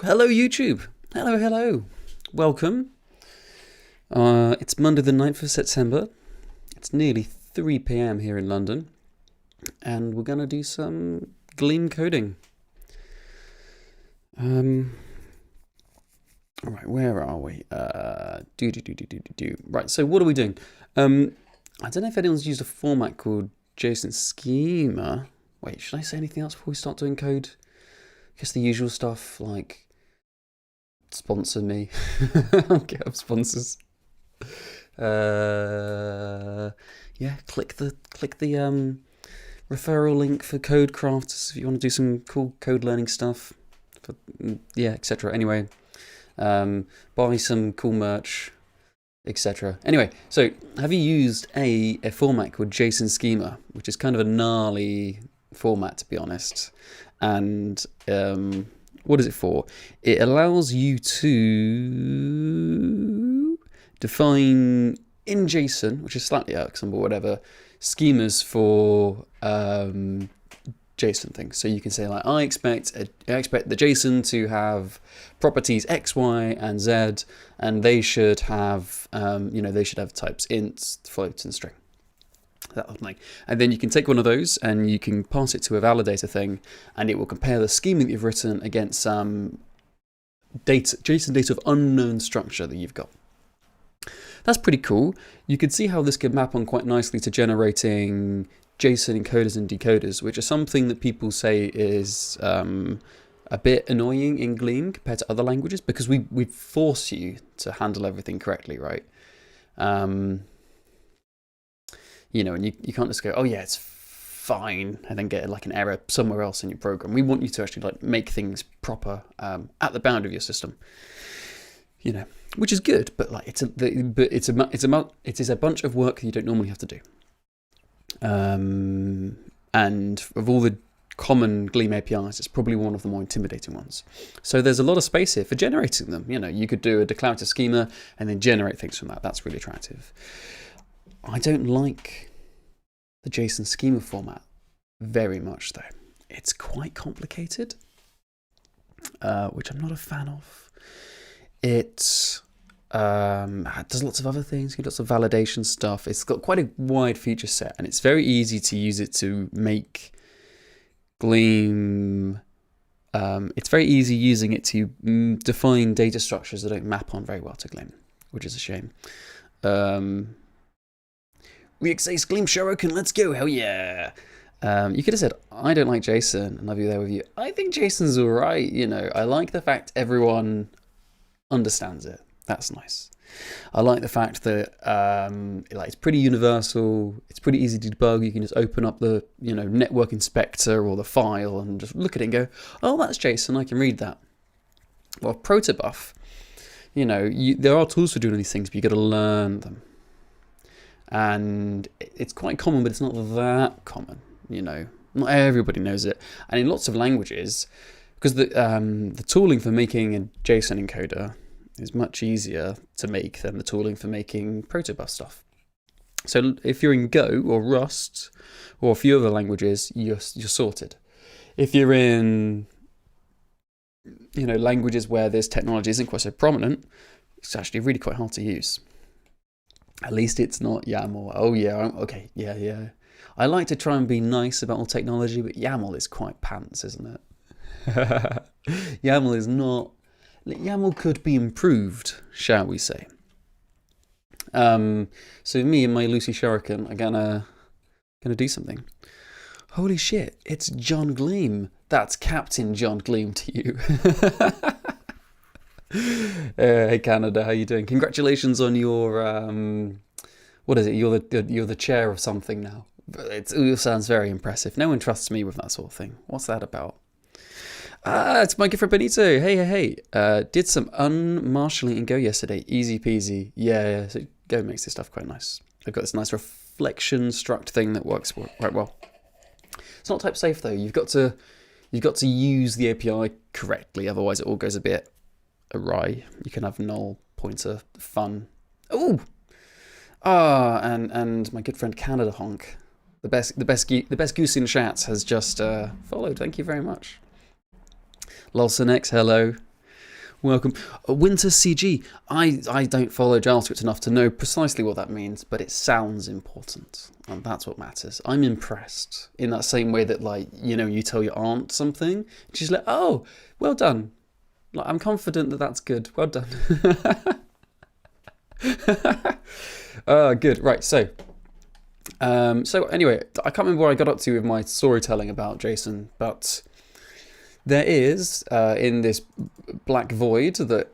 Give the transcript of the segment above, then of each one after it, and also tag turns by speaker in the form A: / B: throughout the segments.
A: Hello YouTube. Hello. Welcome. It's Monday the 9th of September. It's nearly 3 p.m. here in London. And we're going to do some Gleam coding. Alright, where are we? Right, so what are we doing? I don't know if anyone's used a format called JSON schema. Wait, should I say anything else before we start doing code? I guess the usual stuff like sponsor me. Get up sponsors. Yeah, click the referral link for code crafters if you want to do some cool code learning stuff. Yeah, etc. Anyway, buy some cool merch, etc. Anyway, so have you used a format called JSON schema, which is kind of a gnarly format, to be honest? And what is it for? It allows you to define in JSON, which is slightly irksome, but whatever, schemas for JSON things. So you can say, like, I expect the JSON to have properties X, Y, and Z, and they should have, they should have types int, float, and string. That thing. And then you can take one of those and you can pass it to a validator thing, and it will compare the schema that you've written against some JSON data of unknown structure that you've got. That's pretty cool. You can see how this could map on quite nicely to generating JSON encoders and decoders, which are something that people say is a bit annoying in Gleam compared to other languages, because we force you to handle everything correctly, right? And you can't just go, oh yeah, it's fine, and then get like an error somewhere else in your program. We want you to actually like make things proper at the boundary of your system, which is good, but like it is a bunch of work that you don't normally have to do. And of all the common Gleam APIs, it's probably one of the more intimidating ones. So there's a lot of space here for generating them. You could do a declarative schema and then generate things from that. That's really attractive. I don't like the JSON schema format very much, though. It's quite complicated, which I'm not a fan of. It does lots of other things, lots of validation stuff. It's got quite a wide feature set, and it's very easy to use it to make Gleam. It's very easy using it to define data structures that don't map on very well to Gleam, which is a shame. Re-access Gleam Shorokin, let's go, hell yeah. You could have said, I don't like JSON, and I'll be there with you. I think JSON's alright, I like the fact everyone understands it. That's nice. I like the fact that it's pretty universal, it's pretty easy to debug. You can just open up the network inspector or the file and just look at it and go, oh, that's JSON, I can read that. Well, protobuf, there are tools for doing these things, but you've got to learn them. And it's quite common, but it's not that common, Not everybody knows it. And in lots of languages, because the tooling for making a JSON encoder is much easier to make than the tooling for making protobuf stuff. So if you're in Go or Rust or a few other languages, you're sorted. If you're in languages where this technology isn't quite so prominent, it's actually really quite hard to use. At least it's not YAML. Oh yeah, okay, yeah. I like to try and be nice about all technology, but YAML is quite pants, isn't it? YAML is not. YAML could be improved, shall we say? So me and my Lucy Shuriken are gonna do something. Holy shit! It's John Gleam. That's Captain John Gleam to you. Hey Canada, how you doing? Congratulations on your what is it? You're the chair of something now. It sounds very impressive. No one trusts me with that sort of thing. What's that about? It's my gift for Benito. Hey. Did some unmarshalling in Go yesterday. Easy peasy. Yeah. So Go makes this stuff quite nice. They've got this nice reflection struct thing that works quite well. It's not type safe though. You've got to use the API correctly, otherwise it all goes a bit awry. You can have null pointer fun. Oh, and my good friend Canada Honk, the best goose in chat, has just followed. Thank you very much. Lolson X, hello. Welcome. Winter CG. I don't follow JavaScript enough to know precisely what that means, but it sounds important. And that's what matters. I'm impressed in that same way that, like, you know, you tell your aunt something, she's like, oh, well done. Like, I'm confident that that's good. Well done. Good. Right. So anyway, I can't remember where I got up to with my storytelling about JSON, but there is, in this black void that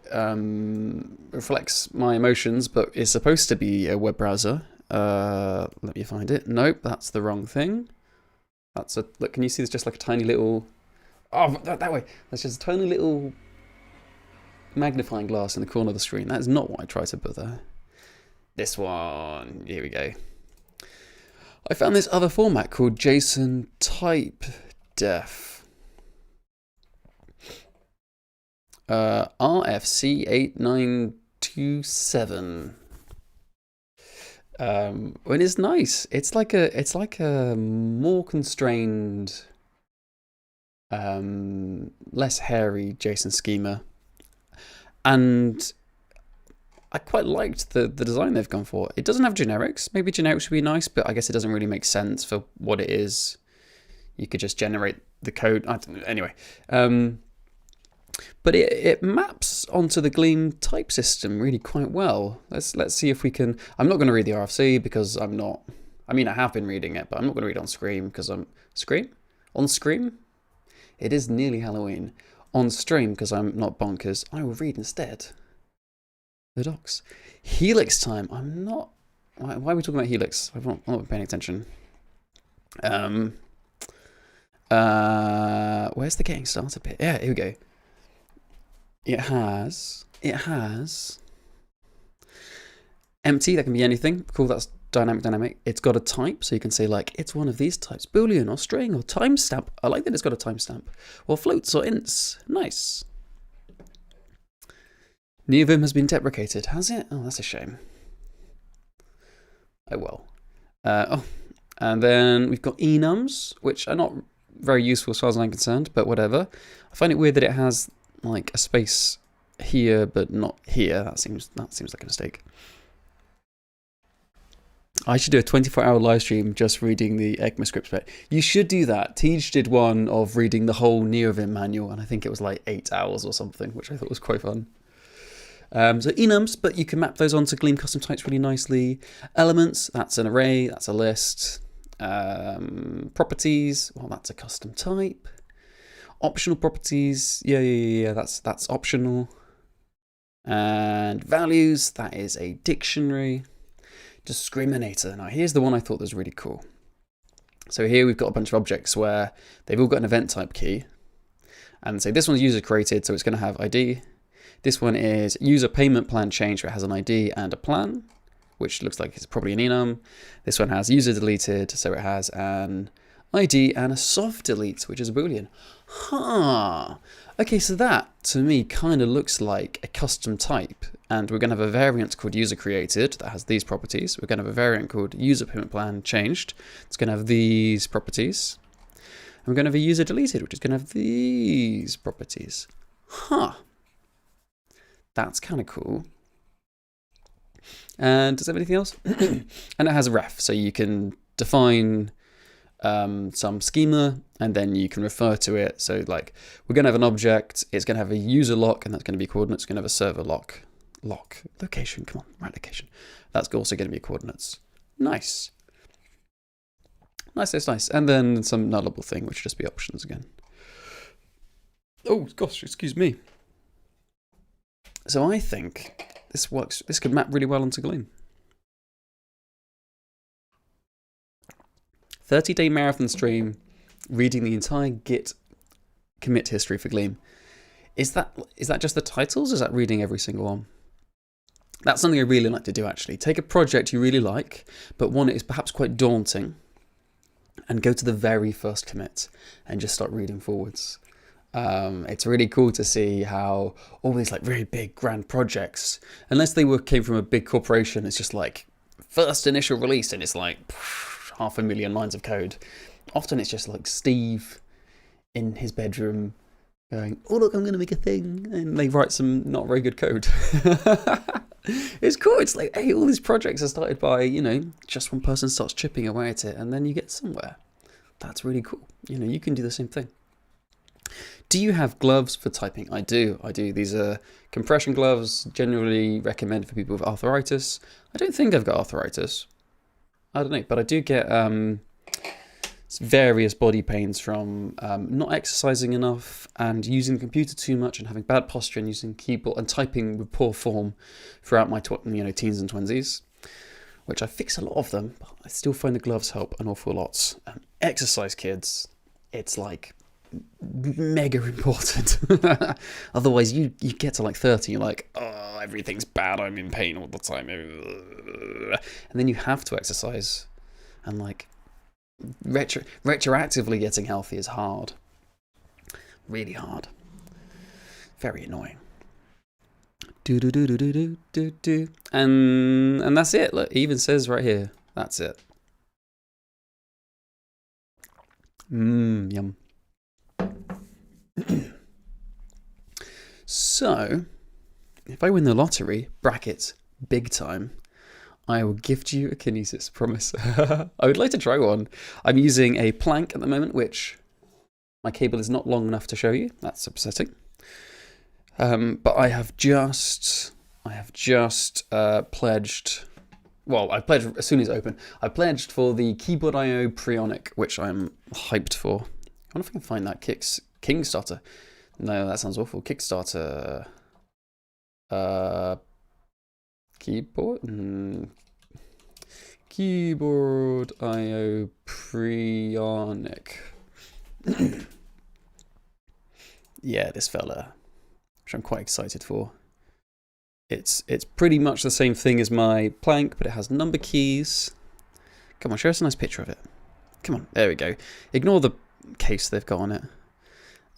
A: reflects my emotions, but is supposed to be a web browser. Let me find it. Nope, that's the wrong thing. That's a, look, can you see there's just like a tiny little, oh, that way. There's just a tiny little magnifying glass in the corner of the screen. That is not what I tried to put there. This one, here we go. I found this other format called JSON Typedef. RFC 8927. And it's nice. It's like a more constrained, less hairy JSON schema, and I quite liked the design they've gone for. It doesn't have generics. Maybe generics would be nice, but I guess it doesn't really make sense for what it is. You could just generate the code. I don't know. Anyway. But it maps onto the Gleam type system really quite well. Let's see if we can. I'm not going to read the RFC because I'm not. I mean, I have been reading it, but I'm not going to read it on Scream because I'm on Scream. It is nearly Halloween. On stream because I'm not bonkers. I will read instead the docs. Helix time. I'm not. Why are we talking about Helix? I'm not paying attention. Where's the getting started bit? Yeah, here we go. It has empty, that can be anything. Cool, that's dynamic. It's got a type, so you can say like, it's one of these types, Boolean or string or timestamp. I like that it's got a timestamp. Or floats or ints, nice. Neovim has been deprecated, has it? Oh, that's a shame. Oh well. And then we've got enums, which are not very useful as far as I'm concerned, but whatever. I find it weird that it has like a space here but not here. That seems like a mistake. I should do a 24-hour live stream just reading the ECMAScript spec. You should do that. Tej did one of reading the whole Neovim manual, and I think it was like 8 hours or something, which I thought was quite fun. So enums, but you can map those onto Gleam custom types really nicely. Elements, that's an array, that's a list. Properties, well, that's a custom type. Optional properties, yeah, that's optional. And values, that is a dictionary. Discriminator, now here's the one I thought was really cool. So here we've got a bunch of objects where they've all got an event type key. And say this one's user created, so it's going to have ID. This one is user payment plan change, where it has an ID and a plan, which looks like it's probably an enum. This one has user deleted, so it has an ID and a soft delete, which is a Boolean. Huh. Okay, so that to me kind of looks like a custom type, and we're going to have a variant called user created that has these properties. We're going to have a variant called user payment plan changed. It's going to have these properties. And we're going to have a user deleted, which is going to have these properties. Huh. That's kind of cool. And does it have anything else? And it has a ref, so you can define some schema, and then you can refer to it. So like, we're going to have an object, it's going to have a user lock, and that's going to be coordinates. It's going to have a server lock, location, come on, right location. That's also going to be coordinates. Nice. Nice. And then some nullable thing, which would just be options again. Oh, gosh, excuse me. So I think this works, this could map really well onto Gleam. 30-day marathon stream, reading the entire Git commit history for Gleam. Is that just the titles? Or is that reading every single one? That's something I really like to do, actually. Take a project you really like, but one that is perhaps quite daunting, and go to the very first commit and just start reading forwards. It's really cool to see how all these like really big grand projects, unless they came from a big corporation, it's just like first initial release and it's like 500,000 lines of code. Often it's just like Steve in his bedroom going, oh look, I'm going to make a thing, and they write some not very good code. It's cool. It's like, hey, all these projects are started by, just one person starts chipping away at it, and then you get somewhere. That's really cool. You can do the same thing. Do you have gloves for typing? I do. These are compression gloves, generally recommended for people with arthritis. I don't think I've got arthritis. I don't know, but I do get various body pains from not exercising enough and using the computer too much and having bad posture and using keyboard and typing with poor form throughout my teens and 20s, which I fix a lot of them, but I still find the gloves help an awful lot. Exercise, kids. It's like mega important. Otherwise you get to like 30, you're like, oh, everything's bad, I'm in pain all the time. And then you have to exercise, and like retroactively getting healthy is hard. Really hard. Very annoying. Do. And that's it. Look, it even says right here, that's it. Yum. So, if I win the lottery, brackets, big time, I will gift you a kinesis, promise. I would like to try one. I'm using a plank at the moment, which my cable is not long enough to show you. That's upsetting. But I have just pledged. Well, I pledged as soon as it's open. I pledged for the Keyboard IO Prionic, which I'm hyped for. I wonder if I can find that Kickstarter. No, that sounds awful. Kickstarter. Keyboard IO Prionic. Yeah, this fella, which I'm quite excited for. It's pretty much the same thing as my plank, but it has number keys. Come on, show us a nice picture of it. Come on, there we go. Ignore the case they've got on it.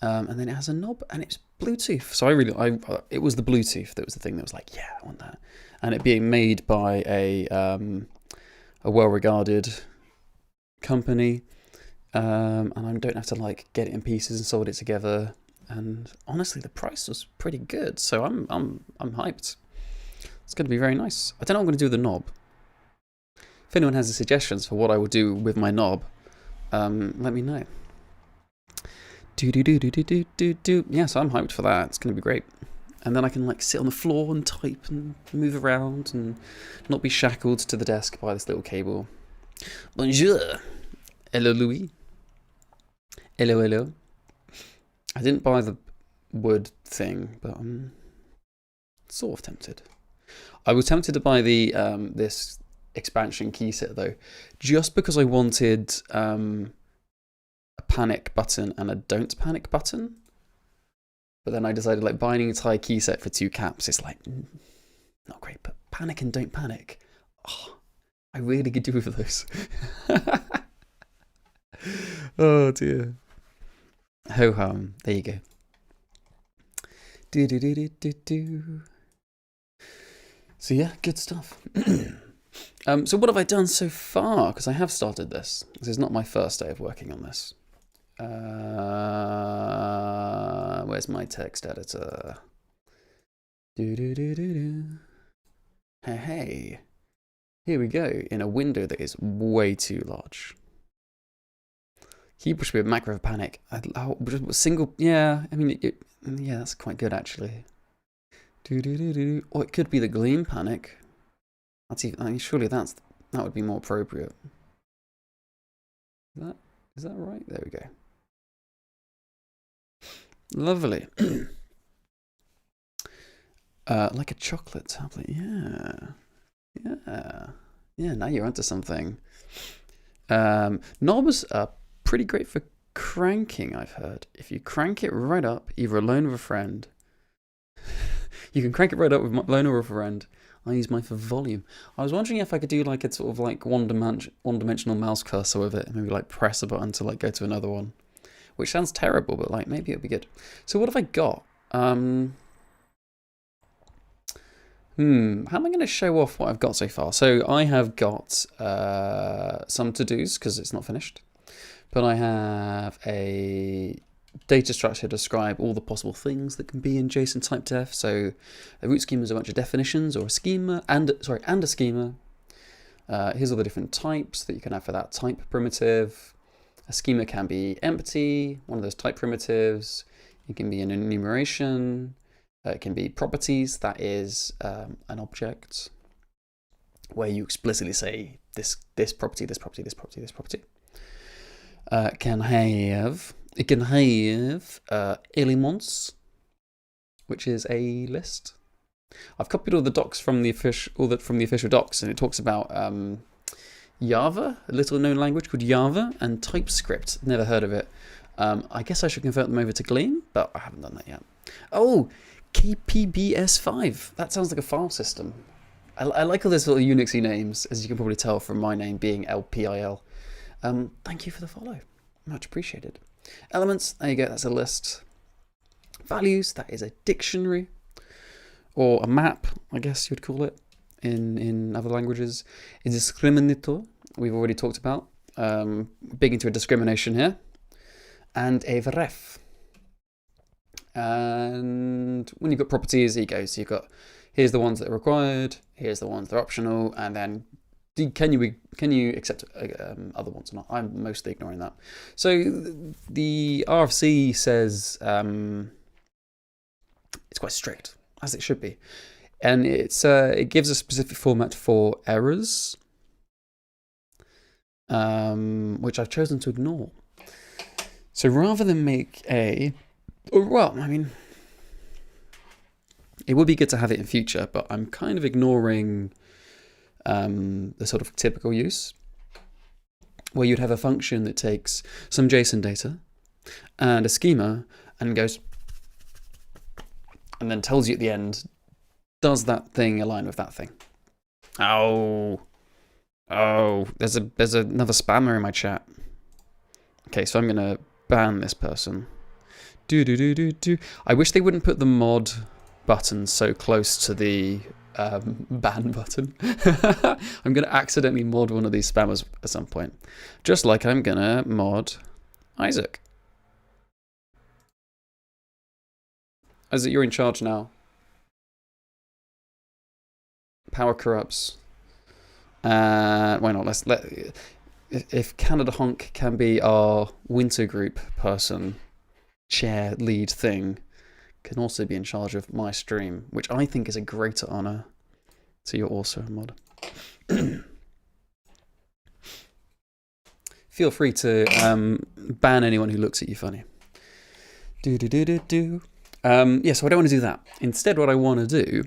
A: And then it has a knob, and it's Bluetooth. So it was the Bluetooth that was the thing that was like, yeah, I want that. And it being made by a well-regarded company, and I don't have to like get it in pieces and solder it together. And honestly, the price was pretty good, so I'm hyped. It's going to be very nice. I don't know what I'm going to do with the knob. If anyone has any suggestions for what I will do with my knob, let me know. Yeah, so I'm hyped for that. It's going to be great. And then I can like sit on the floor and type and move around and not be shackled to the desk by this little cable. Bonjour. Hello, Louis. Hello. I didn't buy the wood thing, but I'm sort of tempted. I was tempted to buy the this expansion key set though, just because I wanted a panic button and a don't panic button. But then I decided like buying an entire key set for 2 caps is like not great. But panic and don't panic, oh, I really could do with those. Oh dear. Ho hum. There you go. So yeah, good stuff. So what have I done so far? Because I have started this. This is not my first day of working on this. Where's my text editor? Hey. Here we go, in a window that is way too large. Keyboard should be a macro of panic. Single, yeah, I mean, yeah, that's quite good actually. Or it could be the Gleam panic. That's even, I mean, surely that would be more appropriate. Is that right? There we go. Lovely. Like a chocolate tablet, yeah. Now you're onto something. Knobs are pretty great for cranking, I've heard. If you crank it right up, either alone or with a friend. You can crank it right up with alone or with a friend. I use mine for volume. I was wondering if I could do like a sort of like one-dimensional mouse cursor with it, and maybe like press a button to like go to another one. Which sounds terrible, but like maybe it'll be good. So what have I got? How am I going to show off what I've got so far? So I have got some to-dos because it's not finished. But I have a data structure describe all the possible things that can be in JSON Typedef. So a root schema is a bunch of definitions or a schema and a schema. Here's all the different types that you can have for that type primitive. A schema can be empty, one of those type primitives. It can be an enumeration. It can be properties, that is an object where you explicitly say this property, this property, this property, this property. It can have elements, which is a list. I've copied all the docs from the official docs, and it talks about Java, a little known language called Java, and TypeScript. Never heard of it. I guess I should convert them over to Gleam, but I haven't done that yet. Oh, KPBS5. That sounds like a file system. I like all those little Unixy names, as you can probably tell from my name being LPIL. Thank you for the follow. Much appreciated. Elements, there you go, that's a list. Values, that is a dictionary. Or a map, I guess you'd call it in other languages. A discriminator, we've already talked about. Big into a discrimination here. And a ref. And when you've got properties, there you go. So you've got, here's the ones that are required, here's the ones that are optional, and then can you accept other ones or not? I'm mostly ignoring that. So the RFC says it's quite strict, as it should be, and it gives a specific format for errors, which I've chosen to ignore. So rather than make it would be good to have it in future, but I'm kind of ignoring the sort of typical use, where you'd have a function that takes some JSON data and a schema and goes, and then tells you at the end, does that thing align with that thing? Oh, there's another spammer in my chat. Okay, so I'm gonna ban this person. I wish they wouldn't put the mod button so close to the ban button. I'm going to accidentally mod one of these spammers at some point. Just like I'm going to mod Isaac. Isaac, you're in charge now. Power corrupts. Why not? If Canada Honk can be our winter group person, chair, lead thing, can also be in charge of my stream, which I think is a greater honor. So you're also a mod. Feel free to ban anyone who looks at you funny. So I don't want to do that. Instead, what I want to do,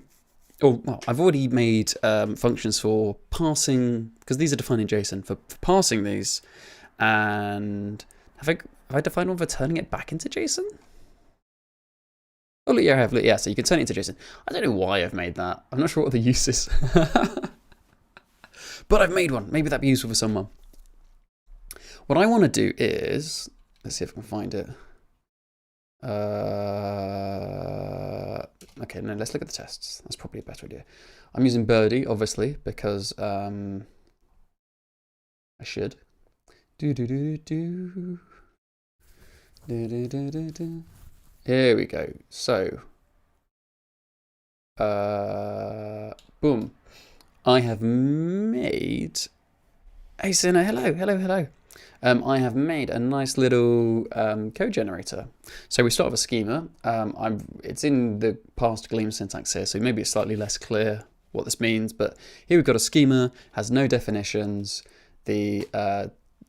A: I've already made functions for parsing, because these are defined in JSON, for parsing these. And have I defined one for turning it back into JSON? Oh, yeah, I have. Yeah, so you can turn it into JSON. I don't know why I've made that. I'm not sure what the use is. But I've made one. Maybe that'd be useful for someone. What I want to do is, let's see if I can find it. Okay, no, let's look at the tests. That's probably a better idea. I'm using Birdie, obviously, because I should. Here we go. So, boom. I have made. Hey, Sinner, hello. I have made a nice little code generator. So we start with a schema. It's in the past Gleam syntax here, so maybe it's slightly less clear what this means. But here we've got a schema, has no definitions. The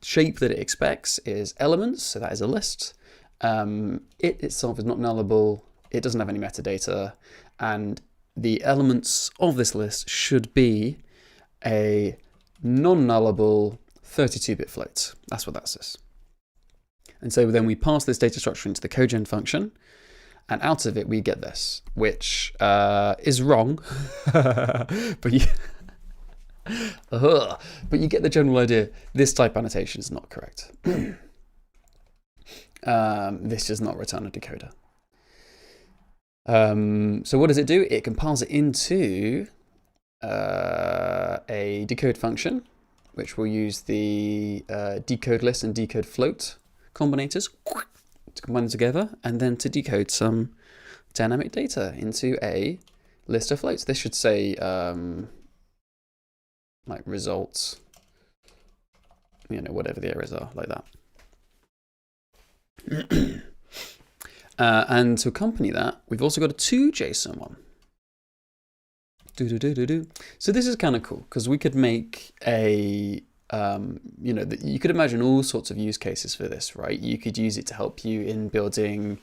A: shape that it expects is elements, so that is a list. It itself is not nullable. It doesn't have any metadata, and the elements of this list should be a non-nullable 32-bit float. That's what that says. And so then we pass this data structure into the cogen function, and out of it we get this, which is wrong, but you get the general idea. This type annotation is not correct. This does not return a decoder. So what does it do? It compiles it into a decode function, which will use the decode list and decode float combinators. to combine them together, and then to decode some dynamic data into a list of floats. This should say like results, whatever the errors are, like that. And to accompany that, we've also got a toJSON one. So this is kind of cool because we could make a, you could imagine all sorts of use cases for this, right? You could use it to help you in building,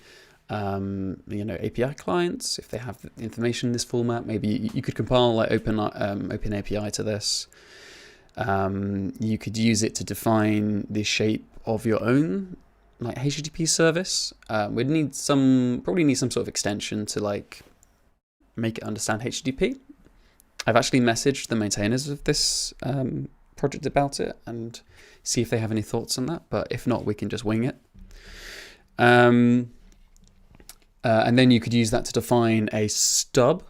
A: API clients if they have information in this format. Maybe you could compile like open API to this. You could use it to define the shape of your own like HTTP service. We'd probably need some sort of extension to like make it understand HTTP. I've actually messaged the maintainers of this project about it and see if they have any thoughts on that. But if not, we can just wing it. And then you could use that to define a stub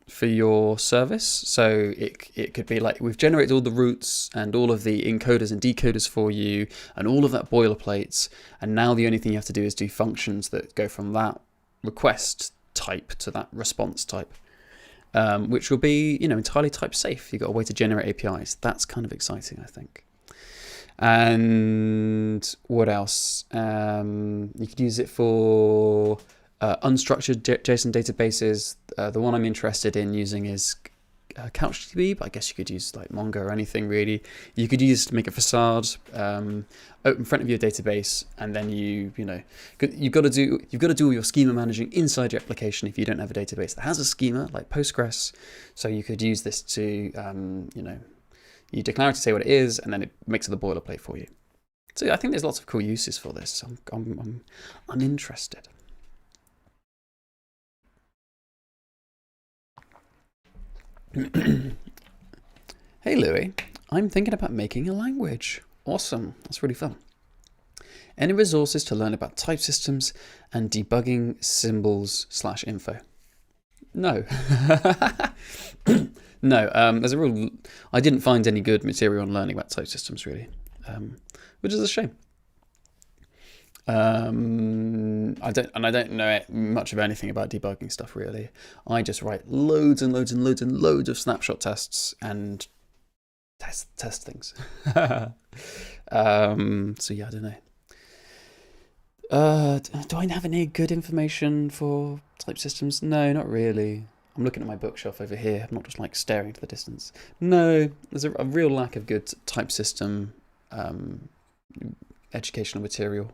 A: for your service. So it could be like, we've generated all the routes and all of the encoders and decoders for you and all of that boilerplates. And now the only thing you have to do is do functions that go from that request type to that response type. Which will be, entirely type safe. You've got a way to generate APIs. That's kind of exciting, I think. And what else? You could use it for unstructured JSON databases. The one I'm interested in using is CouchDB, but I guess you could use like Mongo or anything really. You could use it to make a facade in front of your database, and then you've got to do all your schema managing inside your application if you don't have a database that has a schema like Postgres. So you could use this to you declare it to say what it is, and then it makes it the boilerplate for you. So I think there's lots of cool uses for this. I'm interested. Hey Louis, I'm thinking about making a language. Awesome, that's really fun. Any resources to learn about type systems and debugging symbols/info? No. No, I didn't find any good material on learning about type systems really, which is a shame. I don't know much of anything about debugging stuff really. I just write loads and loads and loads and loads of snapshot tests and test things. So yeah, I don't know. Do I have any good information for type systems? No, not really. I'm looking at my bookshelf over here. I'm not just like staring into the distance. No, there's a real lack of good type system educational material,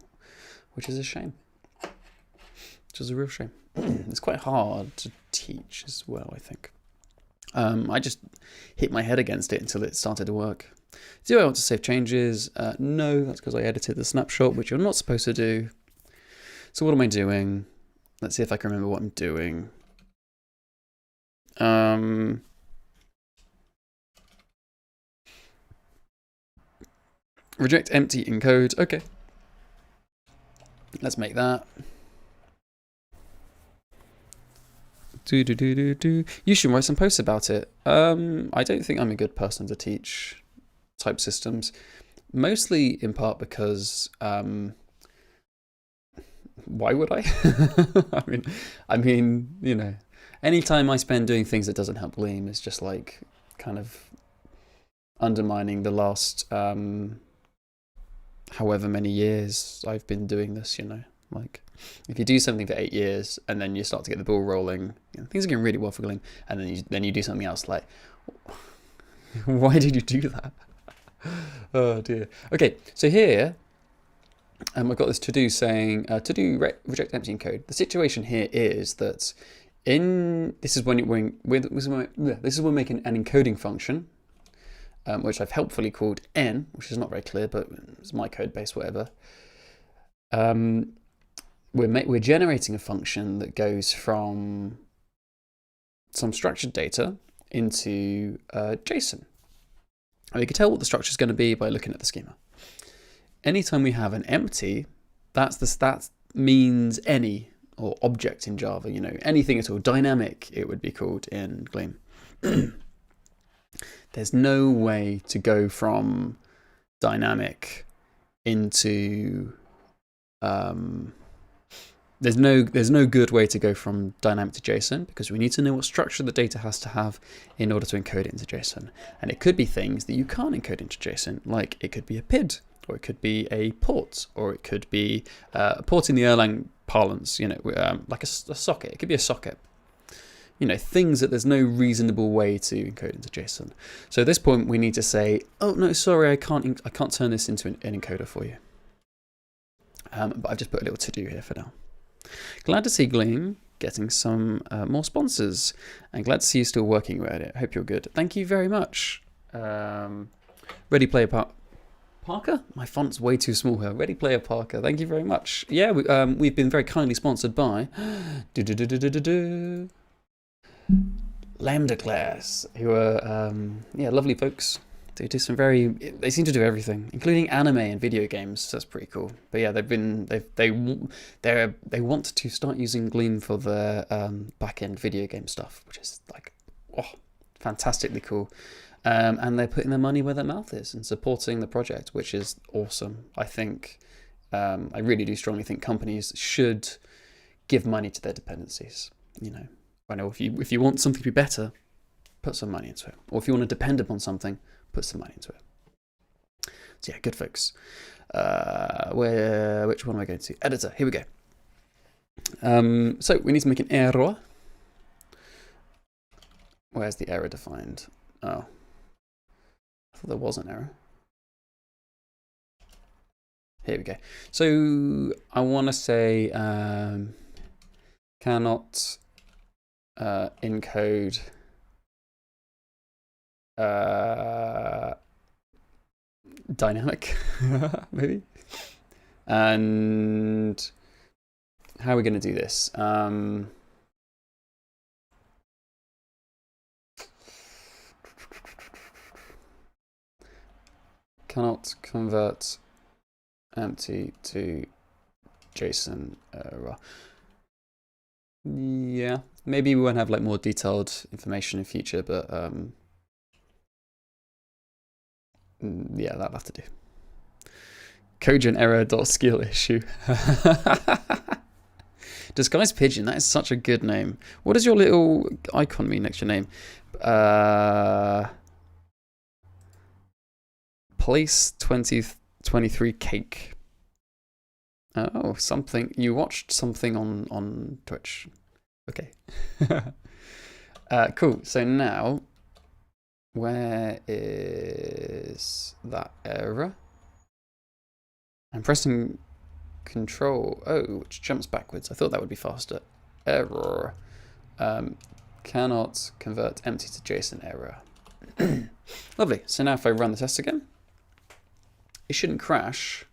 A: which is a shame. Which is a real shame. It's quite hard to teach as well, I think. I just hit my head against it until it started to work. Do I want to save changes? No, that's because I edited the snapshot, which you're not supposed to do. So what am I doing? Let's see if I can remember what I'm doing. Reject empty encode. Okay. Let's make that. You should write some posts about it. I don't think I'm a good person to teach type systems, mostly in part because why would I? I mean, any time I spend doing things that doesn't help Gleam is just like kind of undermining the last however many years I've been doing this, like if you do something for 8 years and then you start to get the ball rolling, things are going really well for Gleam, and then you do something else, like why did you do that? Oh dear. Okay, so here I've got this to-do saying reject empty encode. The situation here is that this is when we're making an encoding function, which I've helpfully called n, which is not very clear, but it's my code base, whatever. We're generating a function that goes from some structured data into JSON. And we can tell what the structure is going to be by looking at the schema. Anytime we have an empty, that means any, or object in Java, anything at all. Dynamic, it would be called in Gleam. There's no way to go from dynamic into there's no good way to go from dynamic to JSON, because we need to know what structure the data has to have in order to encode it into JSON. And it could be things that you can't encode into JSON, like it could be a PID, or it could be a port, or it could be a port in the Erlang parlance, like a socket. It could be a socket. Things that there's no reasonable way to encode into JSON. So at this point, we need to say, oh no, sorry, I can't turn this into an encoder for you. But I've just put a little to-do here for now. Glad to see Gleam getting some more sponsors, and glad to see you still working at it. Hope you're good. Thank you very much. Ready Player Parker? My font's way too small here. Ready Player Parker. Thank you very much. Yeah, we've been very kindly sponsored by Lambda Class, who are lovely folks. They seem to do everything, including anime and video games. So that's pretty cool. But yeah, they want to start using Gleam for their back-end video game stuff, which is like, fantastically cool. And they're putting their money where their mouth is and supporting the project, which is awesome. I think, I really do strongly think companies should give money to their dependencies. I know if you want something to be better, put some money into it. Or if you want to depend upon something, put some money into it. So yeah, good folks. Which one am I going to? Editor, here we go. So we need to make an error. Where's the error defined? Oh, I thought there was an error. Here we go. So I want to say cannot encode dynamic, maybe. And how are we going to do this? Cannot convert empty to JSON error. Yeah, maybe we won't have like more detailed information in future, but yeah, that'll have to do. Cogent error.skill issue. Disguised Pigeon, that is such a good name. What does your little icon mean next to your name? Place 2023 cake. Oh, something. You watched something on Twitch. Okay. Cool. So now, where is that error? I'm pressing Control O, which jumps backwards. I thought that would be faster. Error. Cannot convert empty to JSON error. Lovely. So now if I run the test again, it shouldn't crash.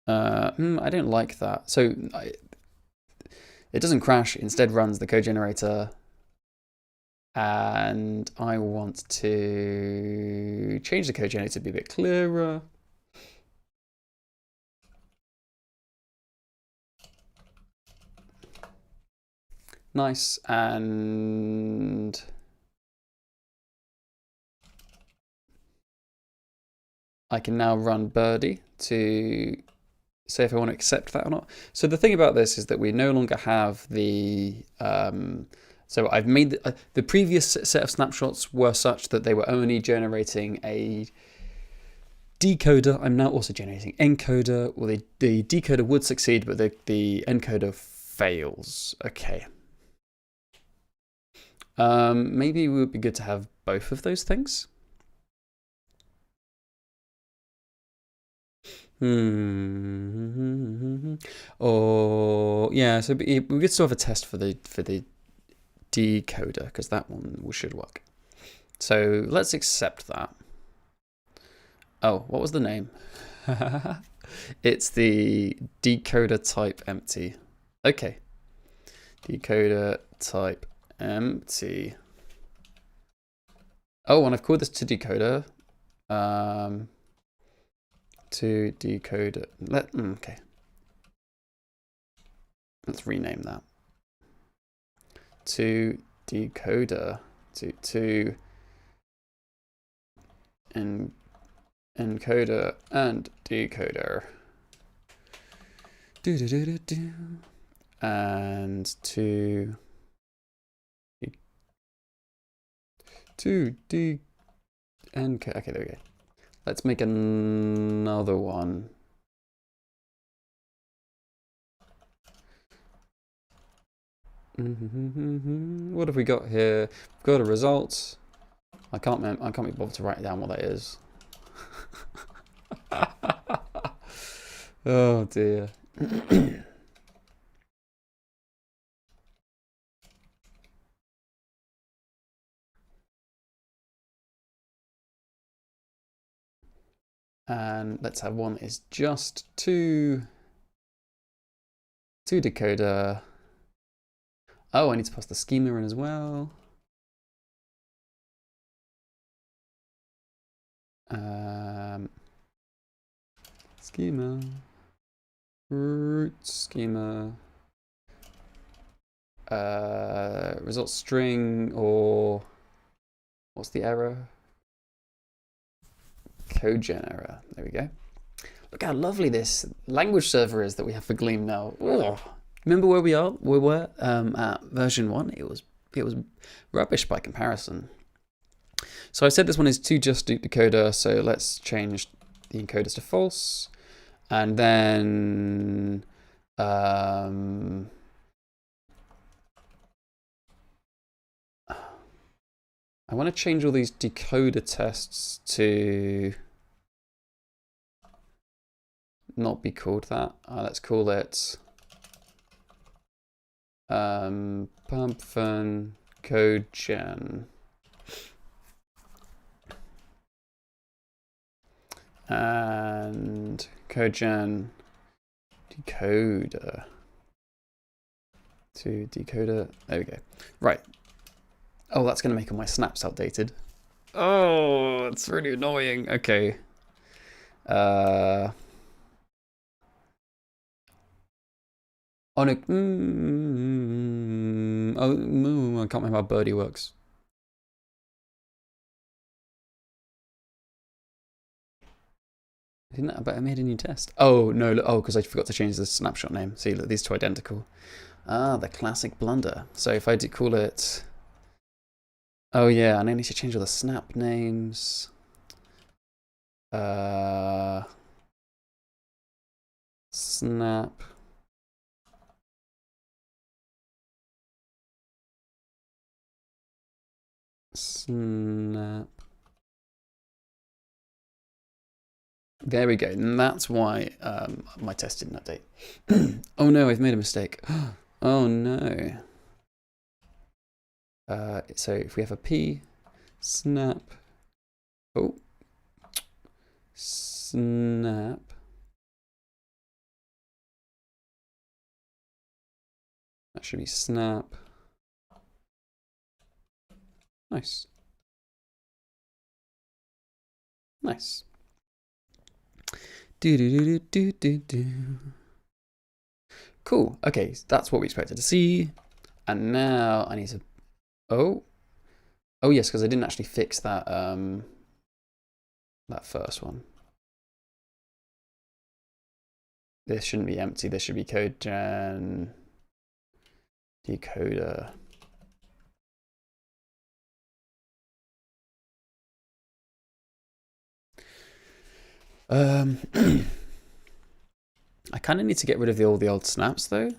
A: I don't like that. So it doesn't crash, it instead runs the code generator. And I want to change the code generator to be a bit clearer. Nice. And I can now run Birdie to say if I want to accept that or not. So the thing about this is that we no longer have the so I've made the previous set of snapshots were such that they were only generating a decoder. I'm now also generating encoder. Well, the decoder would succeed, but the encoder fails. Okay. Maybe it would be good to have both of those things. Or yeah, so we could still have a test for the decoder, because that one should work. So let's accept that. Oh, what was the name? It's the decoder type empty. Okay. Decoder type empty. Oh, and I've called this to decoder. To decoder. Okay. Let's rename that. To decoder. To encoder and decoder. And to okay, there we go. Let's make another one. What have we got here? We've got a result. I can't be bothered to write down what that is. Oh dear. And let's have one is just to decoder. Oh, I need to pass the schema in as well. Schema, root schema, result string, or what's the error? Code gen error. There we go. Look how lovely this language server is that we have for Gleam now. Ugh. Remember where we were at version 1? It was rubbish by comparison. So I said this one is to just do decoder, so let's change the encoders to false. And then I want to change all these decoder tests to not be called that. Let's call it Python code gen. And code gen decoder to decoder. There we go. Right. Oh, that's going to make all my snaps outdated. Oh, it's really annoying. Okay. Oh no. I can't remember how birdie works. But I made a new test. Oh no! Oh, because I forgot to change the snapshot name. See, look, these two are identical. Ah, the classic blunder. So if I do call it, oh yeah, and I need to change all the snap names. Snap. Snap. There we go, and that's why my test didn't update. Oh no, I've made a mistake. Oh no. So if we have a P, snap, oh, snap. That should be snap. Nice. Nice. Cool. Okay, so that's what we expected to see. And now I need to. Oh yes, because I didn't actually fix that that first one. This shouldn't be empty. This should be code gen decoder. I kind of need to get rid of all the old snaps though.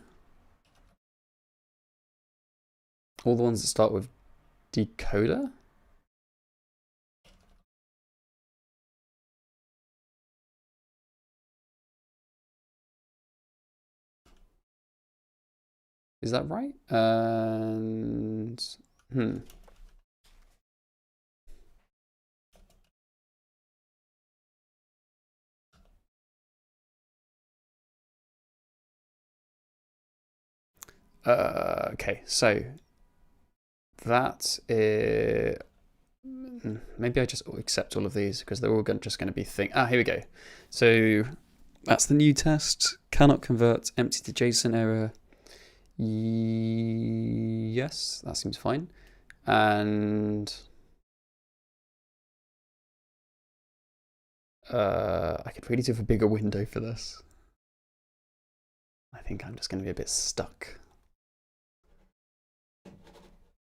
A: All the ones that start with decoder. Is that right? And okay, so that is, maybe I just accept all of these because they're all just going to be here we go. So that's the new test. Cannot convert empty to JSON error. Yes, that seems fine. And I could really do a bigger window for this. I think I'm just going to be a bit stuck.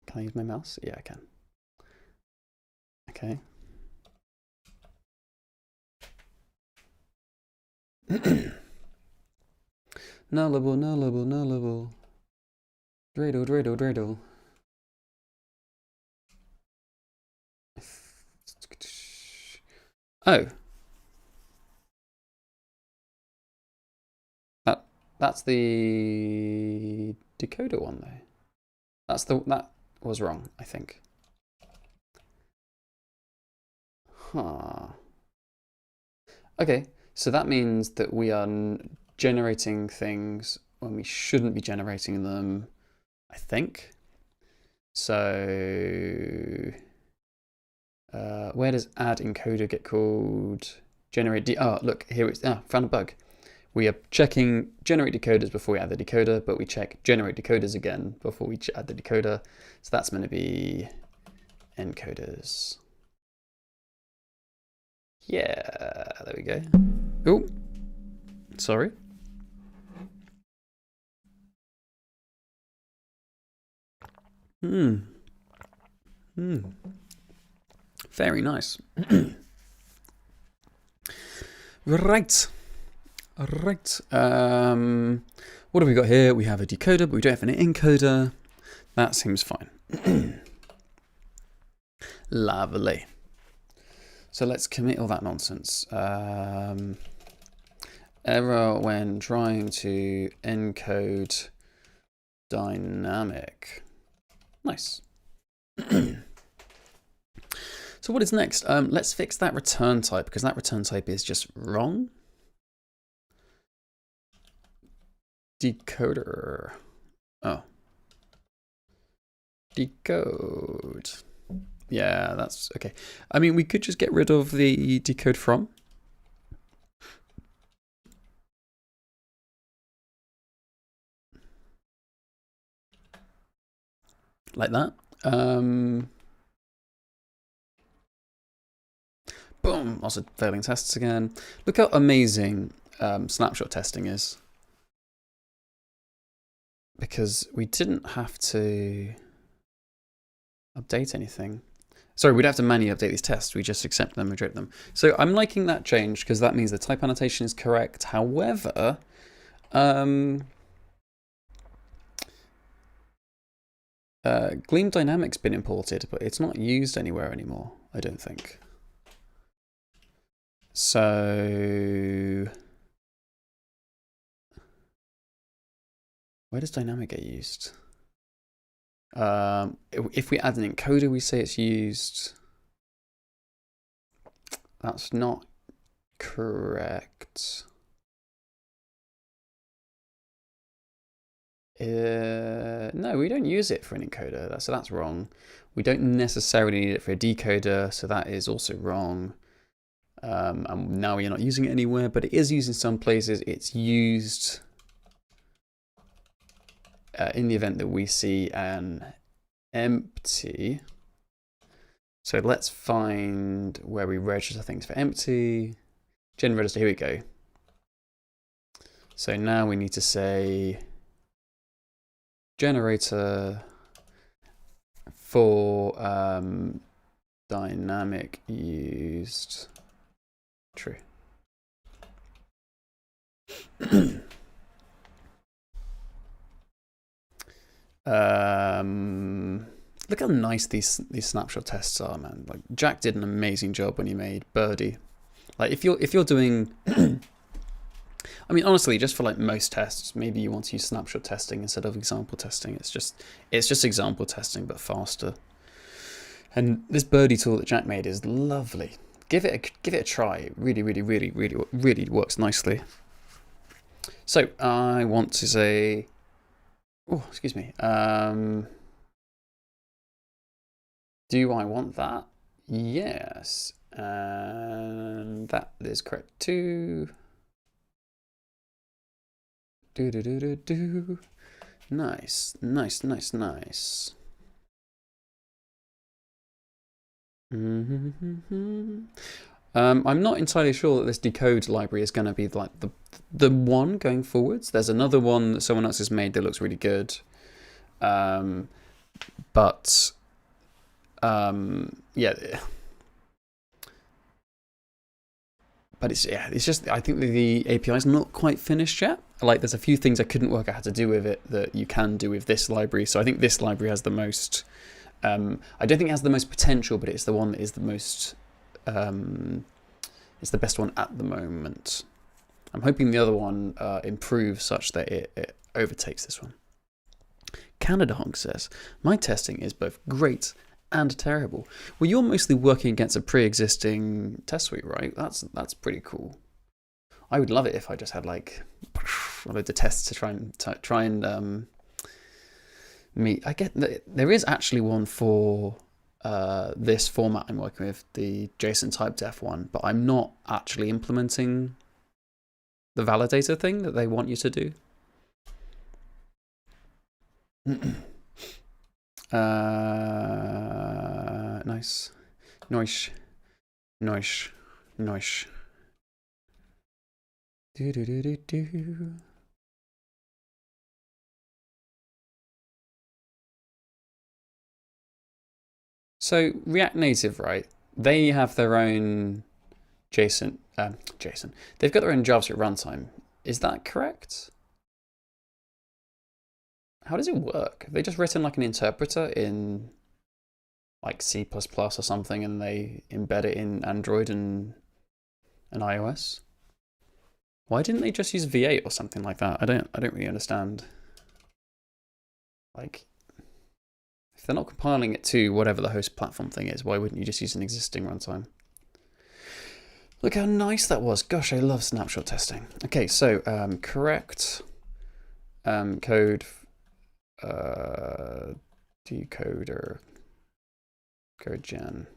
A: Can I use my mouse? Yeah, I can. Okay. Nullable, nullable, nullable. Dreidel, dreidel, dreidel. Oh. That's the decoder one though. That was wrong, I think. Huh. Okay, so that means that we are generating things when we shouldn't be generating them, I think. So where does add encoder get called? Generate oh look, here it's found a bug. We are checking generate decoders before we add the decoder, but we check generate decoders again before we add the decoder. So that's going to be encoders. Yeah, there we go. Oh, sorry. Very nice. Right. Right. What have we got here? We have a decoder, but we don't have an encoder. That seems fine. Lovely. So let's commit all that nonsense. Error when trying to encode dynamic. Nice. So what is next? Let's fix that return type, because that return type is just wrong. Decoder. Oh. Decode. Yeah, that's okay. I mean, we could just get rid of the decode from. Like that. Boom, also failing tests again. Look how amazing snapshot testing is. Because we didn't have to update anything. Sorry, we'd have to manually update these tests. We just accept them, reject them. So I'm liking that change because that means the type annotation is correct. However, Gleam Dynamic's been imported, but it's not used anywhere anymore, I don't think. So where does dynamic get used? If we add an encoder, we say it's used. That's not correct. No, we don't use it for an encoder, so that's wrong. We don't necessarily need it for a decoder, so that is also wrong. And now we are not using it anywhere, but it is used in some places. It's used in the event that we see an empty. So let's find where we register things for empty. Gen register, here we go. So now we need to say generator for dynamic used true. Look how nice these snapshot tests are, man. Like Jack did an amazing job when he made Birdie. Like if you're doing I mean, honestly, just for like most tests, maybe you want to use snapshot testing instead of example testing. It's just example testing, but faster. And this Birdie tool that Jack made is lovely. Give it a try. It really works nicely. So I want to say, oh, excuse me. Do I want that? Yes, and that is correct too. Nice. I'm not entirely sure that this decode library is going to be like the one going forwards. There's another one that someone else has made that looks really good. But yeah. But it's just, I think the API is not quite finished yet. Like, there's a few things I couldn't work out how to do with it that you can do with this library. So I think this library has the most, I don't think it has the most potential, but it's the one that is the most, it's the best one at the moment. I'm hoping the other one improves such that it overtakes this one. Canada Honk says, my testing is both great and terrible. Well, you're mostly working against a pre-existing test suite, right? That's pretty cool. I would love it if I just had like loads of tests to try and meet. I get that there is actually one for this format I'm working with, the JSON Typedef one, but I'm not actually implementing the validator thing that they want you to do. Nice. Nice. Nice. Nice. Do. So React Native, right? They have their own JSON. They've got their own JavaScript runtime. Is that correct? How does it work? Have they just written like an interpreter in like C++ or something, and they embed it in Android and iOS? Why didn't they just use V8 or something like that? I don't really understand. Like, if they're not compiling it to whatever the host platform thing is, why wouldn't you just use an existing runtime? Look how nice that was. Gosh, I love snapshot testing. Okay, so correct code decoder code gen.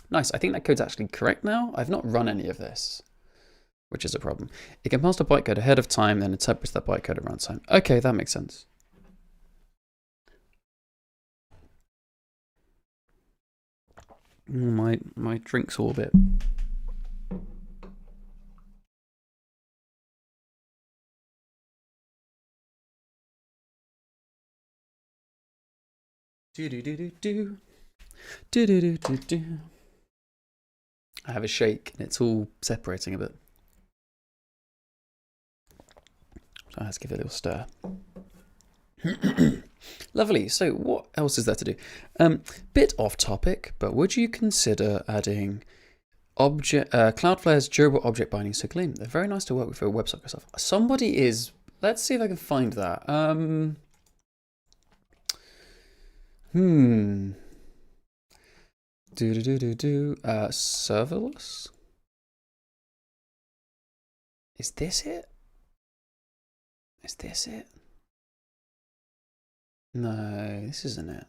A: Nice. I think that code's actually correct now. I've not run any of this, which is a problem. It can pass the bytecode ahead of time, then interprets that bytecode at runtime. Okay, that makes sense. My drink's all a bit. I have a shake and it's all separating a bit. So let's give it a little stir. Lovely. So what else is there to do? Bit off topic, but would you consider adding Cloudflare's durable object bindings to Gleam? They're very nice to work with for WebSocket stuff. Somebody is. Let's see if I can find that. Serverless? Is this it? Is this it? No, this isn't it.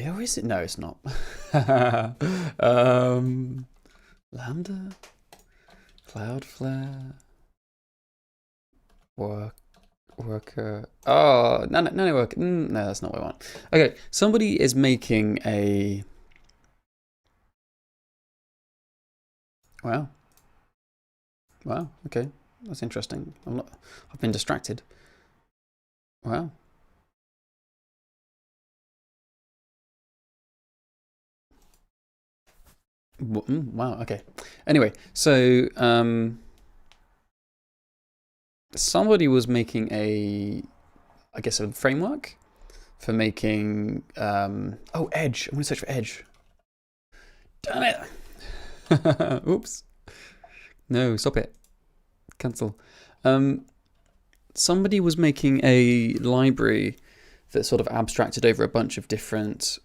A: Or is it? No, it's not. Lambda? Cloudflare? Worker. Oh, no, work. No, that's not what I want. Okay, somebody is making a. Wow. Wow. Okay, that's interesting. I've been distracted. Wow. Wow. Okay. Anyway, so somebody was making I guess a framework for making oh, Edge. I'm gonna search for Edge. Damn it. Oops. No, stop it. Cancel. Somebody was making a library that sort of abstracted over a bunch of different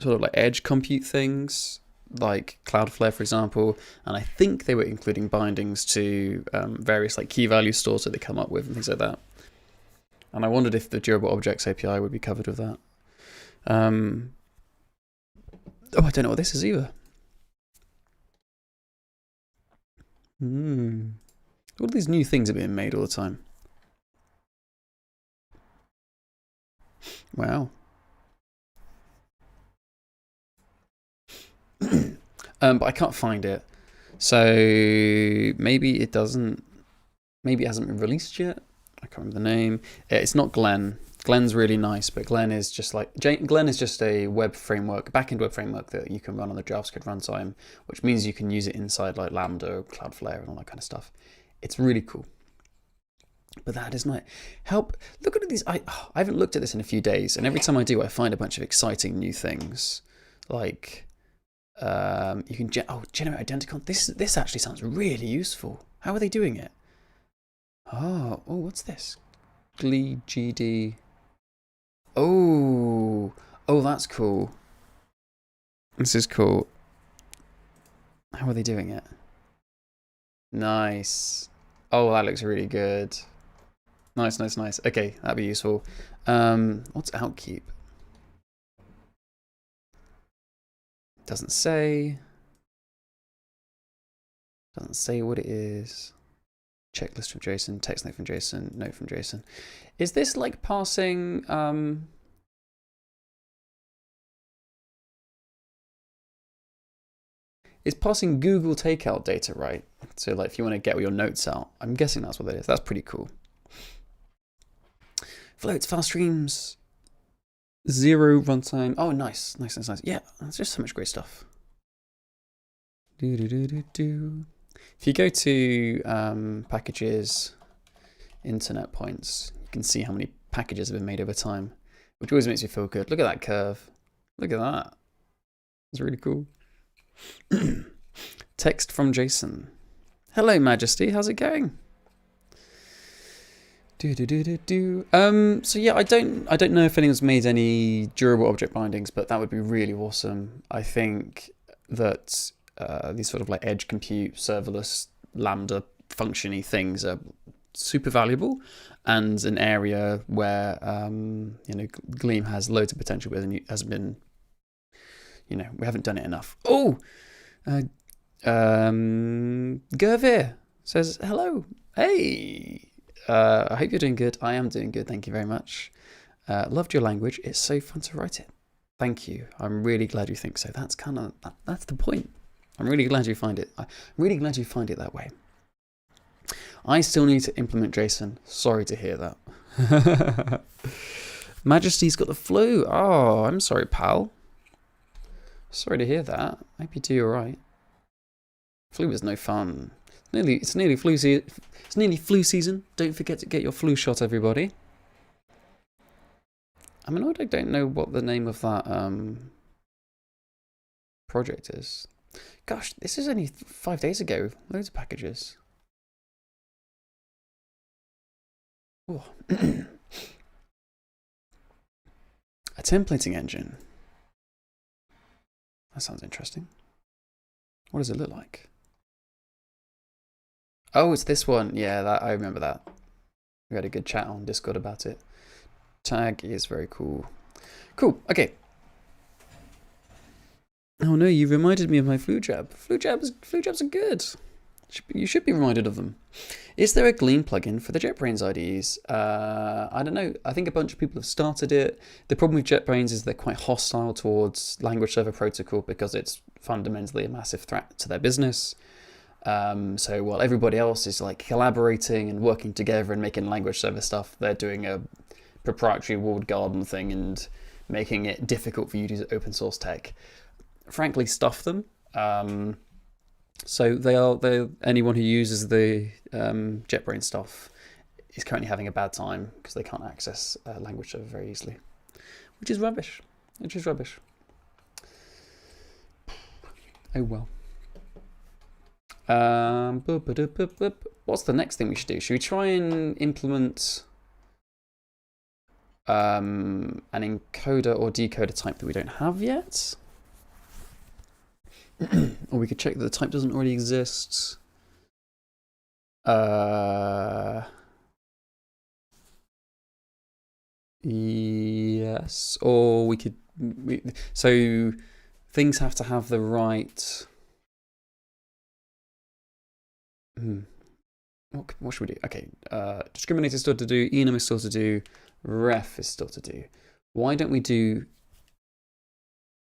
A: sort of like edge compute things, like Cloudflare, for example. And I think they were including bindings to various like key value stores that they come up with and things like that. And I wondered if the Durable Objects API would be covered with that. Oh, I don't know what this is either. All these new things are being made all the time. Wow. but I can't find it. So maybe it doesn't. Maybe it hasn't been released yet. I can't remember the name. It's not Glen. Glen's really nice, but Glen is just a web framework, backend web framework that you can run on the JavaScript runtime, which means you can use it inside like Lambda, Cloudflare, and all that kind of stuff. It's really cool. But that is not help. Look at these. I haven't looked at this in a few days, and every time I do, I find a bunch of exciting new things. Like you can generate identicon. This actually sounds really useful. How are they doing it? Oh, what's this? Glee GD. Oh, that's cool. This is cool. How are they doing it? Nice. Oh, that looks really good. Nice. Okay, that'd be useful. What's outkeep? Doesn't say. Doesn't say what it is. Checklist from JSON, text note from JSON, note from JSON. Is this like passing? It's passing Google Takeout data, right? So like if you want to get all your notes out, I'm guessing that's what that is. That's pretty cool. Floats, fast streams, 0 runtime. Oh, nice. Yeah, that's just so much great stuff. If you go to packages, internet points, you can see how many packages have been made over time, which always makes me feel good. Look at that curve. Look at that. It's really cool. Text from JSON. Hello, Majesty. How's it going? So yeah, I don't know if anyone's made any durable object bindings, but that would be really awesome. I think that these sort of like edge compute, serverless, Lambda functiony things are super valuable, and an area where Gleam has loads of potential with, and hasn't been, we haven't done it enough. Gervir says hello. Hey. I hope you're doing good. I am doing good. Thank you very much. Loved your language. It's so fun to write it. Thank you. I'm really glad you think so. That's that's the point. I'm really glad you find it. I'm really glad you find it that way. I still need to implement JSON. Sorry to hear that. Majesty's got the flu. Oh, I'm sorry, pal. Sorry to hear that. I hope you do all right. Flu is no fun. It's nearly flu season. It's nearly flu season. Don't forget to get your flu shot, everybody. I don't know what the name of that project is. Gosh, this is only 5 days ago. Loads of packages. Oh. A templating engine. That sounds interesting. What does it look like? Oh, it's this one. Yeah, I remember that. We had a good chat on Discord about it. Tag is very cool. Cool. Okay. Oh no, you reminded me of my flu jab. Flu jabs are good. You should be reminded of them. Is there a Gleam plugin for the JetBrains IDEs? I don't know. I think a bunch of people have started it. The problem with JetBrains is they're quite hostile towards language server protocol because it's fundamentally a massive threat to their business. So while everybody else is like collaborating and working together and making language server stuff, they're doing a proprietary walled garden thing and making it difficult for you to use open source tech. Frankly, stuff them. So they're anyone who uses the JetBrains stuff is currently having a bad time because they can't access language server very easily, which is rubbish. Oh well. What's the next thing we should do? Should we try and implement an encoder or decoder type that we don't have yet? Or we could check that the type doesn't already exist. Yes, or we could. So things have to have the right. What should we do? Okay, discriminator is still to do, enum is still to do, ref is still to do. Why don't we do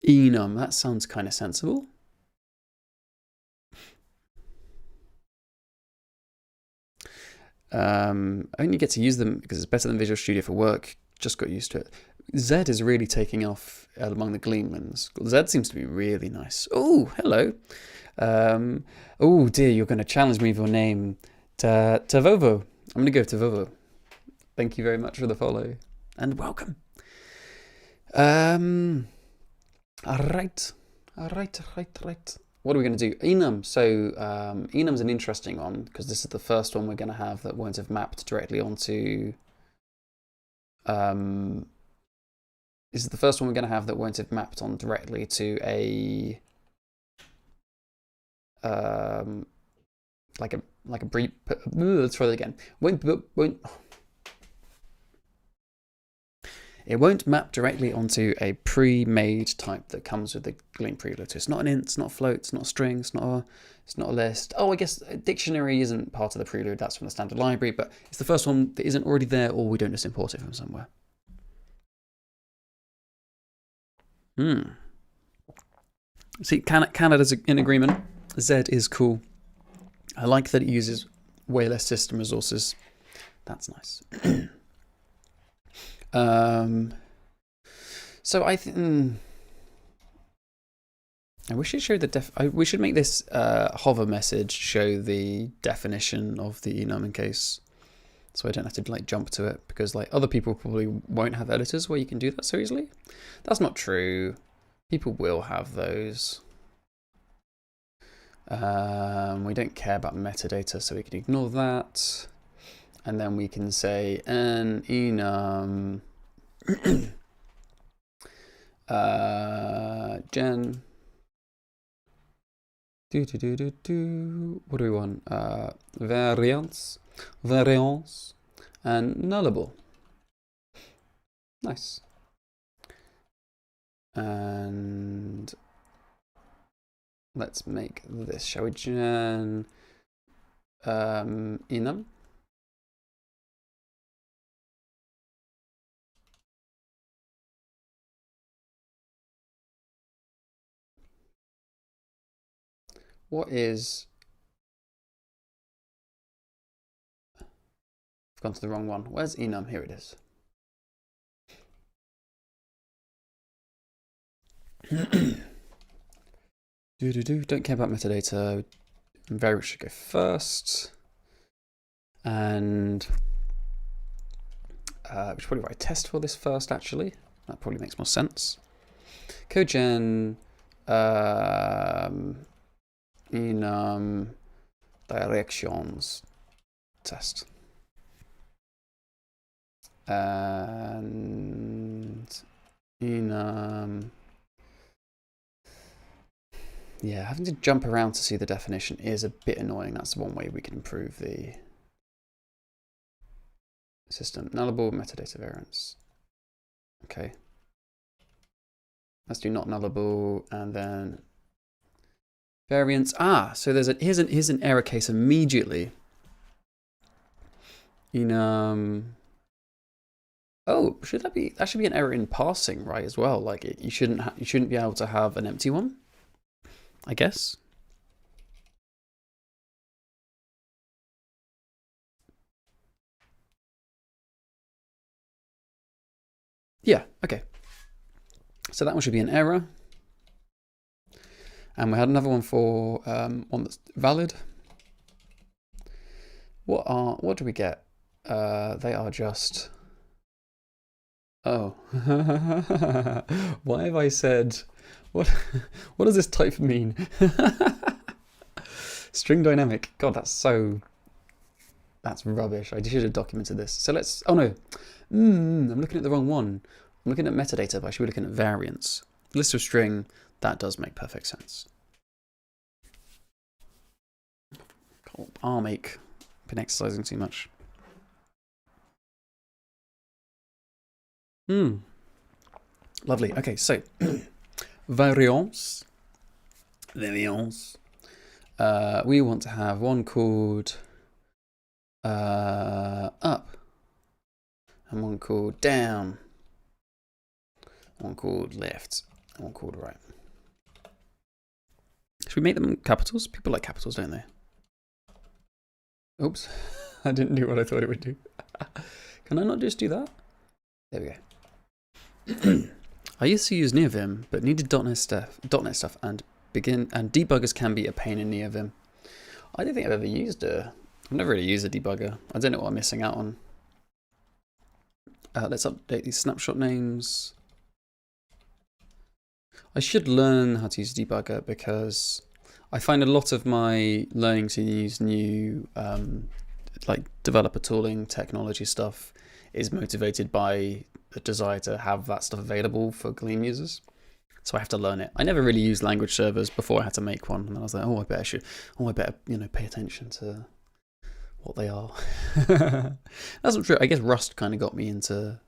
A: enum? That sounds kind of sensible. I only get to use them because it's better than Visual Studio for work. Just got used to it. Z is really taking off among the Gleam ones. Z seems to be really nice. Oh, hello. Oh dear, you're going to challenge me with your name. Tavovo. I'm going to go Tavovo. Thank you very much for the follow and welcome. All right. What are we going to do? Enum. So enum's an interesting one because this is the first one we're going to have that won't have mapped directly onto. This is the first one we're going to have that won't have mapped on directly to a like a brief. Let's try that again. It won't map directly onto a pre-made type that comes with the Gleam preload. So it's not an int, it's not a float, it's not a string, it's not a list. Oh, I guess a dictionary isn't part of the preload. That's from the standard library, but it's the first one that isn't already there, or we don't just import it from somewhere. See, Canada's in agreement. Z is cool. I like that it uses way less system resources. That's nice. So I think we should show we should make this hover message show the definition of the enum in case, so I don't have to like jump to it, because like other people probably won't have editors where you can do that so easily. That's not true. People will have those. We don't care about metadata, so we can ignore that. And then we can say an enum gen what do we want? Variance and nullable. Nice. And let's make this, shall we? Gen enum. What is... I've gone to the wrong one. Where's enum? Here it is. Don't care about metadata. Variable should go first. And we should probably write a test for this first, actually. That probably makes more sense. Codegen enum directions test. And enum, yeah, having to jump around to see the definition is a bit annoying. That's one way we can improve the system. Nullable metadata variance. Okay. Let's do not nullable and then variance. So there's here's an error case immediately. Enum. Oh, that should be an error in parsing, right, as well? Like you shouldn't be able to have an empty one, I guess. Yeah, okay. So that one should be an error. And we had another one for one that's valid. What do we get? They are just... Oh. Why have I said... What does this type mean? String dynamic. God, that's rubbish. I should have documented this. So let's... Oh no. I'm looking at the wrong one. I'm looking at metadata, but I should be looking at variance. List of string, that does make perfect sense. Armache. Been exercising too much. Lovely. Okay, so variance. We want to have one called up, and one called down, one called left, and one called right. Should we make them capitals? People like capitals, don't they? Oops. I didn't do what I thought it would do. Can I not just do that? There we go. I used to use NeoVim, but needed .NET stuff, and debuggers can be a pain in NeoVim. I don't think I've ever used I've never really used a debugger. I don't know what I'm missing out on. Let's update these snapshot names. I should learn how to use a debugger because I find a lot of my learning to use new like developer tooling, technology stuff is motivated by the desire to have that stuff available for Gleam users. So I have to learn it. I never really used language servers before I had to make one, and I was like, oh, I better pay attention to what they are. That's not true. I guess Rust kind of got me into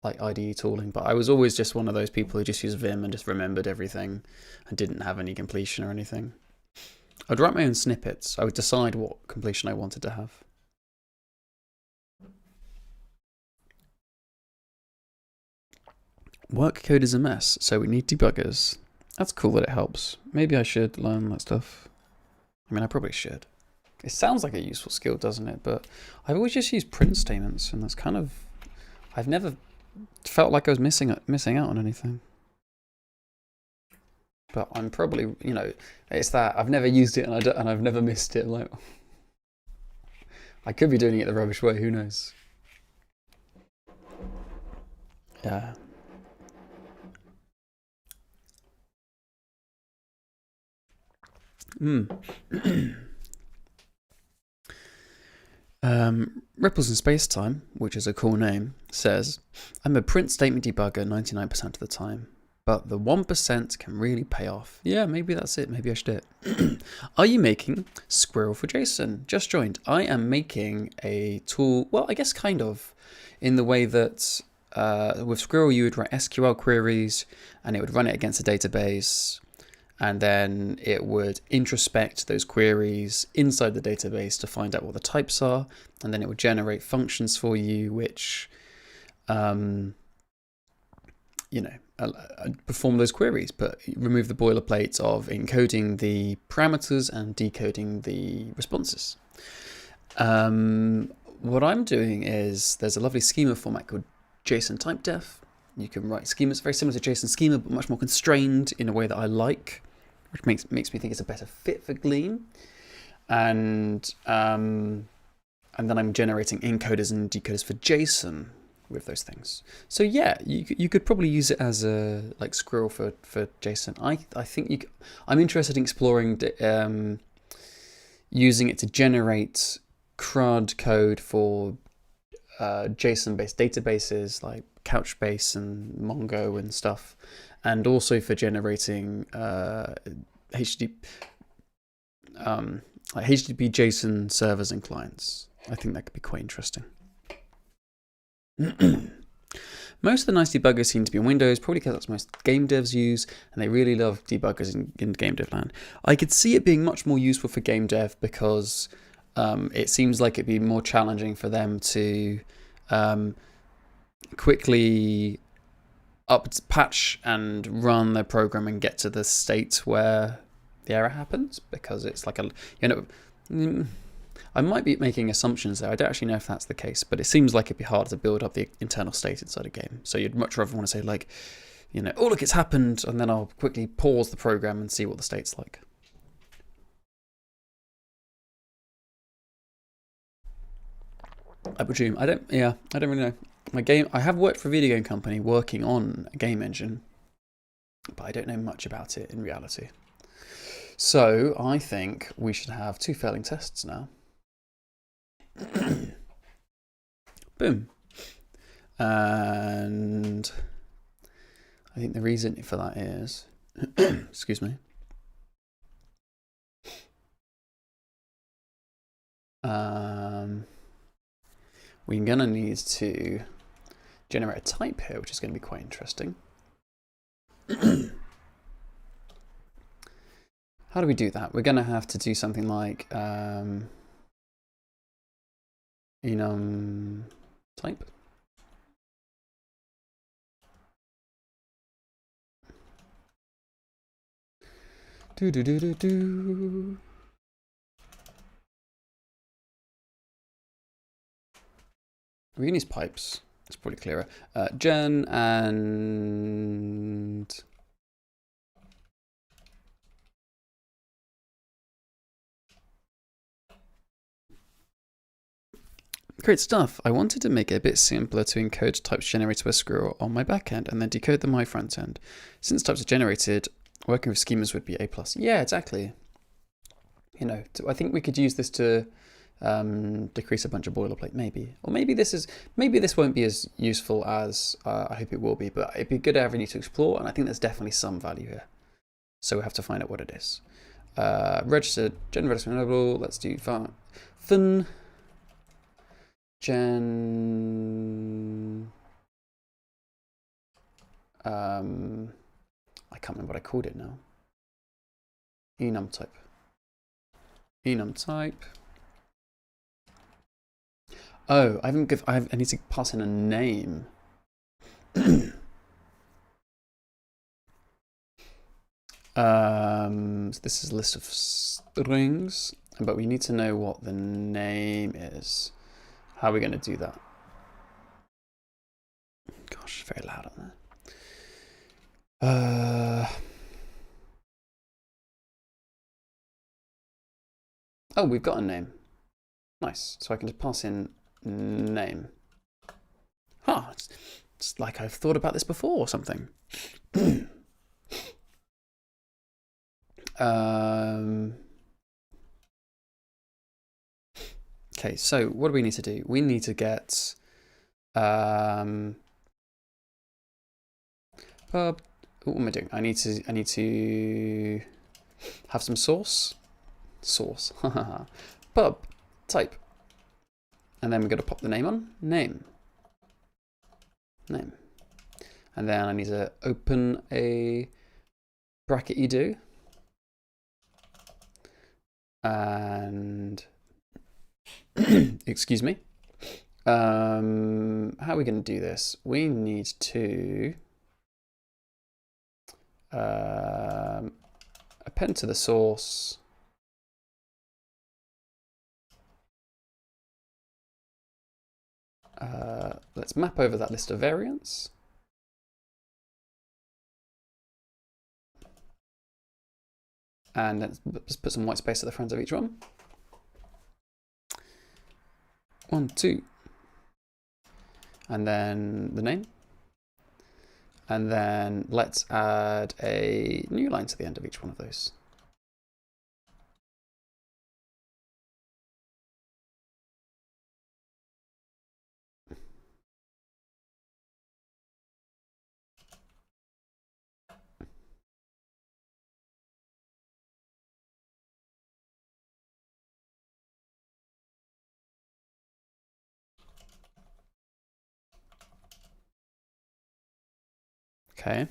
A: like IDE tooling, but I was always just one of those people who just used Vim and just remembered everything and didn't have any completion or anything. I'd write my own snippets. I would decide what completion I wanted to have. Work code is a mess, so we need debuggers. That's cool that it helps. Maybe I should learn that stuff. I mean, I probably should. It sounds like a useful skill, doesn't it? But I've always just used print statements, and that's kind of... I've never felt like I was missing out on anything. But I'm probably, it's that I've never used it and I've never missed it. Like, I could be doing it the rubbish way, who knows? Yeah. Ripples in Spacetime, which is a cool name, says, I'm a print statement debugger 99% of the time, but the 1% can really pay off. Yeah, maybe that's it. Maybe I should do it. Are you making Squirrel for JSON? Just joined. I am making a tool, well, I guess kind of, in the way that with Squirrel you would write SQL queries and it would run it against a database, and then it would introspect those queries inside the database to find out what the types are, and then it would generate functions for you which, perform those queries, but remove the boilerplate of encoding the parameters and decoding the responses. What I'm doing is there's a lovely schema format called JSON Typedef. You can write schemas very similar to JSON schema, but much more constrained in a way that I like, which makes me think it's a better fit for Gleam. And then I'm generating encoders and decoders for JSON with those things. So yeah, you could probably use it as a like Squirrel for JSON. I think I'm interested in exploring using it to generate CRUD code for JSON-based databases like Couchbase and Mongo and stuff, and also for generating HTTP JSON servers and clients. I think that could be quite interesting. Most of the nice debuggers seem to be on Windows, probably because that's most game devs use, and they really love debuggers in game dev land. I could see it being much more useful for game dev because it seems like it'd be more challenging for them to quickly patch and run their program and get to the state where the error happens, because it's like I might be making assumptions there. I don't actually know if that's the case, but it seems like it'd be harder to build up the internal state inside a game. So you'd much rather want to say like, oh look, it's happened, and then I'll quickly pause the program and see what the state's like. I presume. I don't really know. I have worked for a video game company working on a game engine, but I don't know much about it in reality. So I think we should have 2 failing tests now. Boom. And I think the reason for that is, excuse me. We're gonna need to generate a type here, which is going to be quite interesting. How do we do that? We're going to have to do something like enum type. We can use pipes. It's probably clearer. Gen and great stuff. I wanted to make it a bit simpler to encode types generated by Squirrel on my backend and then decode them on my front end. Since types are generated, working with schemas would be A+. Yeah, exactly. You know, I think we could use this to decrease a bunch of boilerplate, maybe. Or maybe this won't be as useful as I hope it will be, but it'd be a good avenue to explore, and I think there's definitely some value here. So we have to find out what it is. Register, gen register enable, let's do fun gen I can't remember what I called it now. Enum type. Oh, I need to pass in a name. So this is a list of strings, but we need to know what the name is. How are we going to do that? Gosh, very loud on there. Oh, we've got a name. Nice. So I can just pass in name. Huh, it's like I've thought about this before or something. Okay, so what do we need to do? We need to get what am I doing? I need to have some source. Pub type. And then we're going to pop the name on. Name. And then I need to open a bracket edo. And excuse me. How are we going to do this? We need to append to the source. Let's map over that list of variants. And let's put some white space at the front of each one. 1, 2. And then the name. And then let's add a new line to the end of each one of those. Okay.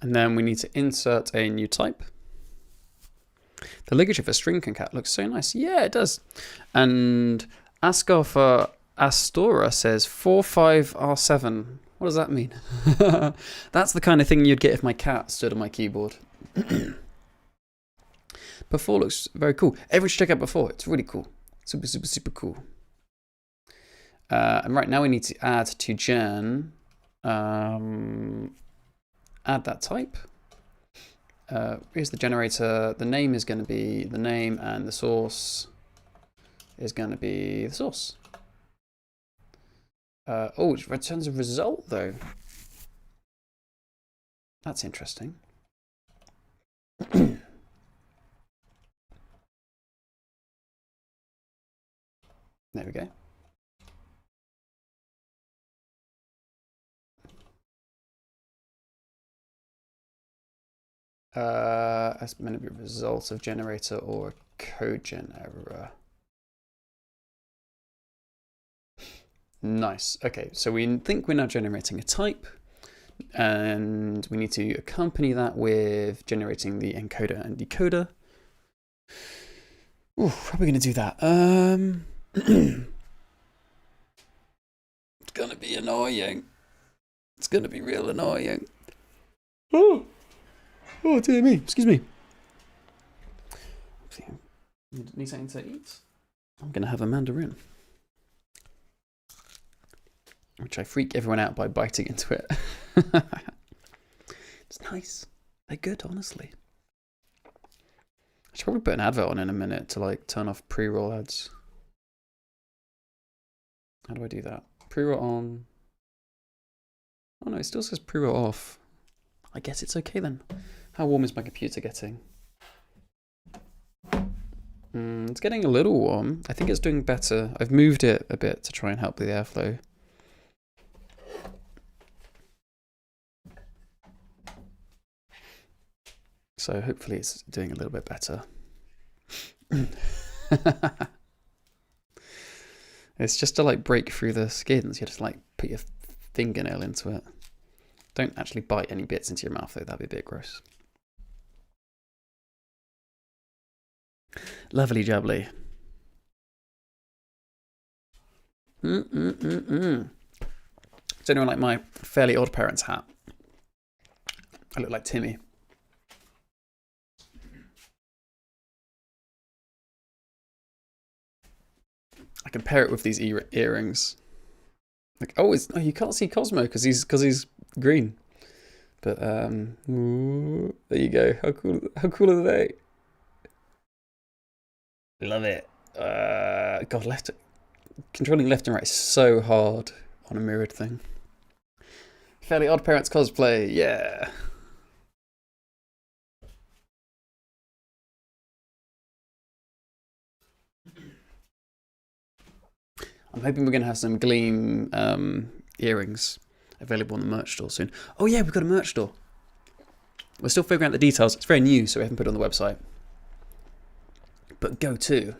A: And then we need to insert a new type. The ligature for string concat looks so nice. Yeah, it does. And Ascar for Astora says 45R7. What does that mean? That's the kind of thing you'd get if my cat stood on my keyboard. Before looks very cool. Everyone should check out Before. It's really cool. Super, super, super cool. And right now we need to add to gen. Add that type. Here's the generator. The name is going to be the name, and the source is going to be the source. Oh, it returns a result though. That's interesting. There we go. That's meant to be a result of generator or a code gen error. Nice. Okay, so we think we're now generating a type, and we need to accompany that with generating the encoder and decoder. Ooh, how are we going to do that? It's going to be annoying. It's going to be real annoying. Oh dear me. Excuse me. Need something to eat? I'm going to have a mandarin. Which I freak everyone out by biting into it. It's nice. They're good, honestly. I should probably put an advert on in a minute to like turn off pre-roll ads. How do I do that? Pre-roll on. Oh no, it still says pre-roll off. I guess it's okay then. How warm is my computer getting? It's getting a little warm. I think it's doing better. I've moved it a bit to try and help with the airflow. So hopefully it's doing a little bit better. It's just to like break through the skins. You just like put your fingernail into it. Don't actually bite any bits into your mouth though. That'd be a bit gross. Lovely jubbly. Does anyone like my Fairly Odd Parents hat? I look like Timmy. I can pair it with these earrings. Like, oh, you can't see Cosmo because he's green. But ooh, there you go. How cool are they? Love it. God, controlling left and right is so hard on a mirrored thing. Fairly Odd Parents cosplay, yeah. I'm hoping we're going to have some Gleam earrings available on the merch store soon. Oh yeah, we've got a merch store. We're still figuring out the details. It's very new, so we haven't put it on the website. But go to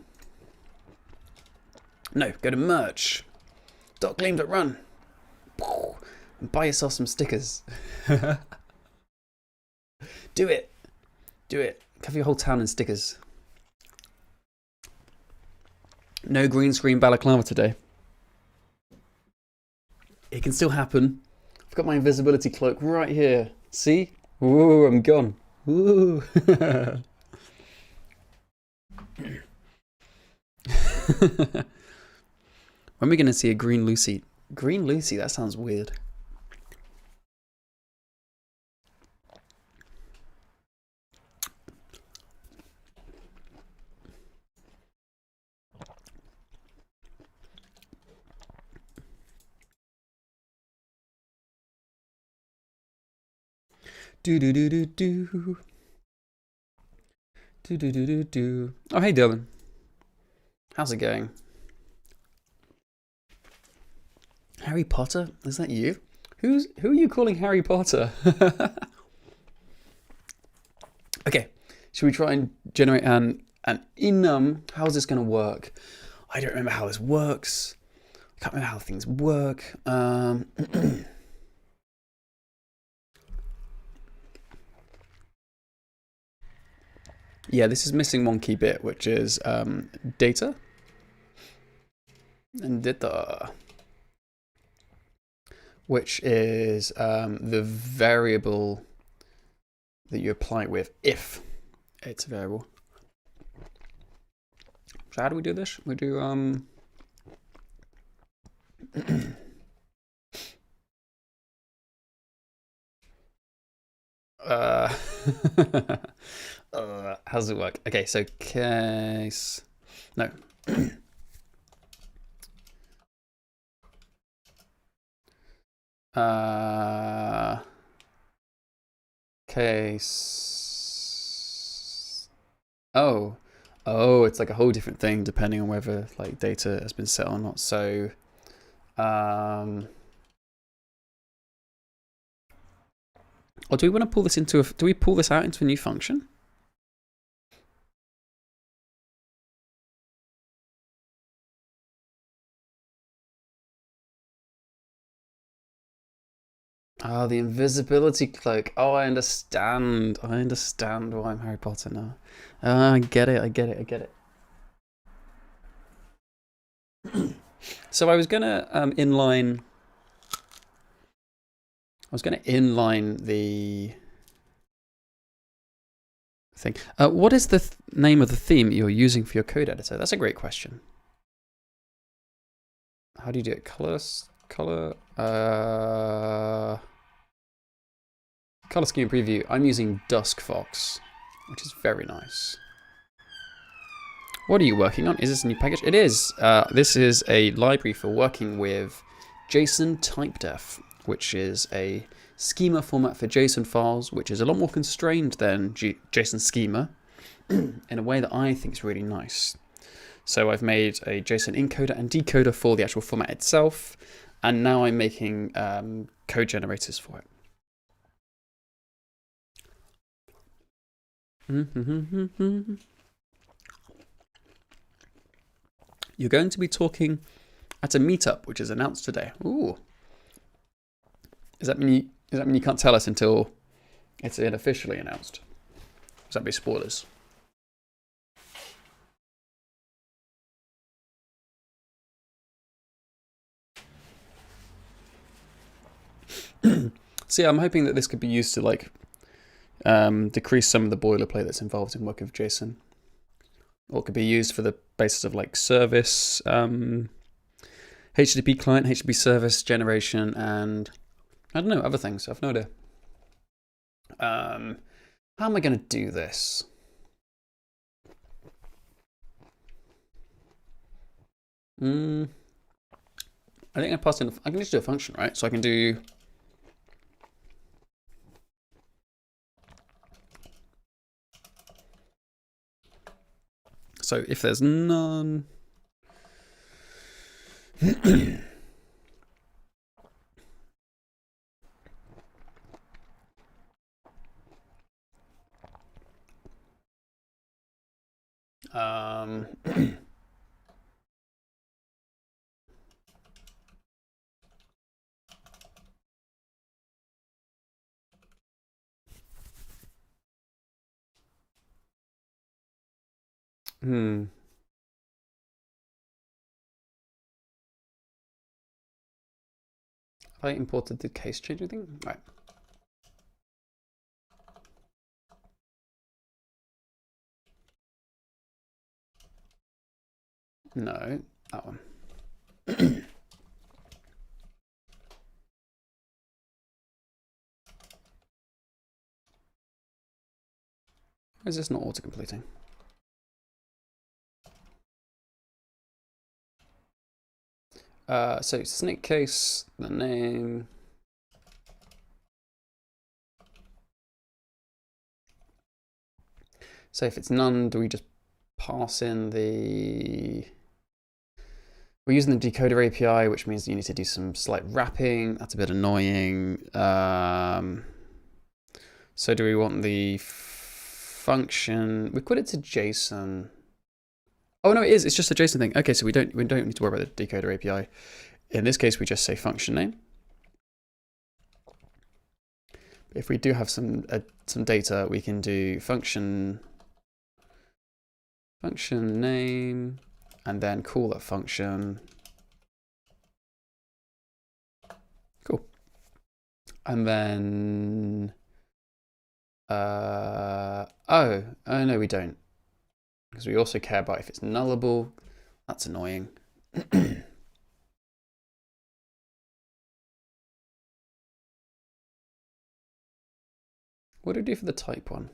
A: merch.gleam.run and buy yourself some stickers. Do it. Cover your whole town in stickers. No green screen balaclava today. It can still happen. I've got my invisibility cloak right here. See? Ooh, I'm gone. Ooh. When are we going to see a green Lucy? Green Lucy? That sounds weird. Do. Oh, hey Dylan. How's it going? Harry Potter? Is that you? Who are you calling Harry Potter? Okay, should we try and generate an enum? How is this going to work? I don't remember how this works. I can't remember how things work. Yeah, this is missing one key bit, which is data. And data. Which is the variable that you apply with if it's a variable. So how do we do this? We do how does it work? Okay, so case no. Case. Oh, it's like a whole different thing depending on whether like data has been set or not. So, or do we want to pull this into a? Do we pull this out into a new function? Oh, the invisibility cloak. Oh, I understand. I understand why I'm Harry Potter now. I get it. So I was gonna inline was going to inline the thing. What is the name of the theme you're using for your code editor? That's a great question. How do you do it? Color scheme preview. I'm using Dusk Fox, which is very nice. What are you working on? Is this a new package? It is. This is a library for working with JSON Typedef, which is a schema format for JSON files, which is a lot more constrained than JSON schema in a way that I think is really nice. So I've made a JSON encoder and decoder for the actual format itself, and now I'm making code generators for it. You're going to be talking at a meetup, which is announced today. Ooh. Does that mean you can't tell us until it's officially announced? Does that be spoilers? So yeah, I'm hoping that this could be used to like decrease some of the boilerplate that's involved in working with JSON, or could be used for the basis of like service, HTTP client, HTTP service generation, and I don't know, other things. I've no idea. How am I going to do this? I think I passed in. I can just do a function, right? So I can do. So if there's none. Have I imported the case changing thing? Right. No, that one. Why is this not auto-completing? So snake case, the name. So if it's none, do we just pass in the... We're using the decoder API, which means you need to do some slight wrapping. That's a bit annoying. So do we want the function? We put it to JSON. Oh no, it is. It's just a JSON thing. Okay, so we don't need to worry about the decoder API. In this case, we just say function name. If we do have some data, we can do function name, and then call that function. Cool. And then, oh no, we don't, because we also care about if it's nullable. That's annoying. What do we do for the type one?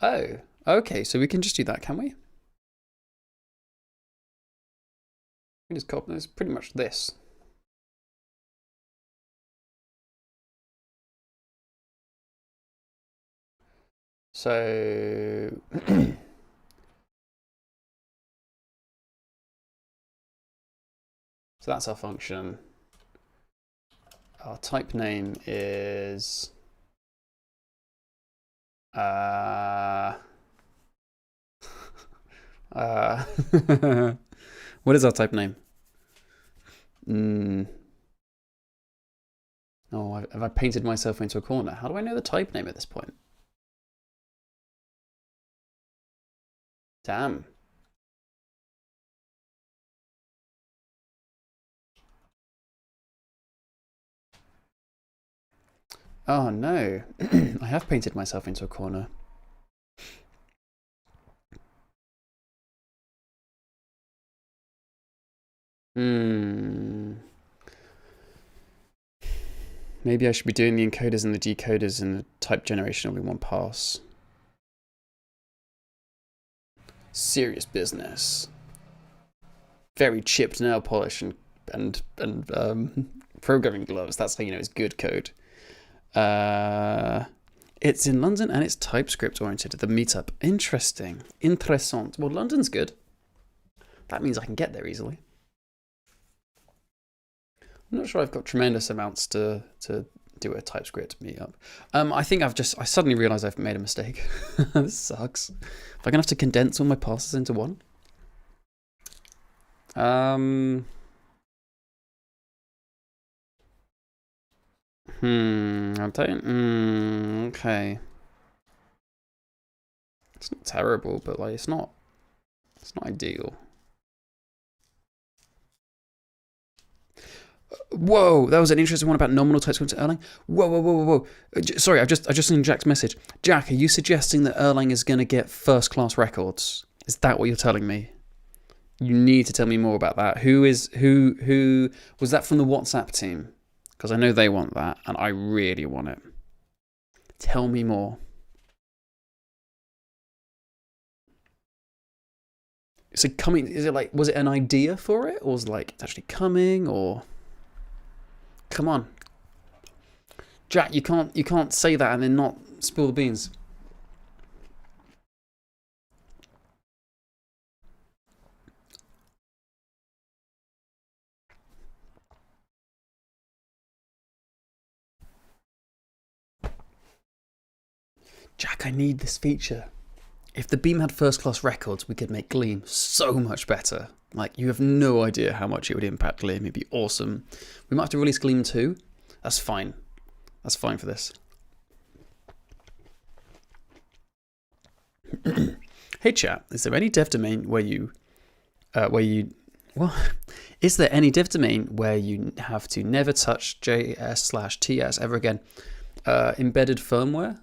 A: Oh, okay, so we can just do that, can we? We just copy. It's pretty much this. So so that's our function. Our type name is what is our type name? Oh, have I painted myself into a corner? How do I know the type name at this point? Damn. Oh no, I have painted myself into a corner. Maybe I should be doing the encoders and the decoders and the type generation all in one pass. Serious business. Very chipped nail polish and programming gloves. That's how you know it's good code. It's in London and it's TypeScript oriented. The meetup. Interesting. Interessant. Well, London's good. That means I can get there easily. I'm not sure I've got tremendous amounts to do a TypeScript meetup. I think I suddenly realised I've made a mistake. This sucks. Am I gonna have to condense all my passes into one? Okay. It's not terrible, but like it's not ideal. Whoa, that was an interesting one about nominal types going to Erlang. Whoa. Sorry, I've just seen Jack's message. Jack, are you suggesting that Erlang is going to get first class records? Is that what you're telling me? You need to tell me more about that. Who was that from the WhatsApp team? Because I know they want that, and I really want it. Tell me more. Is it coming? Is it like, was it an idea for it, or was it like it's actually coming, or? Come on, Jack, you can't say that and then not spill the beans. Jack, I need this feature. If the Beam had first class records, we could make Gleam so much better. Like, you have no idea how much it would impact Gleam. It'd be awesome. We might have to release Gleam 2. That's fine. That's fine for this. Hey chat, is there any dev domain where you is there any dev domain where you have to never touch JS/TS ever again? Embedded firmware?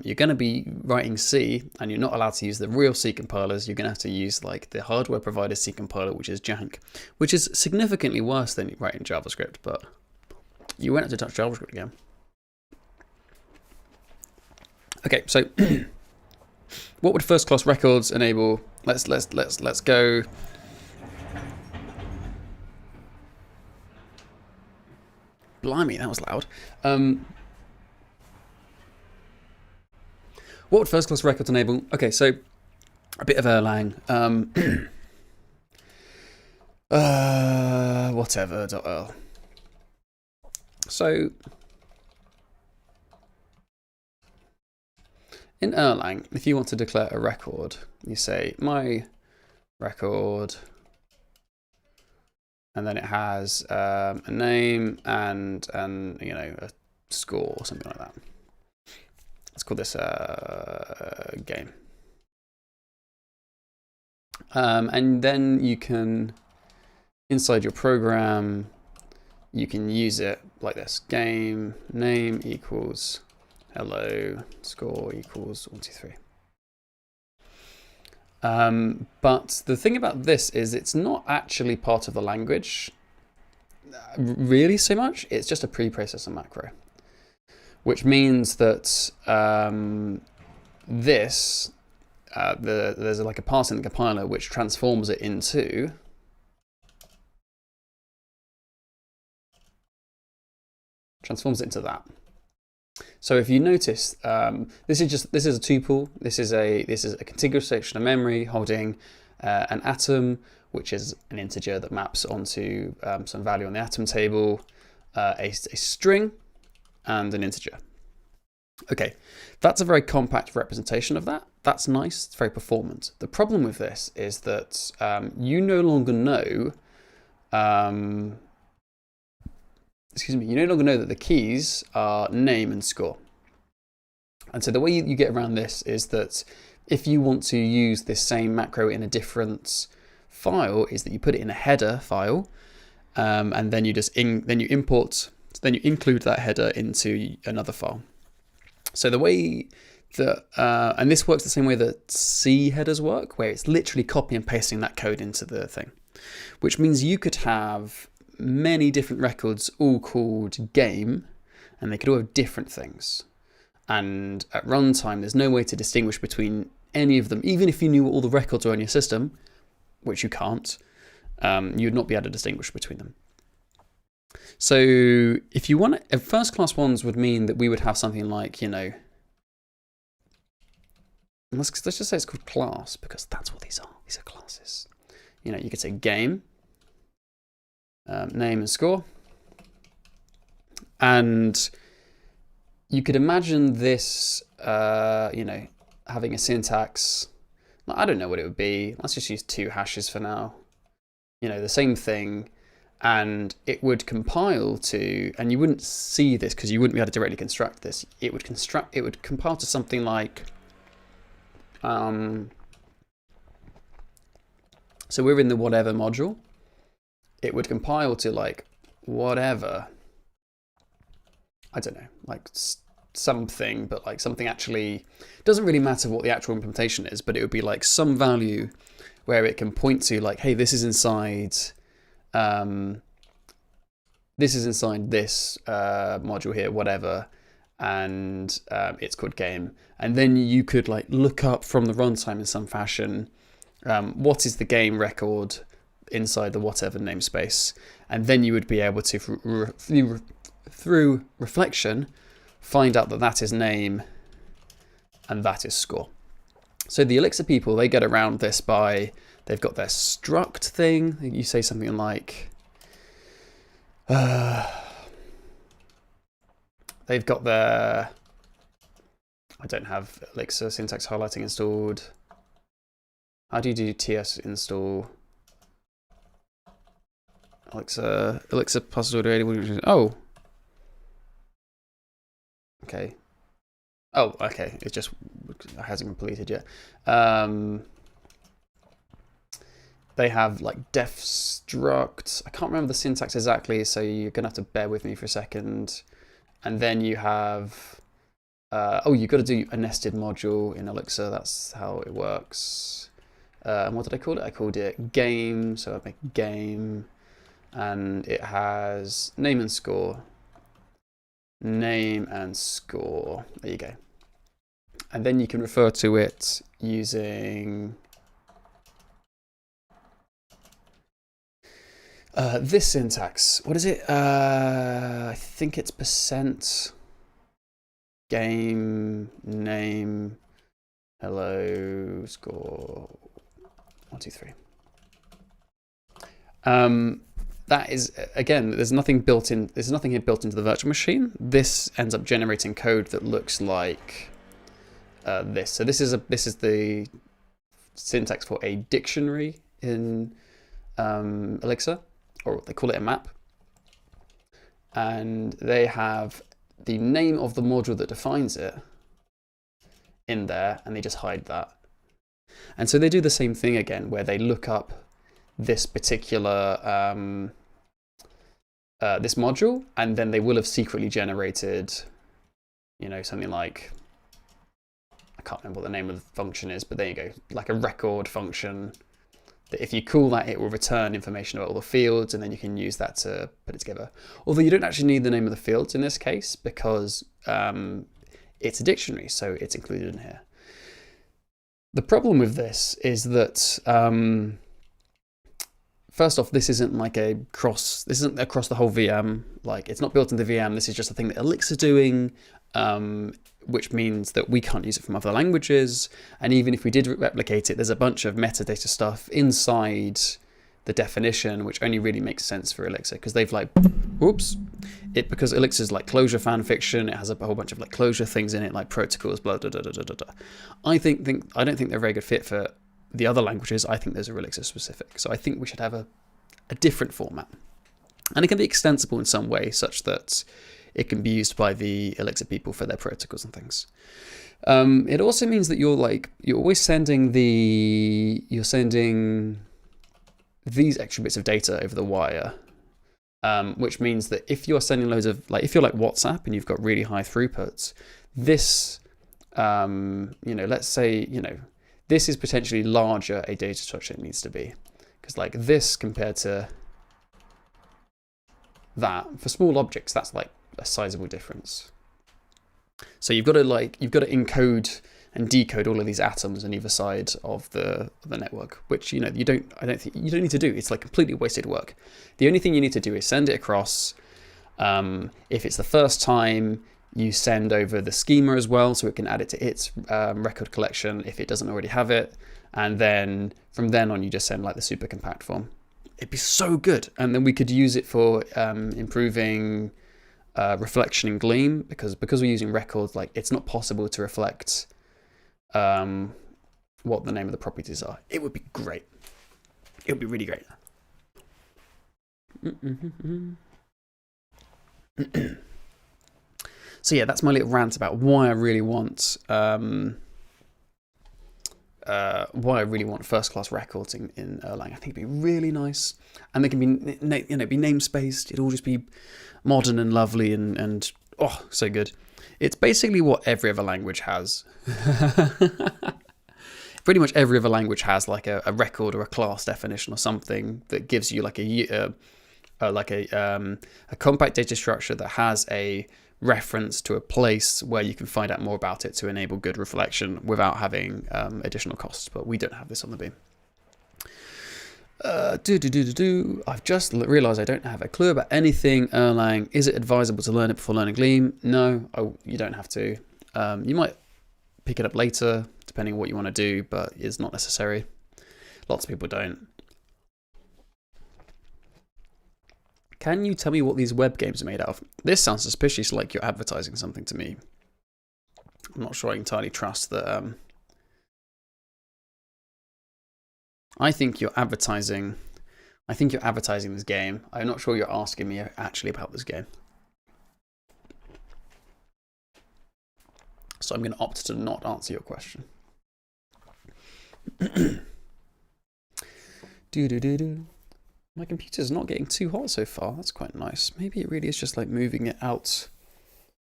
A: You're going to be writing C, and you're not allowed to use the real C compilers. You're going to have to use like the hardware provider C compiler, which is jank, which is significantly worse than writing JavaScript, but you won't have to touch JavaScript again. Okay, so what would first class records enable? Let's go. Blimey, that was loud. What would first class records enable? Okay, so a bit of Erlang. Whatever.erl. So in Erlang, if you want to declare a record, you say my record, and then it has a name and you know, a score or something like that. Let's call this game. And then you can, inside your program, you can use it like this. Game name equals hello, score equals 1, 2, 3. But the thing about this is it's not actually part of the language really so much. It's just a preprocessor macro, which means that there's like a pass in the compiler which transforms it into that. So if you notice, this is a tuple. This is a contiguous section of memory holding an atom, which is an integer that maps onto some value on the atom table, a string, and an integer. Okay, that's a very compact representation of that. That's nice, it's very performant. The problem with this is that you no longer know, you no longer know that the keys are name and score. And so the way you get around this is that if you want to use this same macro in a different file, is that you put it in a header file, and then you import So then you include that header into another file. So the way that, and this works the same way that C headers work, where it's literally copy and pasting that code into the thing, which means you could have many different records all called game, and they could all have different things. And at runtime, there's no way to distinguish between any of them, even if you knew what all the records are on your system, which you can't, you'd not be able to distinguish between them. So if you want, first class ones would mean that we would have something like, you know, let's just say it's called class, because that's what these are. These are classes. You know, you could say game, name and score. And you could imagine this, you know, having a syntax. I don't know what it would be. Let's just use 2 hashes for now. You know, the same thing. And it would compile to, and you wouldn't see this because you wouldn't be able to directly construct this. It would compile to something like, so we're in the whatever module. It would compile to like whatever, I don't know, like something, but like something actually, doesn't really matter what the actual implementation is, but it would be like some value where it can point to like, hey, this is inside this module here, whatever, and it's called game. And then you could like look up from the runtime in some fashion, what is the game record inside the whatever namespace, and then you would be able to through reflection find out that that is name and that is score. So the Elixir people, they get around this by, they've got their struct thing. You say something like, they've got their, I don't have Elixir syntax highlighting installed. How do you do ts install? Elixir password. Oh. Okay. Oh, okay. It just hasn't completed yet. They have like def struct. I can't remember the syntax exactly, so you're gonna have to bear with me for a second. And then you have, oh, you've got to do a nested module in Elixir. That's how it works. And what did I call it? I called it game. So I make game, and it has name and score. Name and score. There you go. And then you can refer to it using this syntax. What is it? I think it's % game name hello score 1 2 3. That is, again, there's nothing built in. There's nothing here built into the virtual machine. This ends up generating code that looks like this. So this is the syntax for a dictionary in Elixir, or they call it a map. And they have the name of the module that defines it in there, and they just hide that. And so they do the same thing again, where they look up this particular this module, and then they will have secretly generated, you know, something like, I can't remember what the name of the function is, but there you go, like a record function that if you call that, it will return information about all the fields, and then you can use that to put it together. Although you don't actually need the name of the fields in this case, because it's a dictionary, so it's included in here. The problem with this is that first off, this isn't like this isn't across the whole VM. Like, it's not built into the VM. This is just a thing that Elixir's doing, which means that we can't use it from other languages. And even if we did replicate it, there's a bunch of metadata stuff inside the definition, which only really makes sense for Elixir, because they've like, whoops, because Elixir's like closure fan fiction. It has a whole bunch of like closure things in it, like protocols, blah, blah, blah, blah, blah, blah. I don't think they're a very good fit for the other languages. I think those are Elixir specific. So I think we should have a different format. And it can be extensible in some way, such that it can be used by the Elixir people for their protocols and things. It also means that you're always sending these extra bits of data over the wire. which means that if you're sending loads of, like, if you're like WhatsApp and you've got really high throughputs, this, let's say, this is potentially larger a data structure it needs to be. Because like this compared to that, for small objects, that's like a sizable difference. So you've got to encode and decode all of these atoms on either side of the network, which I don't think you don't need to do. It's like completely wasted work. The only thing you need to do is send it across. If it's the first time, you send over the schema as well, so it can add it to its record collection if it doesn't already have it, and then from then on you just send like the super compact form. It'd be so good, and then we could use it for improving reflection in Gleam, because we're using records, like it's not possible to reflect what the name of the properties are. It would be great. It would be really great. So yeah, that's my little rant about why I really want first-class records in Erlang. I think it'd be really nice, and they can be be namespaced. It'd all just be modern and lovely and oh, so good. It's basically what every other language has. Pretty much every other language has like a record or a class definition or something that gives you like a compact data structure that has a reference to a place where you can find out more about it to enable good reflection without having additional costs. But we don't have this on the Beam. I've just realized I don't have a clue about anything Erlang. Is it advisable to learn it before learning Gleam? No, you don't have to. You might pick it up later, depending on what you want to do, but it's not necessary. Lots of people don't. Can you tell me what these web games are made out of? This sounds suspicious, like you're advertising something to me. I'm not sure I entirely trust that. I think you're advertising this game. I'm not sure you're asking me actually about this game. So I'm going to opt to not answer your question. My computer's not getting too hot so far. That's quite nice. Maybe it really is just like moving it out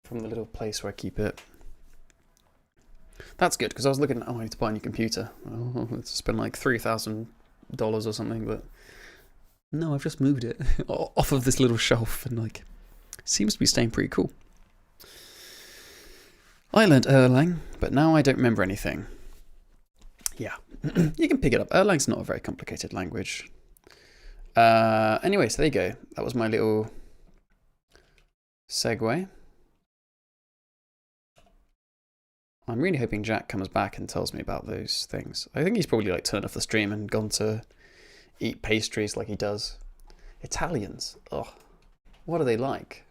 A: from the little place where I keep it. That's good, because I was looking at, I need to buy a new computer. Oh, it's spent like $3,000 or something, but no, I've just moved it off of this little shelf, and like, it seems to be staying pretty cool. I learned Erlang, but now I don't remember anything. Yeah, you can pick it up. Erlang's not a very complicated language. Anyway, so there you go. That was my little segue. I'm really hoping Jack comes back and tells me about those things. I think he's probably like turned off the stream and gone to eat pastries like he does. Italians. Oh, what are they like?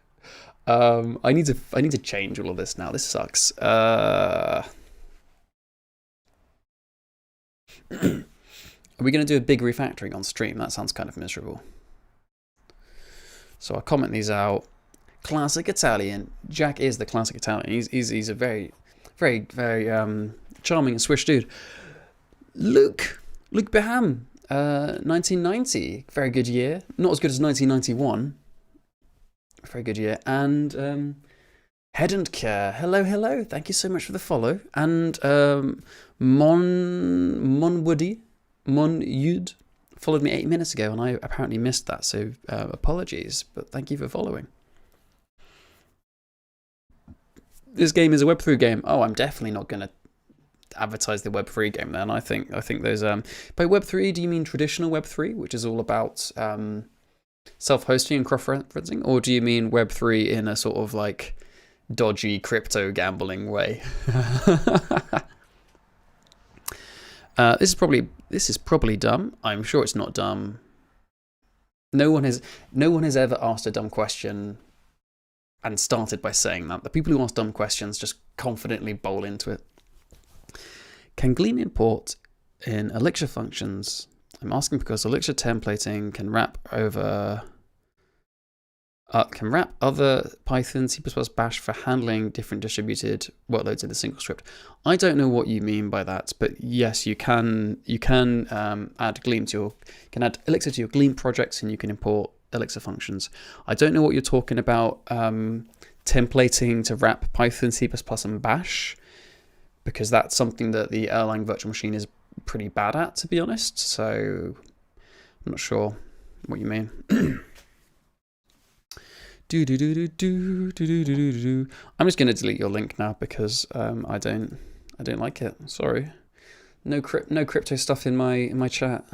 A: I need to change all of this now. This sucks. Are we going to do a big refactoring on stream? That sounds kind of miserable. So I'll comment these out. Classic Italian. Jack is the classic Italian. He's a very, very, very charming and swish dude. Luke Beham, 1990. Very good year. Not as good as 1991. Very good year. And Head and Care. Hello. Thank you so much for the follow. And Monwoody. Mon-Yud followed me 8 minutes ago, and I apparently missed that, so apologies, but thank you for following. This game is a Web3 game. Oh, I'm definitely not going to advertise the Web3 game then. I think those... by Web3, do you mean traditional Web3, which is all about self-hosting and cross-referencing, or do you mean Web3 in a sort of like dodgy crypto gambling way? This is probably dumb. I'm sure it's not dumb. No one has ever asked a dumb question and started by saying that. The people who ask dumb questions just confidently bowl into it. Can Gleam import in Elixir functions? I'm asking because Elixir templating can wrap other Python, C++, Bash for handling different distributed workloads in a single script. I don't know what you mean by that, but yes, you can add Elixir to your Gleam projects, and you can import Elixir functions. I don't know what you're talking about templating to wrap Python, C++, and Bash, because that's something that the Erlang virtual machine is pretty bad at, to be honest. So I'm not sure what you mean. I'm just going to delete your link now because I don't like it. Sorry. No crypto stuff in my chat,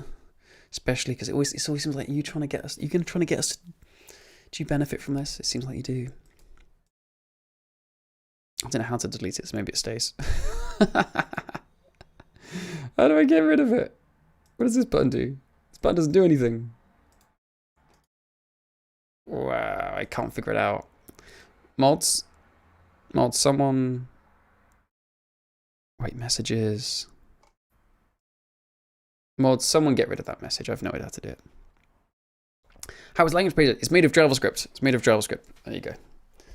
A: especially because it always seems like you trying to get us. You're going to try to get us. Do you benefit from this? It seems like you do. I don't know how to delete it, so maybe it stays. How do I get rid of it? What does this button do? This button doesn't do anything. Wow, I can't figure it out. Mods, someone. Wait, messages. Mods, someone get rid of that message. I have no idea how to do it. How is language made? It's made of JavaScript. It's made of JavaScript. There you go.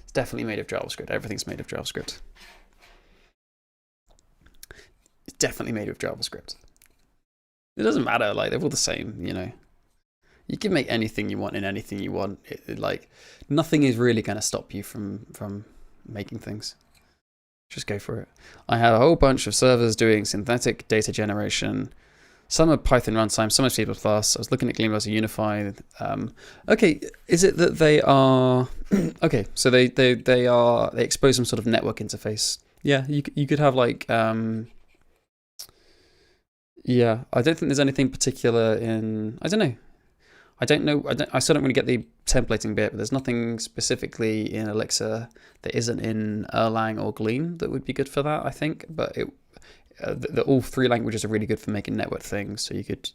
A: It's definitely made of JavaScript. Everything's made of JavaScript. It's definitely made of JavaScript. It doesn't matter. Like, they're all the same, you know. You can make anything you want in anything you want. Like, nothing is really going to stop you from making things. Just go for it. I had a whole bunch of servers doing synthetic data generation. Some are Python runtime, some are C++. I was looking at Gleam as a unified. Okay, is it that they are... okay, so they expose some sort of network interface. Yeah, you could have like... yeah, I don't think there's anything particular in... I don't know. I still don't really get the templating bit, but there's nothing specifically in Elixir that isn't in Erlang or Gleam that would be good for that, I think. But all three languages are really good for making network things. So you could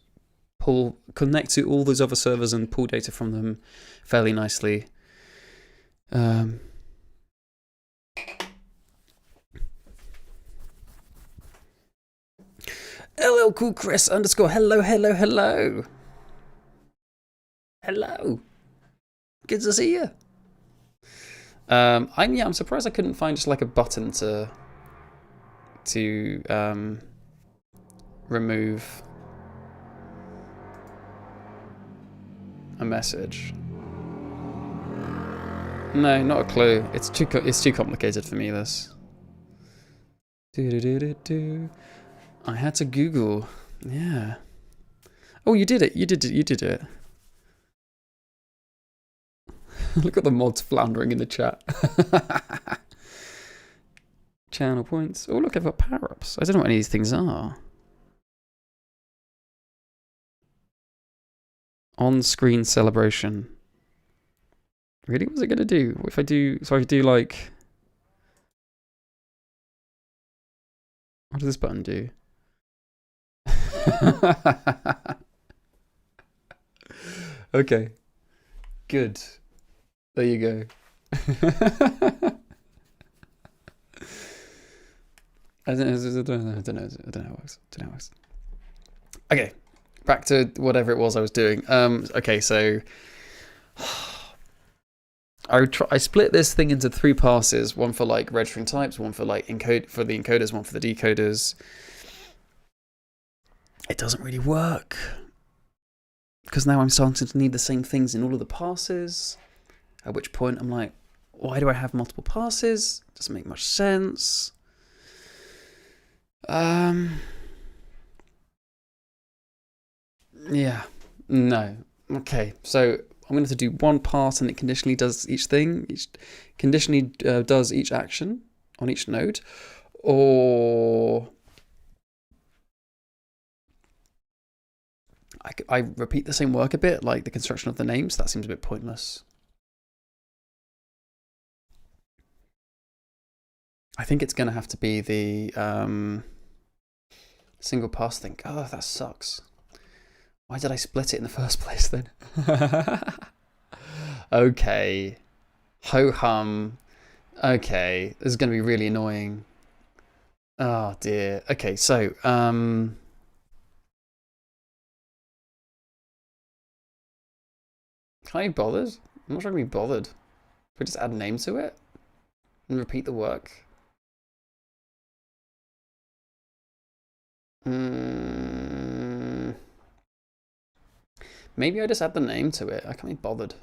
A: connect to all those other servers and pull data from them fairly nicely. LL Cool Chris _ hello. Hello. Good to see you. I'm surprised I couldn't find just like a button to remove a message. No, not a clue. It's too complicated for me, this. I had to Google. Yeah. Oh, you did it. You did it. Look at the mods floundering in the chat. Channel points. Oh, look, I've got power-ups. I don't know what any of these things are. On-screen celebration. Really? What's it going to do? What if I do... So I do, like... What does this button do? Okay. Good. There you go. I don't know how it works. Okay, back to whatever it was I was doing. Okay, so I split this thing into 3 passes. One for like registering types, one for like the encoders, one for the decoders. It doesn't really work because now I'm starting to need the same things in all of the passes. At which point I'm like, why do I have multiple passes? Doesn't make much sense. Yeah, no. Okay, so I'm going to do one pass and it conditionally does each thing. Conditionally does each action on each node. Or I repeat the same work a bit, like the construction of the names. That seems a bit pointless. I think it's going to have to be the single pass thing. Oh, that sucks. Why did I split it in the first place then? Okay. Ho-hum. Okay, this is going to be really annoying. Oh dear. Okay, so can I be bothered? I'm not sure I can be bothered. We just add a name to it and repeat the work. Maybe I just add the name to it. I can't be bothered.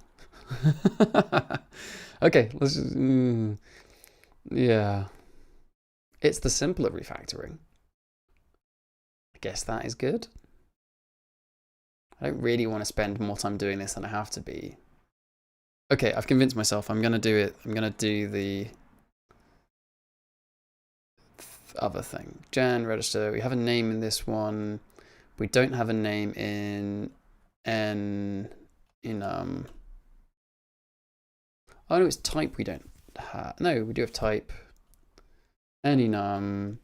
A: Okay, let's just, yeah. It's the simpler refactoring. I guess that is good. I don't really want to spend more time doing this than I have to be. Okay, I've convinced myself I'm going to do it. I'm going to do the other thing. Gen register. We have a name in this one. We don't have a name in oh no, it's type we don't have. No, we do have type. Enum.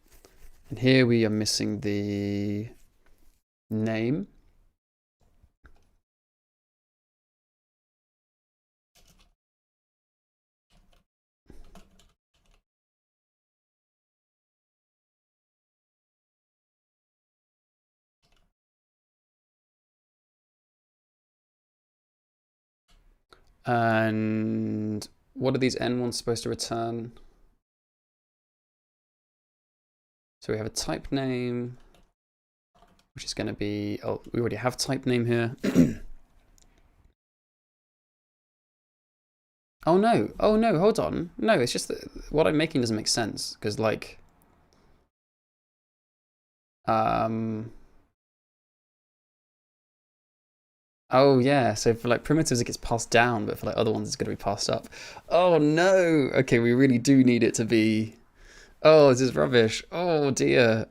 A: And here we are missing the name. And what are these N1s supposed to return? So we have a type name, which is going to be, oh, we already have type name here. Oh no, hold on. No, it's just that what I'm making doesn't make sense because like, oh yeah, so for like primitives it gets passed down, but for like other ones it's going to be passed up. Oh no, okay, we really do need it to be, oh, this is rubbish. Oh dear.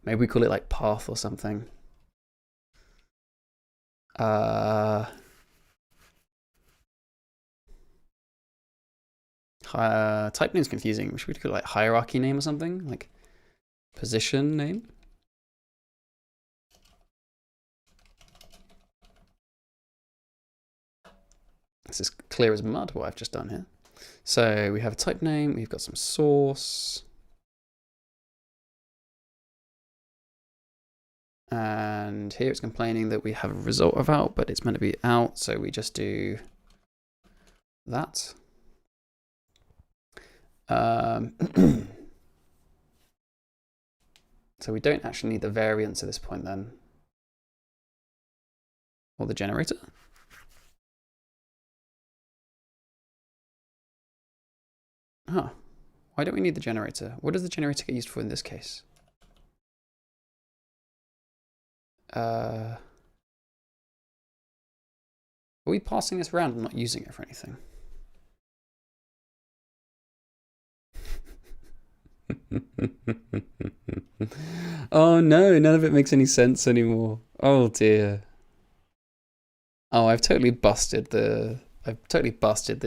A: Maybe we call it like path or something. Type name's confusing. Should we call it like hierarchy name or something? Like position name? This is clear as mud what I've just done here. So we have a type name, we've got some source. And here it's complaining that we have a result of out, but it's meant to be out, so we just do that. So we don't actually need the variance at this point then. Or the generator. Huh. Why don't we need the generator? What does the generator get used for in this case? Are we passing this around and not using it for anything? Oh no, none of it makes any sense anymore. Oh dear. Oh, I've totally busted the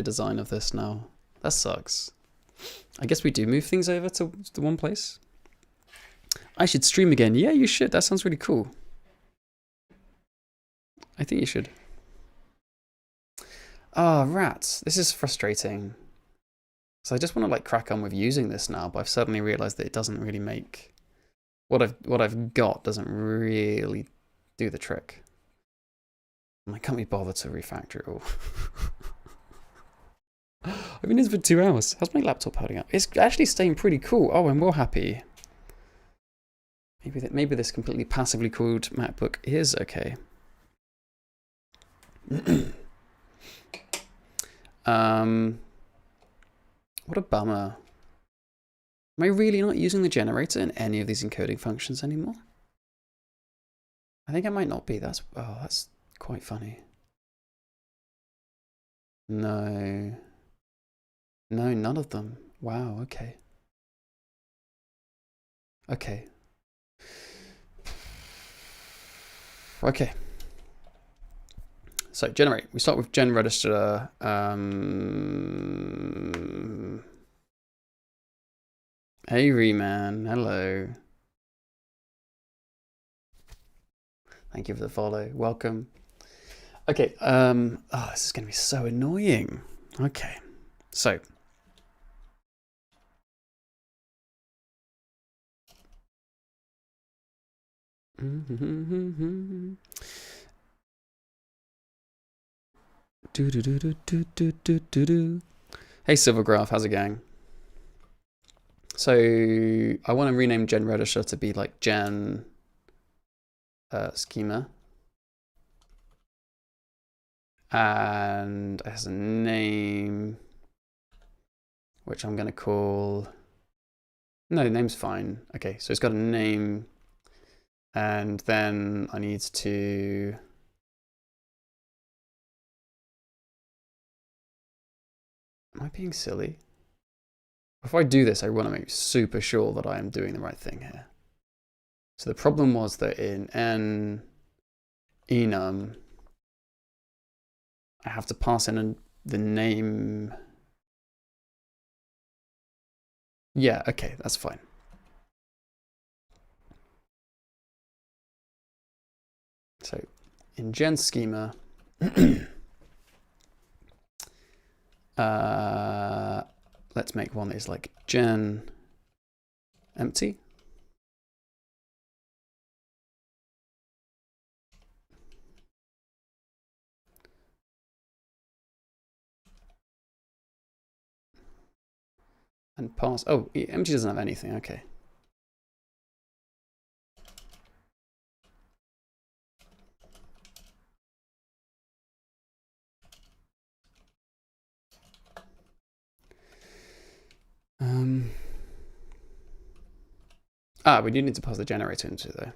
A: design of this now. That sucks. I guess we do move things over to the one place. I should stream again. Yeah, you should. That sounds really cool. I think you should. Ah, rats. This is frustrating. So I just want to like crack on with using this now, but I've suddenly realized that it doesn't really make what I've got doesn't really do the trick. And I can't be bothered to refactor it all. I've been in this for 2 hours. How's my laptop holding up? It's actually staying pretty cool. Oh, I'm well happy. Maybe this completely passively cooled MacBook is okay. What a bummer. Am I really not using the generator in any of these encoding functions anymore? I think I might not be. That's quite funny. No. No, none of them. Wow, okay. Okay. Okay. So generate. We start with gen register. Hey Reman, hello. Thank you for the follow. Welcome. Okay. Oh, this is gonna be so annoying. Okay. So. Hey Silvergraph, how's it going? So I want to rename gen register to be like gen schema. And it has a name, which I'm going to call, no, name's fine. Okay, so it's got a name, and then I need to, am I being silly? Before I do this, I want to make super sure that I am doing the right thing here. So the problem was that in enum, I have to pass in the name. Yeah, okay, that's fine. So in gen schema, let's make one that is like gen empty. And pass, oh, empty doesn't have anything, okay. We do need to pass the generator into it though.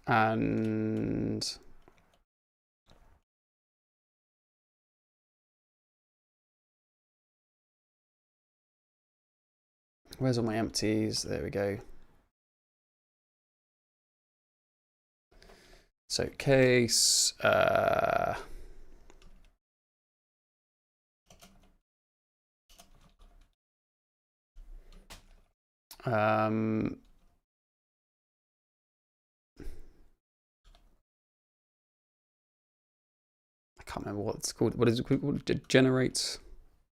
A: And where's all my empties? There we go. So case, I can't remember what it's called. What is it called? It generates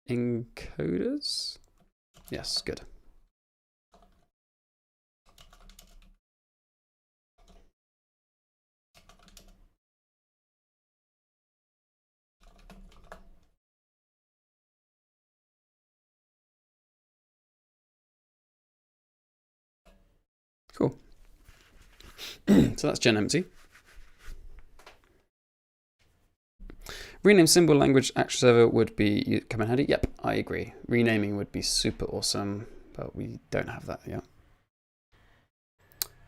A: encoders? Yes, good. Cool. So that's gen empty. Rename symbol language action server would be come in handy. Yep, I agree. Renaming would be super awesome, but we don't have that yet.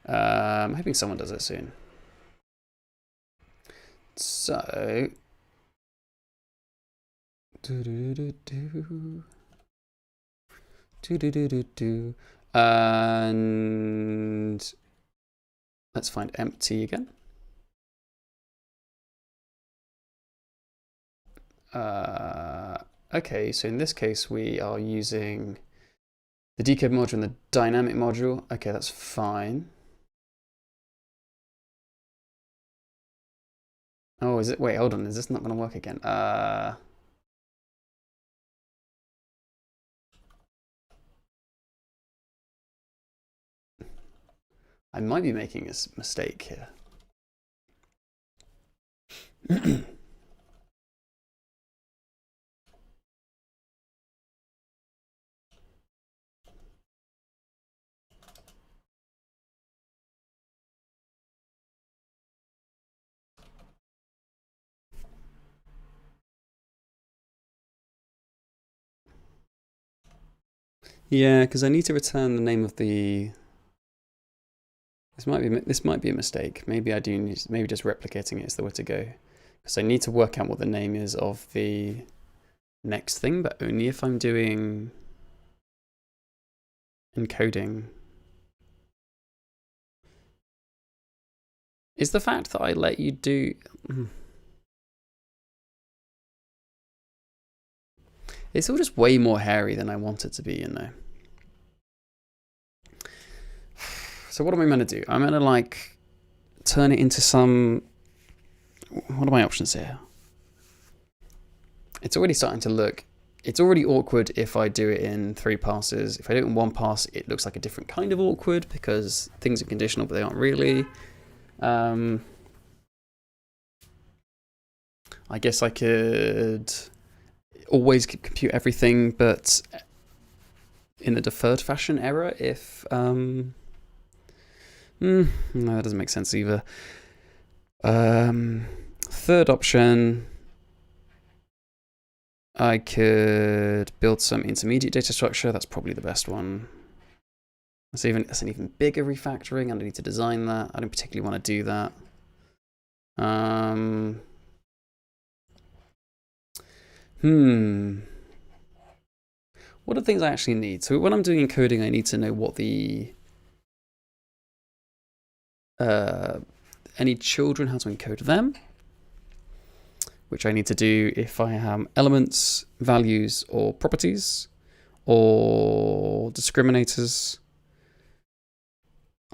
A: I'm hoping someone does it soon. So, and let's find empty again. Okay, so in this case, we are using the decode module and the dynamic module. Okay, that's fine. Oh, is it? Wait, hold on. Is this not going to work again? I might be making a mistake here. Yeah, because I need to return the name of the. This might be a mistake. Maybe I do need. Maybe just replicating it is the way to go, because I need to work out what the name is of the next thing, but only if I'm doing encoding. Is the fact that I let you do. It's all just way more hairy than I want it to be, you know. So what am I going to do? I'm going to like turn it into some. What are my options here? It's already starting to look. It's already awkward if I do it in 3 passes. If I do it in 1 pass, it looks like a different kind of awkward because things are conditional, but they aren't really. I guess I could always compute everything, but in a deferred fashion error if no, that doesn't make sense either. Third option, I could build some intermediate data structure. That's probably the best one. That's an even bigger refactoring. I need to design that. I don't particularly want to do that. What are things I actually need? So when I'm doing encoding, I need to know what the any children, how to encode them, which I need to do if I have elements, values, or properties, or discriminators.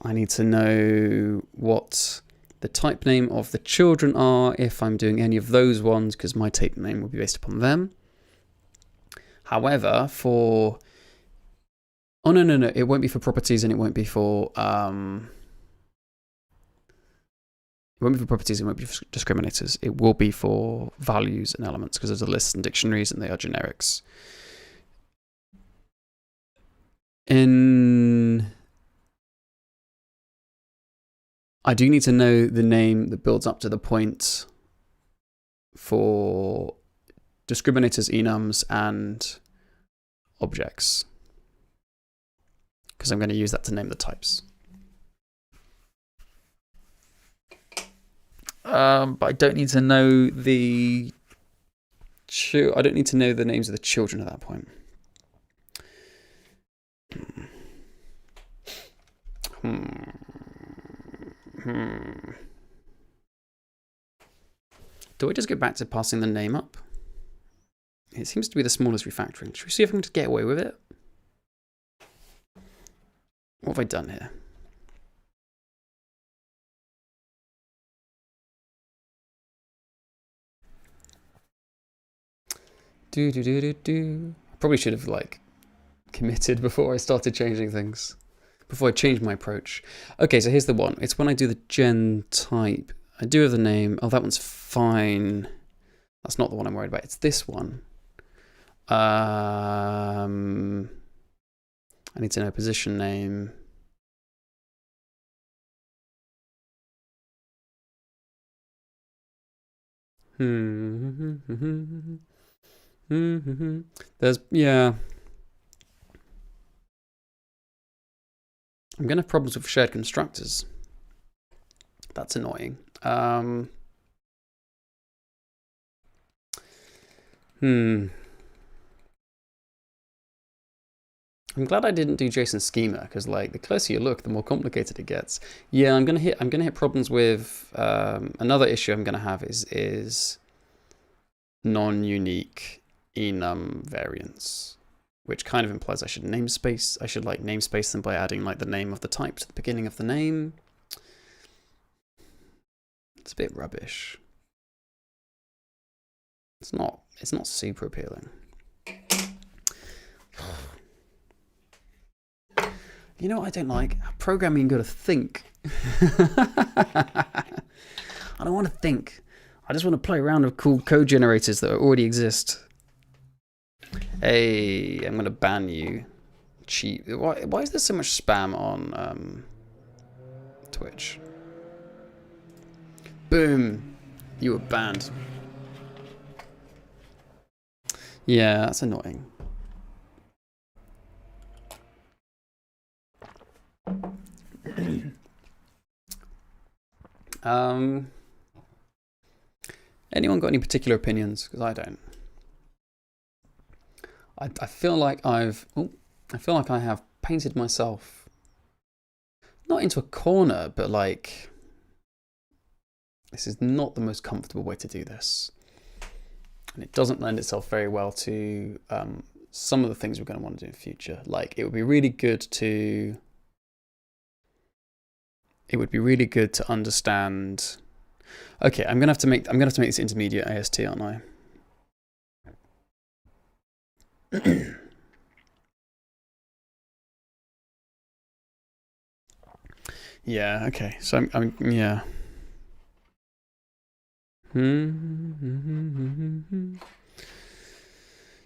A: I need to know what the type name of the children are if I'm doing any of those ones, because my type name will be based upon them. However, for... Oh, no. It won't be for properties and it won't be for... It won't be for properties, it won't be for discriminators. It will be for values and elements, because there's a list and dictionaries and they are generics. I do need to know the name that builds up to the point for discriminators, enums, and objects, because I'm going to use that to name the types. But I don't need to know the names of the children at that point. Do I just go back to passing the name up? It seems to be the smallest refactoring. Should we see if I can just get away with it? What have I done here? I probably should have committed before I started changing things. Before I changed my approach. Okay, so here's the one. It's when I do the gen type. I do have the name. Oh, that one's fine. That's not the one I'm worried about. It's this one. I need to know position name. Yeah. I'm going to have problems with shared constructors. That's annoying. I'm glad I didn't do JSON schema, because the closer you look, the more complicated it gets. Yeah, I'm gonna hit problems with another issue I'm gonna have is non-unique enum variants, which kind of implies I should namespace them by adding the name of the type to the beginning of the name. It's a bit rubbish. It's not super appealing. You know what I don't like? Programming, you got to think. I don't want to think. I just want to play around with cool code generators that already exist. Hey, I'm going to ban you. Cheat. Why is there so much spam on Twitch? Boom. You were banned. Yeah, that's annoying. Anyone got any particular opinions? Because I don't. I feel like I have painted myself not into a corner, but this is not the most comfortable way to do this, and it doesn't lend itself very well to some of the things we're going to want to do in the future. It would be really good to understand. Okay, I'm gonna have to make this intermediate AST, aren't I? Yeah. Okay. So I'm yeah.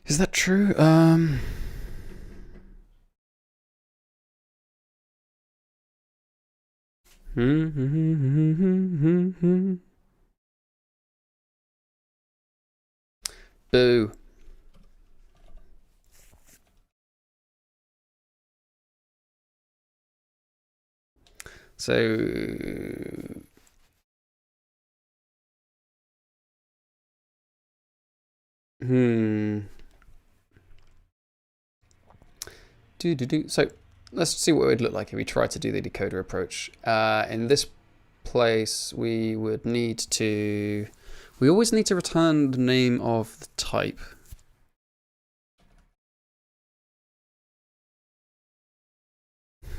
A: Is that true? Boo. So So let's see what it would look like if we try to do the decoder approach. In this place, we would need to. We always need to return the name of the type.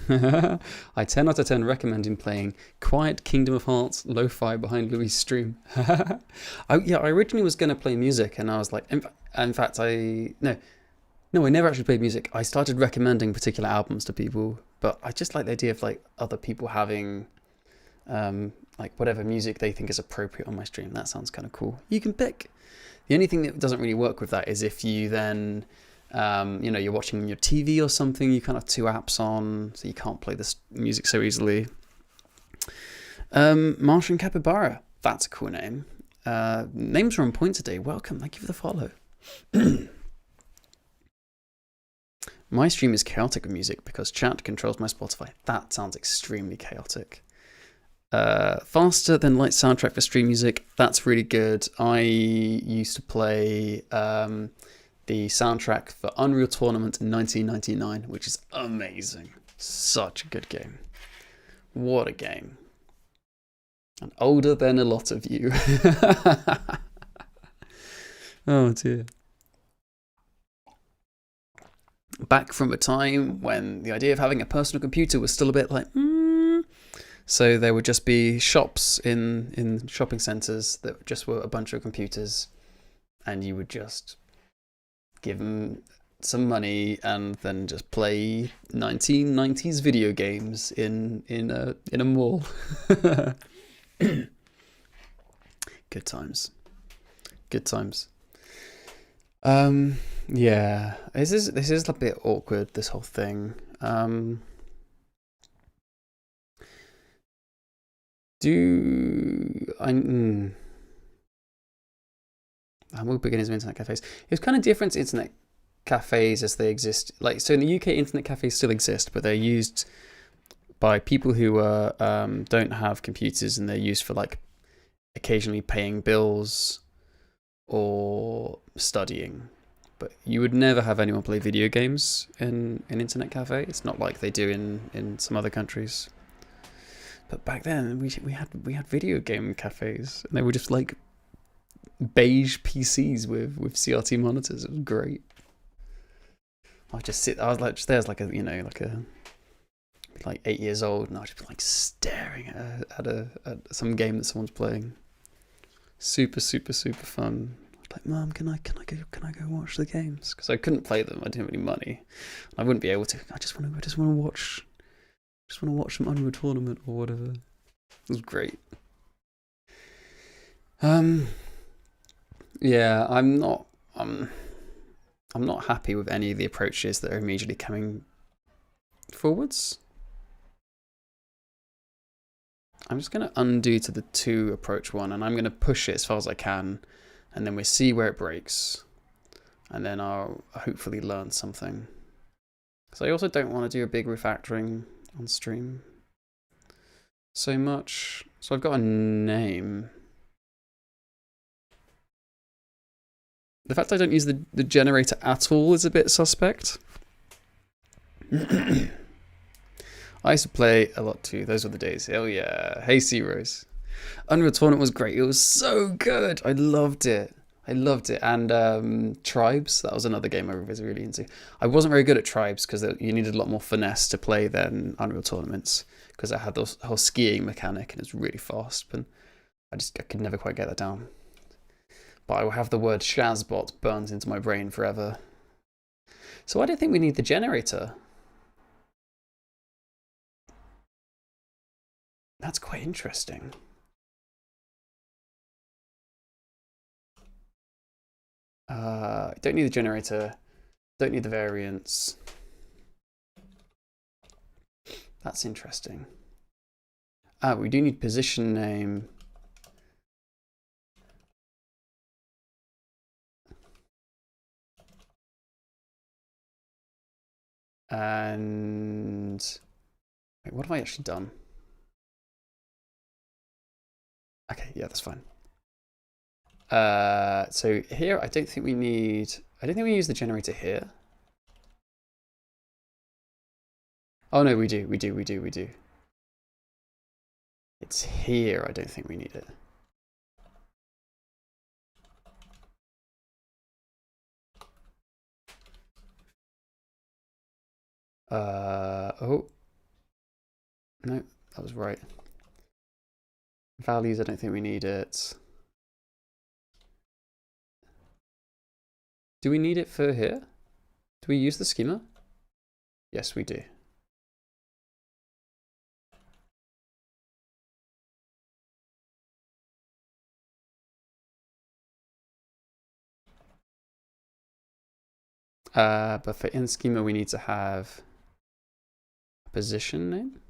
A: I 10 out of 10 recommend him playing Quiet Kingdom of Hearts Lo-Fi behind Louis' stream. I originally was going to play music, and I was like, in fact, no, I never actually played music. I started recommending particular albums to people, but I just like the idea of like other people having like whatever music they think is appropriate on my stream. That sounds kind of cool. You can pick. The only thing that doesn't really work with that is if you then you're watching on your TV or something, you can't have two apps on, so you can't play this music so easily. Martian Capybara, that's a cool name. Names are on point today. Welcome, thank you for the follow. My stream is chaotic with music because chat controls my Spotify. That sounds extremely chaotic. Faster than light soundtrack for stream music. That's really good. I used to play the soundtrack for Unreal Tournament in 1999, which is amazing. Such a good game. What a game. And older than a lot of you. Oh dear. Back from a time when the idea of having a personal computer was still a bit like, So there would just be shops in shopping centres that just were a bunch of computers, and you would just give them some money and then just play 1990s video games in a mall. Good times. Good times. Yeah, this is a bit awkward, this whole thing. I'm all beginners of internet cafes. It was kind of different to internet cafes as they exist. Like, so in the UK, internet cafes still exist, but they're used by people who don't have computers, and they're used for like occasionally paying bills or studying. But you would never have anyone play video games in an internet cafe. It's not like they do in some other countries. But back then, we had video game cafes, and they were just like beige PCs with CRT monitors. It was great. I was like just there as like like 8 years old, and I'd just be like staring at some game that someone's playing. Super fun. Like, Mum, can I go watch the games? Because I couldn't play them. I didn't have any money. I wouldn't be able to. I just want to watch some Unreal Tournament or whatever. It was great. Yeah, I'm not happy with any of the approaches that are immediately coming forwards. I'm just going to undo to the 2 approach one, and I'm going to push it as far as I can, and then we'll see where it breaks, and then I'll hopefully learn something. Because I also don't want to do a big refactoring on stream so much. So I've got a name. The fact I don't use the generator at all is a bit suspect. I used to play a lot too. Those were the days. Hell yeah. Hey, C-Rose. Unreal Tournament was great. It was so good. I loved it. And Tribes, that was another game I was really into. I wasn't very good at Tribes because you needed a lot more finesse to play than Unreal Tournaments, because it had the whole skiing mechanic and it's really fast. But I could never quite get that down. But I will have the word Shazbot burnt into my brain forever. So I don't think we need the generator. That's quite interesting. Don't need the generator. Don't need the variants. That's interesting. We do need position name. And wait, what have I actually done? Okay, yeah, that's fine. So here, I don't think we use the generator here. Oh no, we do. It's here, I don't think we need it. Oh. No, that was right. Values, I don't think we need it. Do we need it for here? Do we use the schema? Yes, we do. But for in schema, we need to have a position name.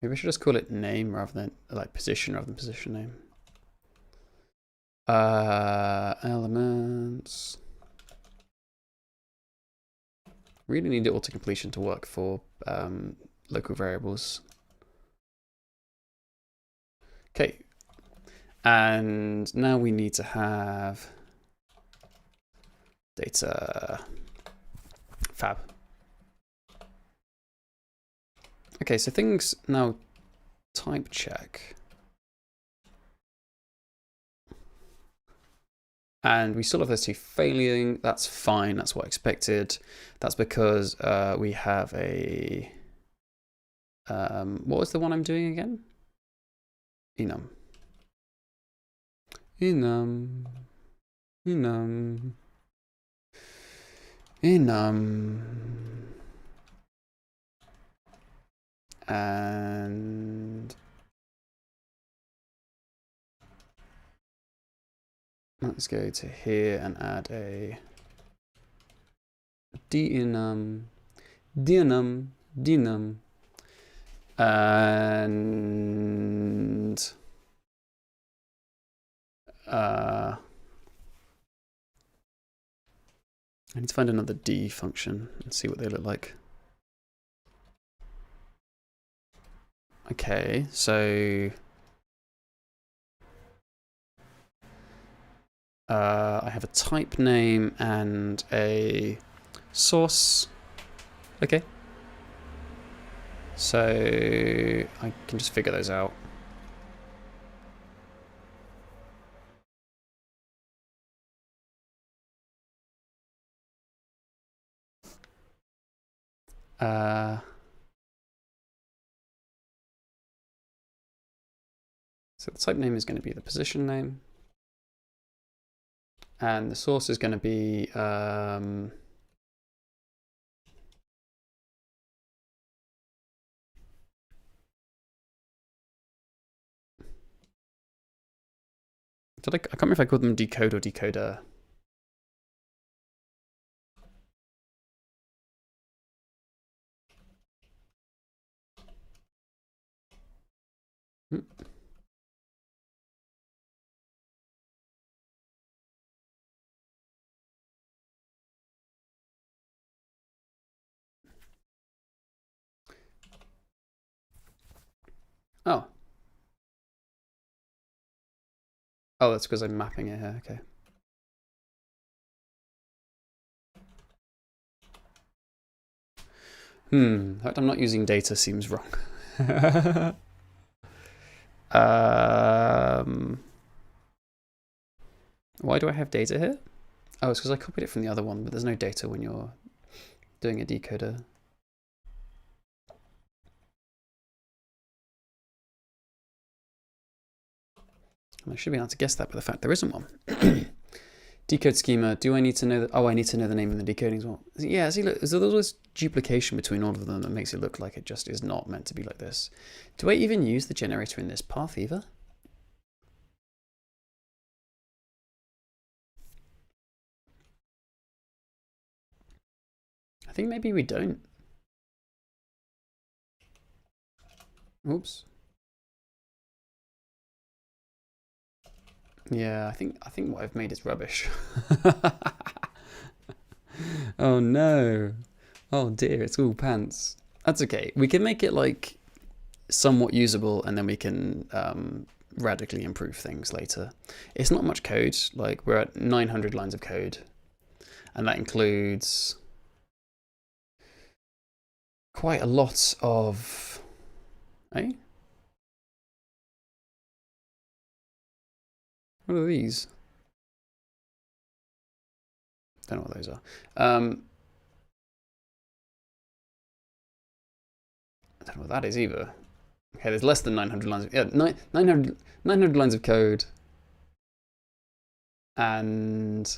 A: Maybe we should just call it name rather than like position rather than position name. Elements. Really need the auto-completion to work for local variables. Okay. And now we need to have data fab. Okay, so things now type check. And we still have those two failing. That's fine. That's what I expected. That's because we have a... what was the one I'm doing again? Enum. Enum. Enum. Enum. And let's go to here and add a denum, denum, denum, and I need to find another D function and see what they look like. Okay, so I have a type name and a source. Okay. So I can just figure those out. So the type name is going to be the position name. And the source is going to be I can't remember if I called them decode or decoder. Oh. Oh, that's because I'm mapping it here. Okay. The fact I'm not using data seems wrong. Why do I have data here? Oh, it's because I copied it from the other one, but there's no data when you're doing a decoder. And I should be able to guess that by the fact there isn't one. Decode schema. Do I need to know that? Oh, I need to know the name of the decoding as well. Yeah, see, look, so there's always duplication between all of them that makes it look like it just is not meant to be like this. Do I even use the generator in this path either? I think maybe we don't. Oops. Yeah, I think what I've made is rubbish. Oh no. Oh dear, it's all pants. That's okay. We can make it like somewhat usable and then we can radically improve things later. It's not much code, like we're at 900 lines of code and that includes quite a lot of, eh? What are these? Don't know what those are. I don't know what that is either. Okay, there's less than 900 lines. Yeah, 900 lines of code. And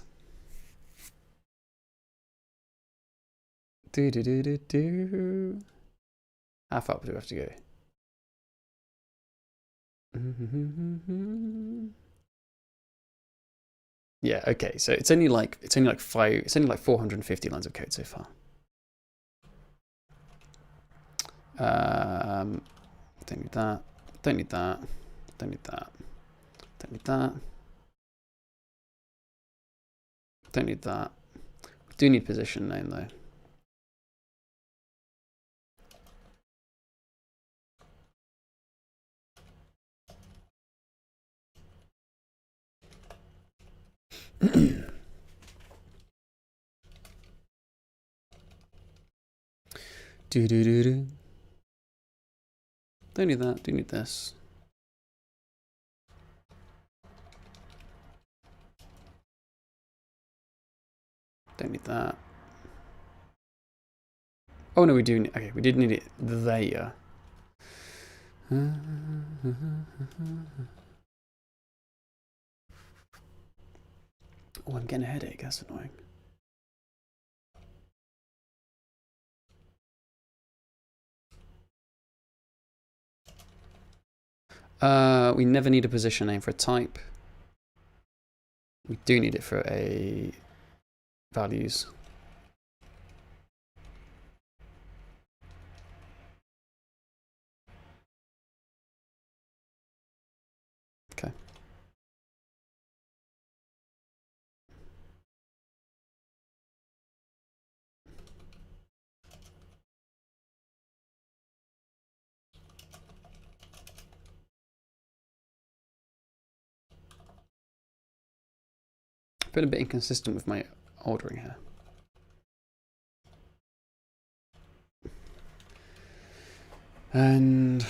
A: how far up do we have to go? Yeah, okay. So it's only like 450 lines of code so far. Don't need that. Don't need that. Don't need that. Don't need that. Don't need that. We do need position name though. Do. Don't need that. Do need this. Don't need that. Oh no, we do. Okay, we did need it there. Oh, I'm getting a headache. That's annoying. We never need a position name for a type. We do need it for a values. Okay. I've been a bit inconsistent with my ordering here. And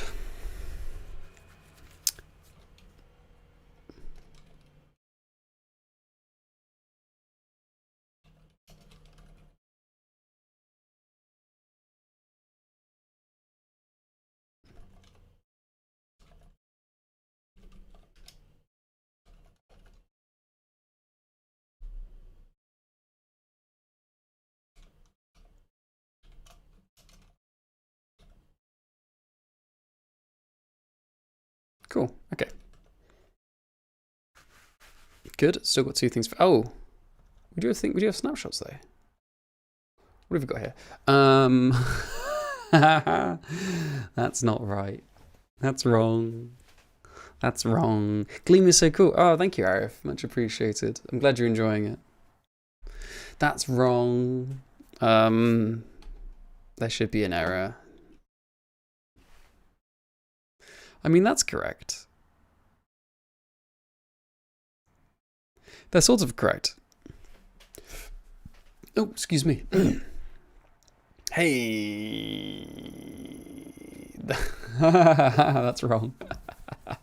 A: cool. Okay. Good. Still got two things for. Oh, we do have snapshots though. What have we got here? That's not right. That's wrong. That's wrong. Gleam is so cool. Oh, thank you, Arif. Much appreciated. I'm glad you're enjoying it. That's wrong. There should be an error. I mean, that's correct. They're sort of correct. Oh, excuse me. Hey. That's wrong. I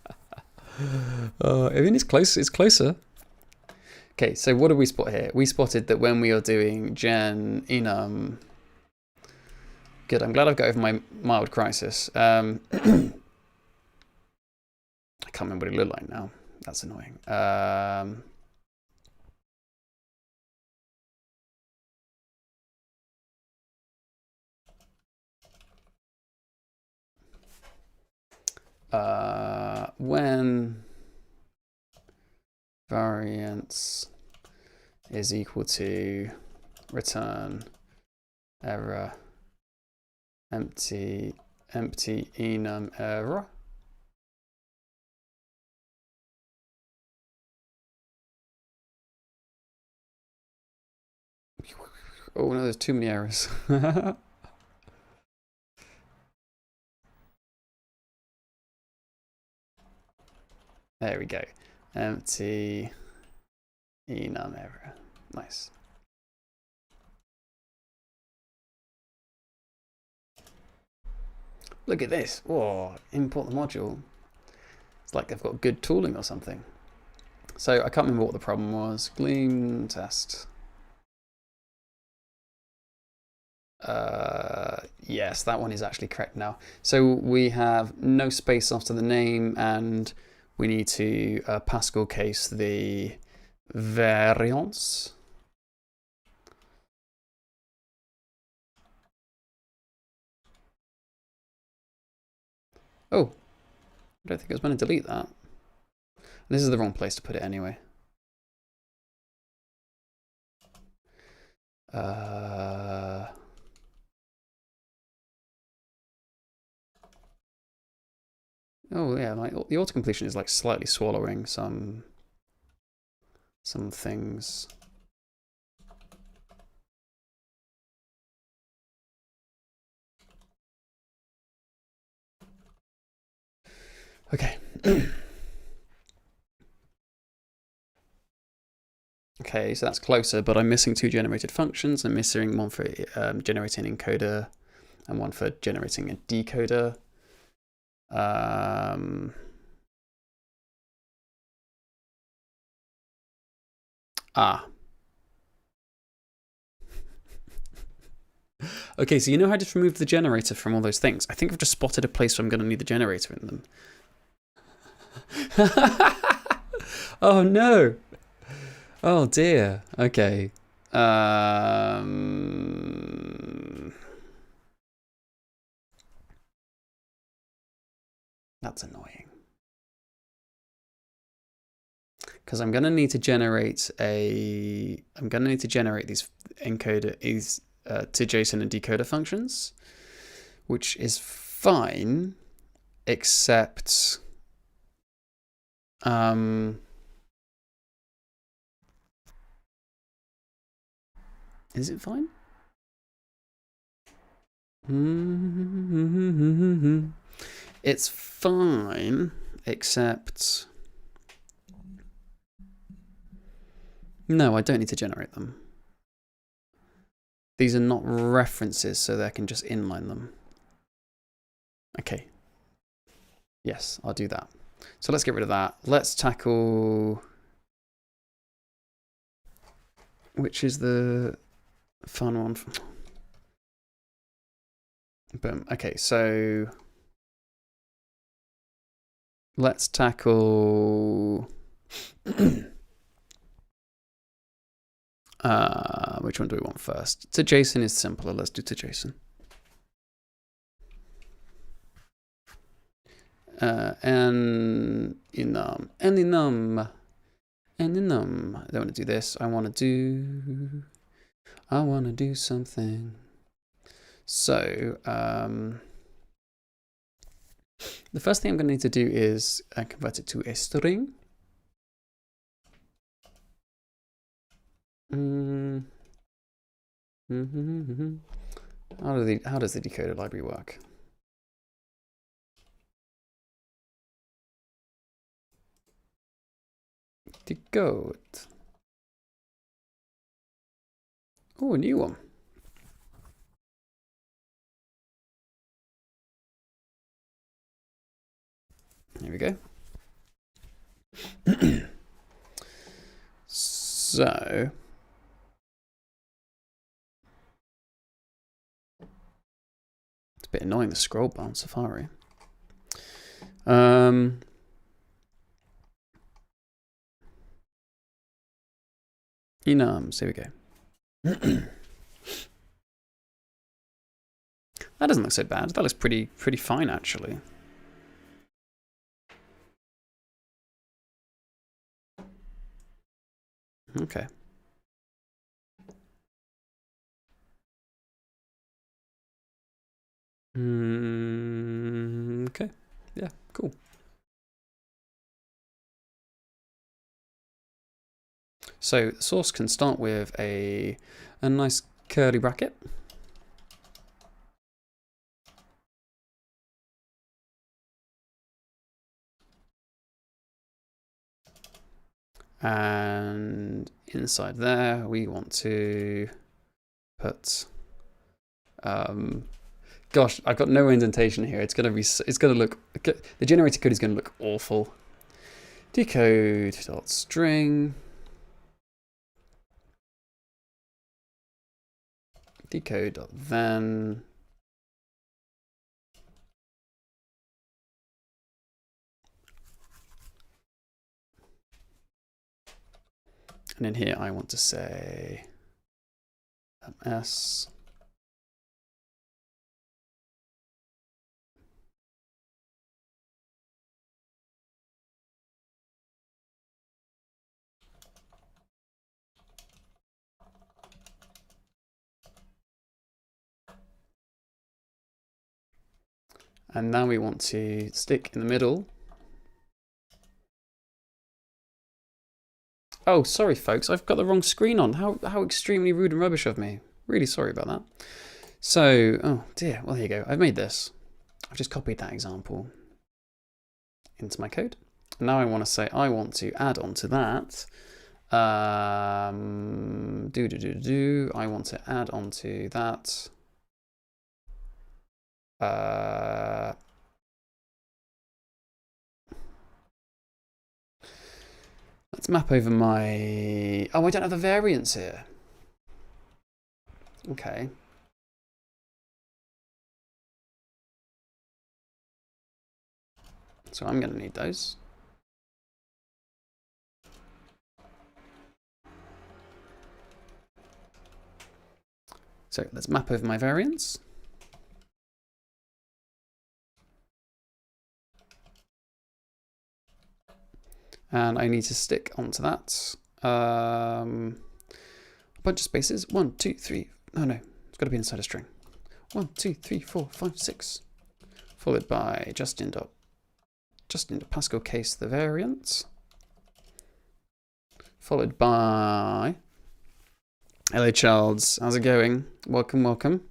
A: mean, it's close. It's closer. Okay, so what did we spot here? We spotted that when we are doing gen enum. Good. I'm glad I've got over my mild crisis. I can't remember what it looked like now. That's annoying. when variance is equal to return error empty enum error. Oh no, there's too many errors. There we go. Empty enum error. Nice. Look at this. Whoa, import the module. It's like they've got good tooling or something. So I can't remember what the problem was. Gleam test. Yes, that one is actually correct now. So we have no space after the name, and we need to Pascal case the variance. Oh, I don't think I was going to delete that. This is the wrong place to put it anyway. Oh yeah, like the autocompletion is like slightly swallowing some things. Okay. Okay, so that's closer, but I'm missing 2 generated functions. I'm missing one for generating an encoder and one for generating a decoder. Okay, so you know how I just removed the generator from all those things? I think I've just spotted a place where I'm going to need the generator in them. Oh no! Oh dear. Okay. That's annoying. Because I'm going to need to generate these encoder to JSON and decoder functions, which is fine, except is it fine? It's fine, except no, I don't need to generate them. These are not references, so I can just inline them. Okay. Yes, I'll do that. So let's get rid of that. Let's tackle, which is the fun one. Boom. Okay, so let's tackle which one do we want first? To JSON is simpler. Let's do to JSON. Enum. I don't want to do this. I want to do something. So the first thing I'm going to need to do is convert it to a string. How does the decoder library work? Decode. Oh, a new one. Here we go. So it's a bit annoying, the scroll bar on Safari. Enums, here we go. That doesn't look so bad. That looks pretty fine, actually. Okay. Okay. Yeah, cool. So the source can start with a nice curly bracket. And inside there, we want to put, gosh, I've got no indentation here. It's gonna look, the generated code is gonna look awful. Decode.string. Decode.then. And in here, I want to say s. And now we want to stick in the middle. Oh, sorry, folks. I've got the wrong screen on. How extremely rude and rubbish of me. Really sorry about that. So, oh dear. Well, there you go. I've made this. I've just copied that example into my code. And now I want to say I want to add on to that. I want to add on to that. Let's map over my... Oh, I don't have the variance here. Okay. So I'm going to need those. So let's map over my variance. And I need to stick onto that a bunch of spaces. 1, 2, 3. Oh no, it's got to be inside a string. 1, 2, 3, 4, 5, 6. Followed by just into Pascal case the variance. Followed by hello Charles, how's it going? Welcome, welcome.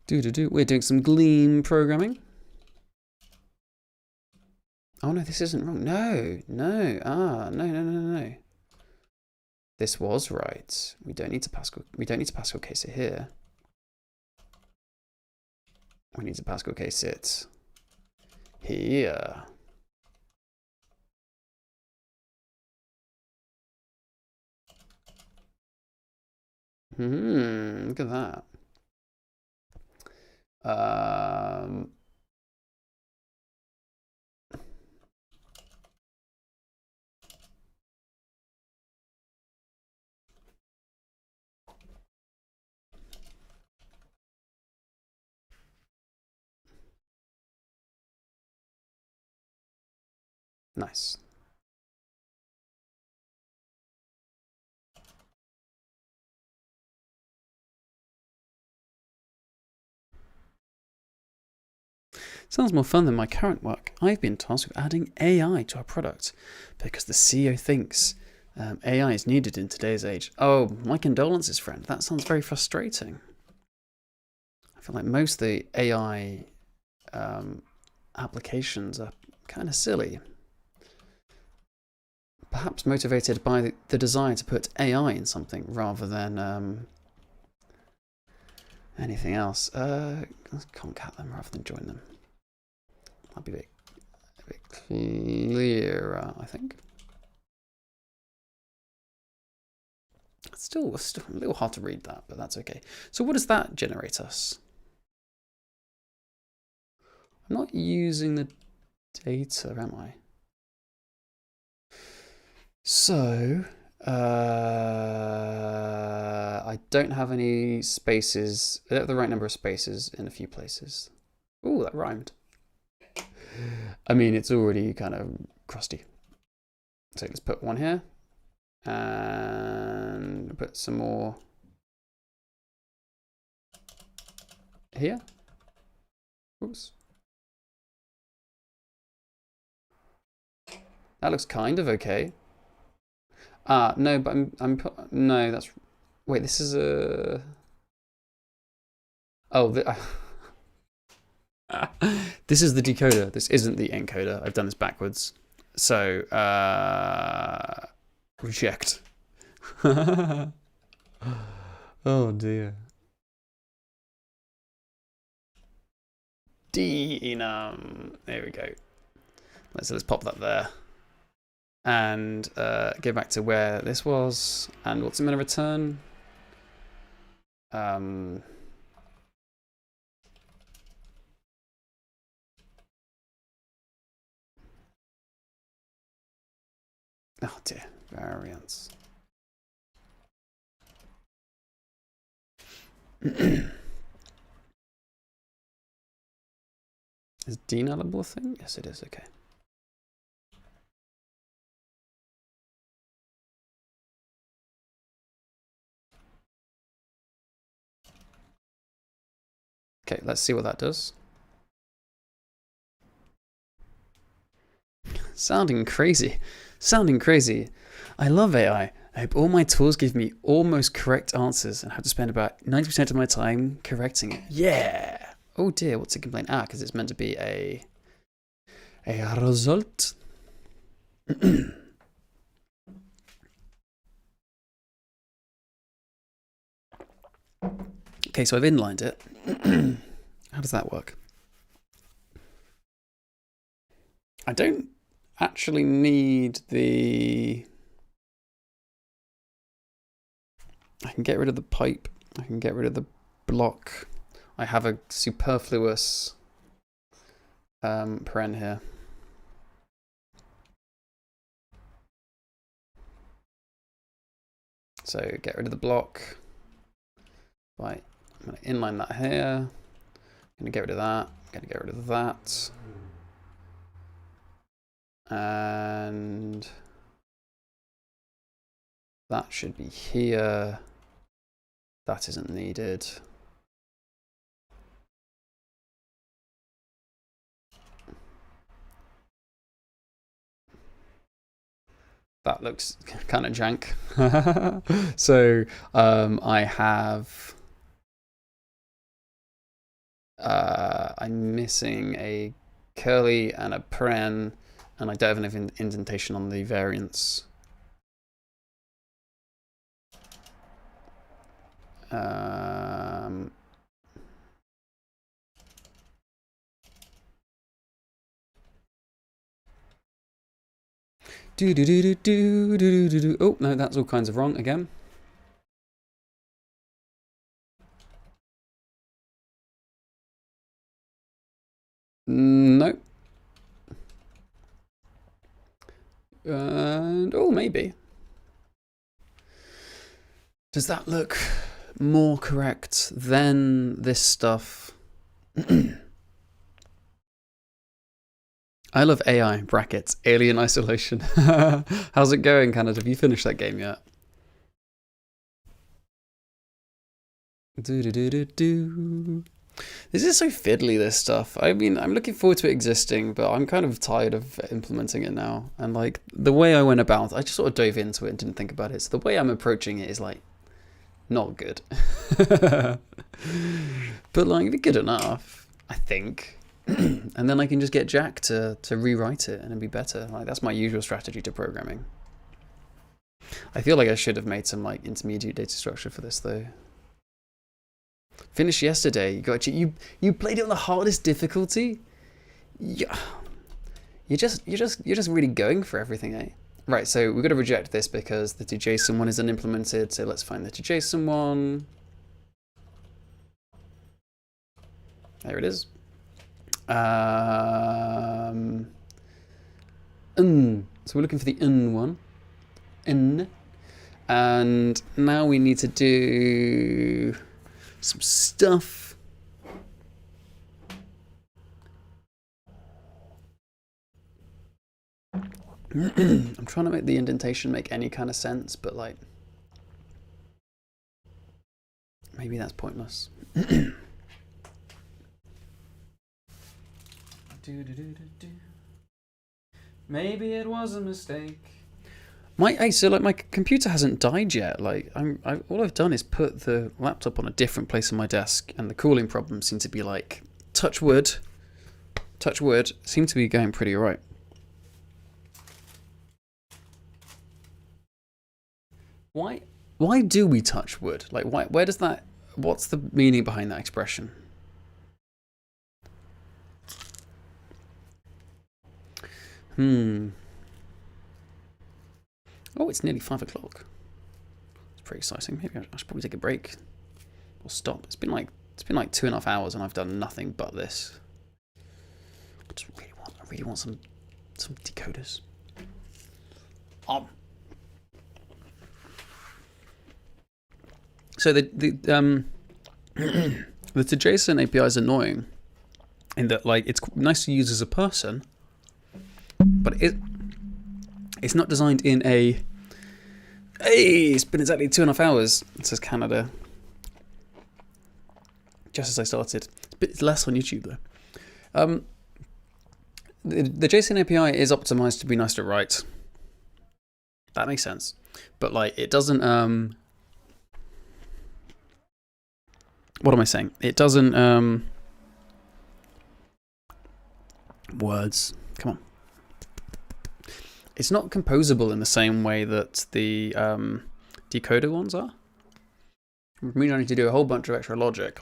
A: We're doing some Gleam programming. Oh no, this isn't wrong. No. No. This was right. We don't need to Pascal case it here. We need to Pascal case it here. Look at that. Nice. Sounds more fun than my current work. I've been tasked with adding AI to our product because the CEO thinks AI is needed in today's age. Oh, my condolences, friend. That sounds very frustrating. I feel like most of the AI applications are kind of silly. Perhaps motivated by the desire to put AI in something rather than anything else. Let's concat them rather than join them. That'll be a bit clearer, I think. It's still a little hard to read that, but that's okay. So what does that generate us? I'm not using the data, am I? So, I don't have any spaces. I don't have the right number of spaces in a few places. Ooh, that rhymed. I mean, it's already kind of crusty. So let's put one here And put some more here. Oops. That looks kind of okay. No, but no, that's, wait, this is a, oh, this is the decoder. This isn't the encoder. I've done this backwards. So, reject. Oh dear. Enum. There we go. Let's pop that there. And go back to where this was. And what's it going to return? Oh dear, variants. Is denullable a thing? Yes, it is. Okay. Okay, let's see what that does. Sounding crazy. Sounding crazy. I love AI. I hope all my tools give me almost correct answers and have to spend about 90% of my time correcting it. Yeah! Oh dear, what's it complain? Because it's meant to be a result. Okay, so I've inlined it. How does that work? I don't actually need the... I can get rid of the pipe. I can get rid of the block. I have a superfluous paren here. So get rid of the block. Right, I'm going to inline that here. I'm going to get rid of that. I'm going to get rid of that. And that should be here. That isn't needed. That looks kind of jank. So I have, I'm missing a curly and a paren, and I don't have an indentation on the variants. Oh, no, that's all kinds of wrong again. No. And, oh, maybe. Does that look more correct than this stuff? I love AI, brackets, Alien Isolation. How's it going, Canada? Have you finished that game yet? This is so fiddly, this stuff. I mean, I'm looking forward to it existing, but I'm kind of tired of implementing it now. And like, the way I went about, I just sort of dove into it and didn't think about it. So the way I'm approaching it is like, not good. But like, it'd be good enough, I think. And then I can just get Jack to rewrite it and it'd be better. Like, that's my usual strategy to programming. I feel like I should have made some like intermediate data structure for this though. Finished yesterday. You played it on the hardest difficulty? Yeah. You're just really going for everything, eh? Right, so we've got to reject this because the JSON one is unimplemented, so let's find the JSON one. There it is. So we're looking for the one. And now we need to do some stuff. I'm trying to make the indentation make any kind of sense, but like, maybe that's pointless. Maybe it was a mistake. So like my computer hasn't died yet. Like all I've done is put the laptop on a different place on my desk, and the cooling problems seem to be like, touch wood, seem to be going pretty alright. Why do we touch wood? Like where does that? What's the meaning behind that expression? Oh, it's nearly 5 o'clock. It's pretty exciting. Maybe I should probably take a break or stop. It's been like 2.5 hours and I've done nothing but this. I really want some decoders. So the JSON API is annoying in that like it's nice to use as a person, but it's not designed in a. Hey, it's been exactly 2.5 hours. It says Canada. Just as I started. It's less on YouTube though. The JSON API is optimized to be nice to write. That makes sense. But like it doesn't what am I saying? It doesn't words. Come on. It's not composable in the same way that the decoder ones are. It means I need to do a whole bunch of extra logic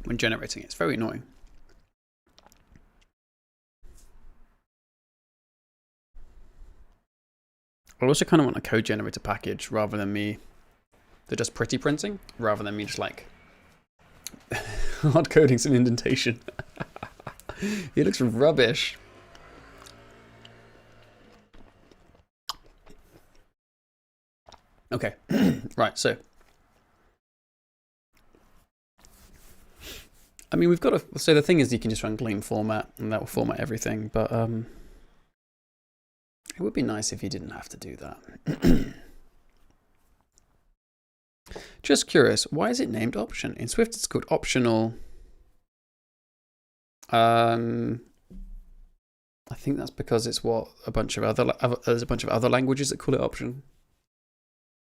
A: when generating it. It's very annoying. I also kind of want a code generator package rather than me. They're just pretty printing rather than me just like hard coding some indentation. It looks rubbish. Okay, right, so. I mean, we've got to, so the thing is you can just run Gleam format and that will format everything, but it would be nice if you didn't have to do that. Just curious, why is it named option? In Swift it's called optional. I think that's because it's what there's a bunch of other languages that call it option.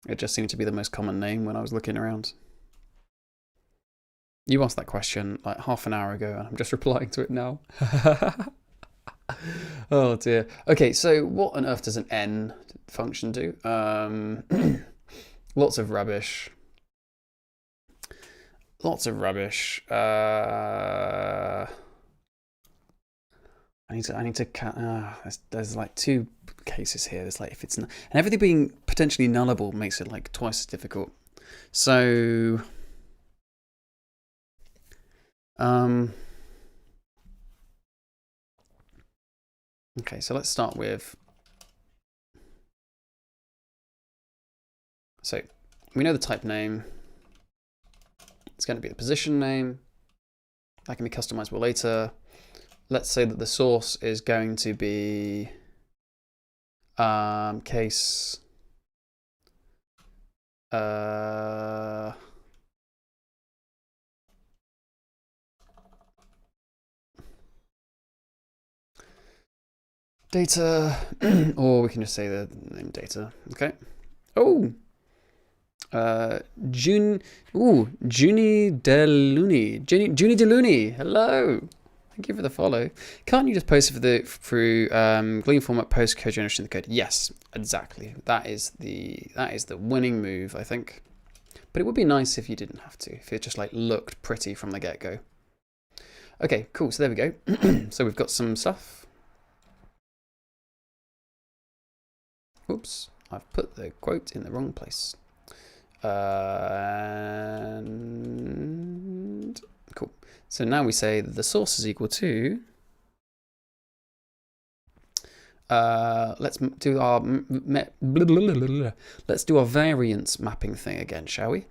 A: It just seemed to be the most common name when I was looking around. You asked that question like half an hour ago and I'm just replying to it now. Oh dear. Okay, so what on earth does an N function do? Lots of rubbish. Lots of rubbish. I need to. There's like two cases here. There's like if it's and everything being potentially nullable makes it like twice as difficult. So, okay. So let's start with. So we know the type name. It's going to be the position name. That can be customizable later. Let's say that the source is going to be case data, or we can just say the name data. Okay. Oh. Junie Deluni. Hello. Thank you for the follow. Can't you just post it through Gleam format post code generation of the code? Yes, exactly. That is the winning move, I think. But it would be nice if you didn't have to, if it just like looked pretty from the get-go. Okay, cool. So there we go. So we've got some stuff. Oops, I've put the quote in the wrong place. And cool. So now we say that the source is equal to. Let's do our variance mapping thing again, shall we?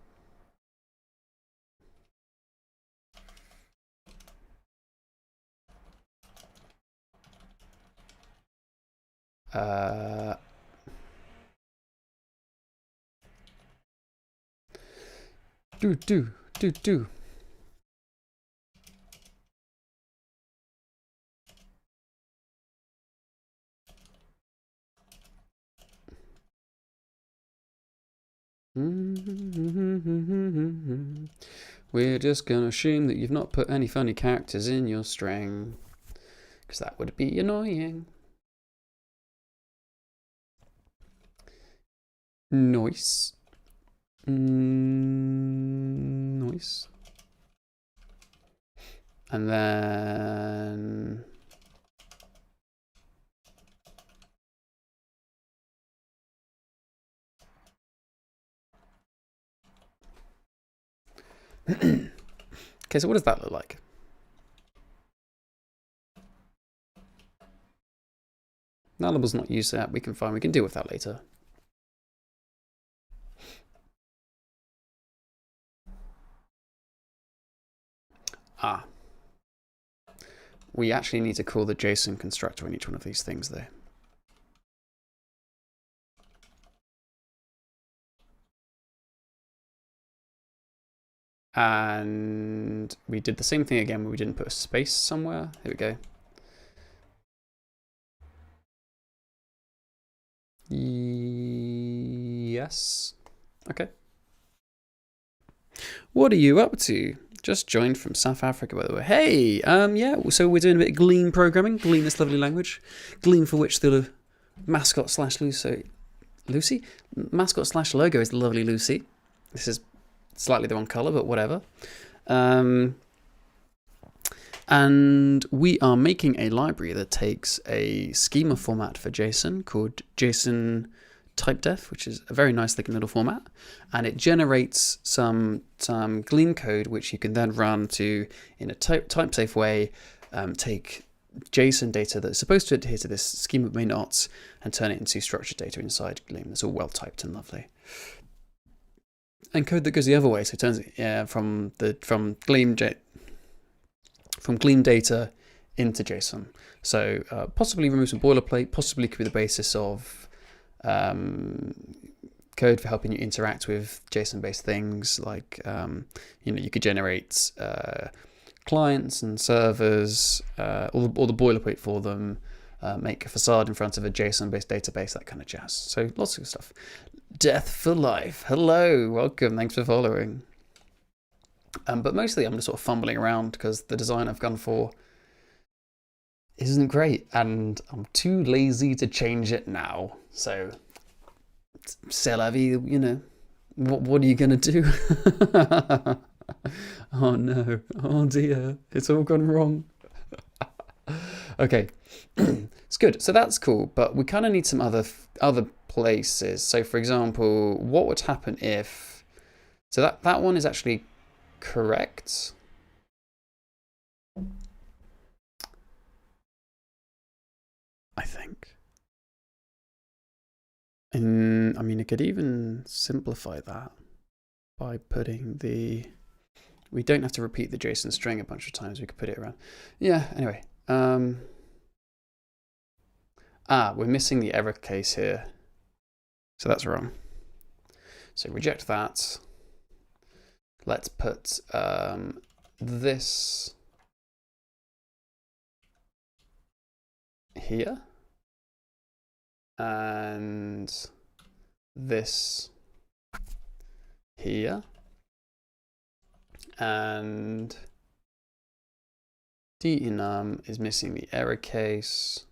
A: Do. We're just going to assume that you've not put any funny characters in your string, because that would be annoying. Nice. Nice. And then... Okay, so what does that look like? Nullable's not used yet. We can deal with that later. We actually need to call the JSON constructor in each one of these things, though. And we did the same thing again where we didn't put a space somewhere. Here we go. Yes. Okay. What are you up to? Just joined from South Africa, by the way. Hey, yeah, so we're doing a bit of Gleam programming. Gleam, this lovely language. Gleam, for which the mascot slash Lucy? Mascot slash logo is the lovely Lucy. This is slightly the wrong color, but whatever. And we are making a library that takes a schema format for JSON called JSON Typedef, which is a very nice looking little format, and it generates some Gleam code which you can then run to, in a type safe way, take JSON data that's supposed to adhere to this schema but may not, and turn it into structured data inside Gleam. It's all well typed and lovely. And code that goes the other way, so it turns it from Gleam data into JSON. So possibly remove some boilerplate, possibly could be the basis of code for helping you interact with JSON-based things, like you could generate clients and servers, all the boilerplate for them, make a facade in front of a JSON-based database, that kind of jazz. So lots of stuff. Death for life. Hello, welcome. Thanks for following. But mostly I'm just sort of fumbling around because the design I've gone for isn't great, and I'm too lazy to change it now. So, c'est la vie, you know. What are you gonna do? Oh no! Oh dear! It's all gone wrong. Okay, it's good. So that's cool, but we kind of need some other places. So, for example, what would happen if? So that one is actually correct. I think. And I mean, it could even simplify that by putting we don't have to repeat the JSON string a bunch of times. We could put it around. Yeah, anyway. We're missing the error case here. So that's wrong. So reject that. Let's put this here. And this here. And enum is missing the error case.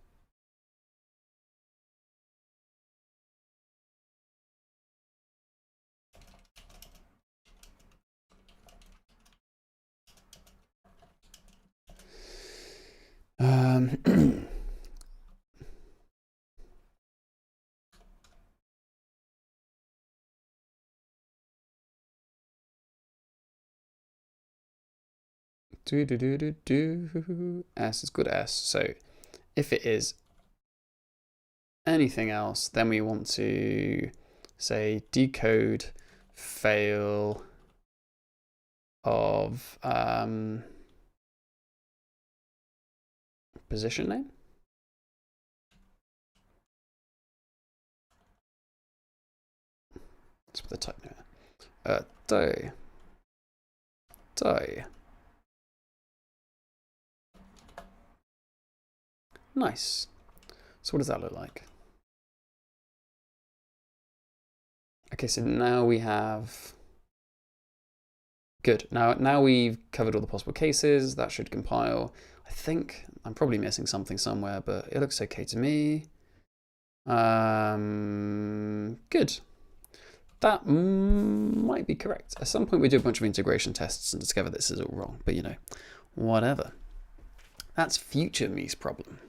A: S is good S. So if it is anything else, then we want to say decode fail of position name. Let's put the type there. Die. Nice. So what does that look like? Okay, so now we have... Good. Now we've covered all the possible cases. That should compile. I think I'm probably missing something somewhere, but it looks okay to me. Good. That might be correct. At some point we do a bunch of integration tests and discover this is all wrong, but you know, whatever. That's future me's problem.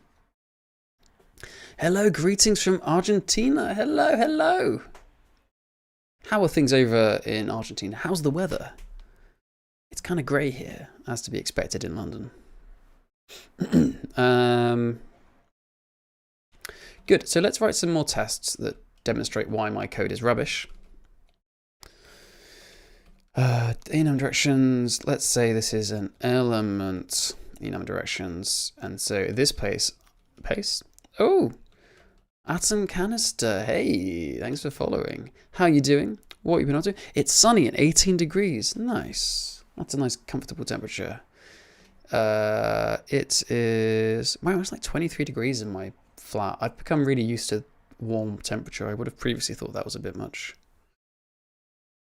A: Hello, greetings from Argentina. Hello, hello. How are things over in Argentina? How's the weather? It's kind of grey here, as to be expected in London. Good, so let's write some more tests that demonstrate why my code is rubbish. Enum directions, let's say this is an element, enum directions, and so this pace, oh, Atom Canister, hey, thanks for following. How you doing? What have you been up to? It's sunny and 18 degrees, nice. That's a nice comfortable temperature. It is, wow, it's like 23 degrees in my flat. I've become really used to warm temperature. I would have previously thought that was a bit much.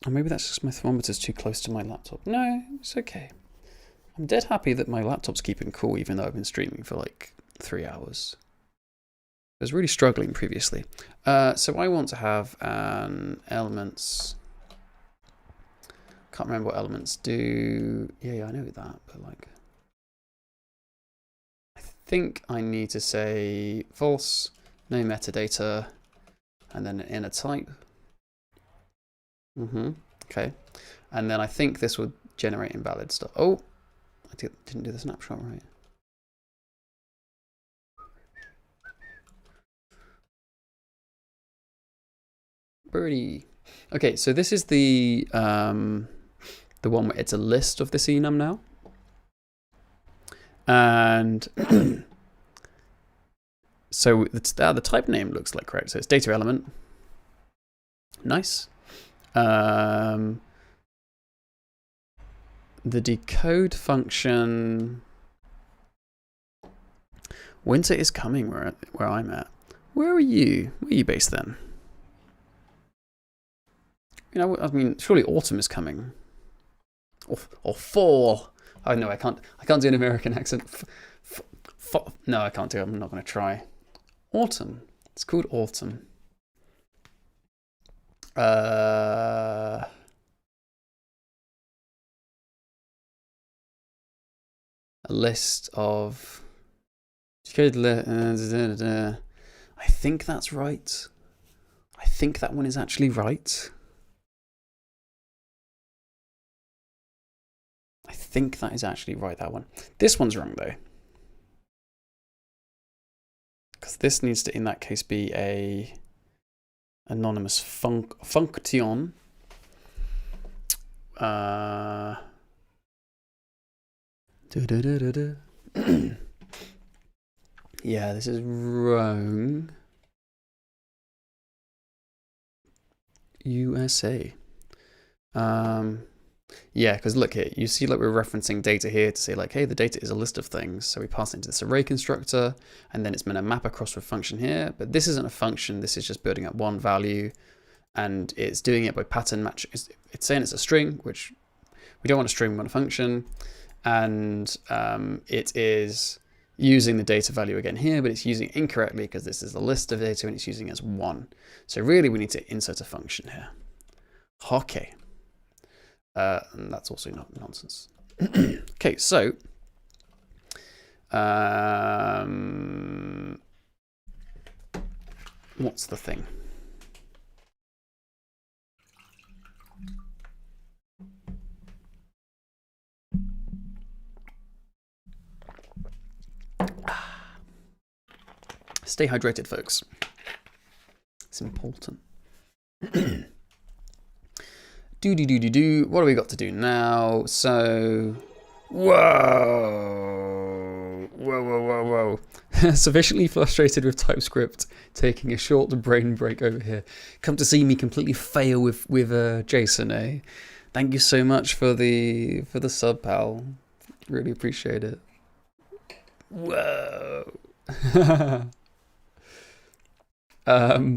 A: Or maybe that's just my thermometer's too close to my laptop. No, it's okay. I'm dead happy that my laptop's keeping cool even though I've been streaming for like 3 hours. I was really struggling previously. So I want to have an elements. Can't remember what elements do. Yeah, I know that, but like, I think I need to say false, no metadata, and then an inner type. Okay. And then I think this would generate invalid stuff. Oh, I didn't do the snapshot right. Birdie. Okay, so this is the one where it's a list of this enum now. And so it's, the type name looks like correct. So it's data element. Nice. The decode function. Winter is coming where I'm at. Where are you? Where are you based then? You know, I mean, surely autumn is coming. Or fall. Oh no, I can't do an American accent. No, I can't do it. I'm not going to try. Autumn. It's called autumn. A list of. I think that's right. I think that one is actually right. I think that is actually right, that one. This one's wrong though. Because this needs to, in that case, be a anonymous function. Yeah, this is wrong. USA. Yeah, because look here, you see like we're referencing data here to say like, hey, the data is a list of things. So we pass it into this array constructor, and then it's going to map across to a function here. But this isn't a function. This is just building up one value, and it's doing it by pattern match. It's saying it's a string, which we don't want a string, we want a function. And it is using the data value again here, but it's using it incorrectly because this is a list of data and it's using it as one. So really we need to insert a function here. Okay. And that's also not nonsense. Okay, so what's the thing? Stay hydrated, folks. It's important. What do we got to do now? So, whoa. Sufficiently frustrated with TypeScript, taking a short brain break over here. Come to see me completely fail with JSON, eh? Thank you so much for the sub, pal. Really appreciate it. Whoa. Oh,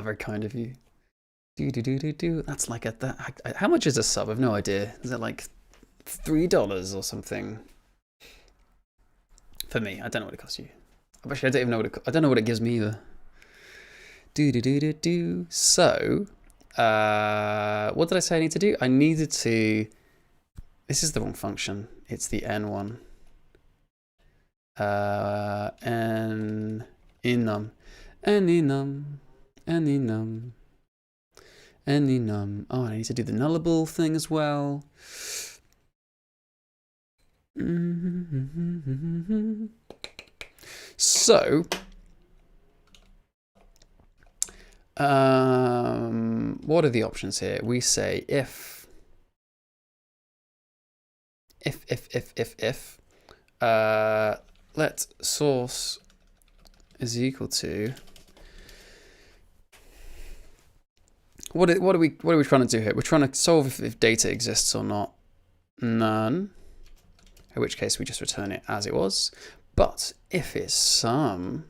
A: very kind of you. Do. That's like how much is a sub? I've no idea. Is it like $3 or something? For me, I don't know what it costs you. Actually, I don't even know I don't know what it gives me either. So, what did I say I need to do? I needed to. This is the wrong function. It's the n one. Enum. Oh, I need to do the nullable thing as well. So, what are the options here? We say if let source is equal to what are we trying to do here? We're trying to solve if data exists or not. None. In which case we just return it as it was. But if it's some,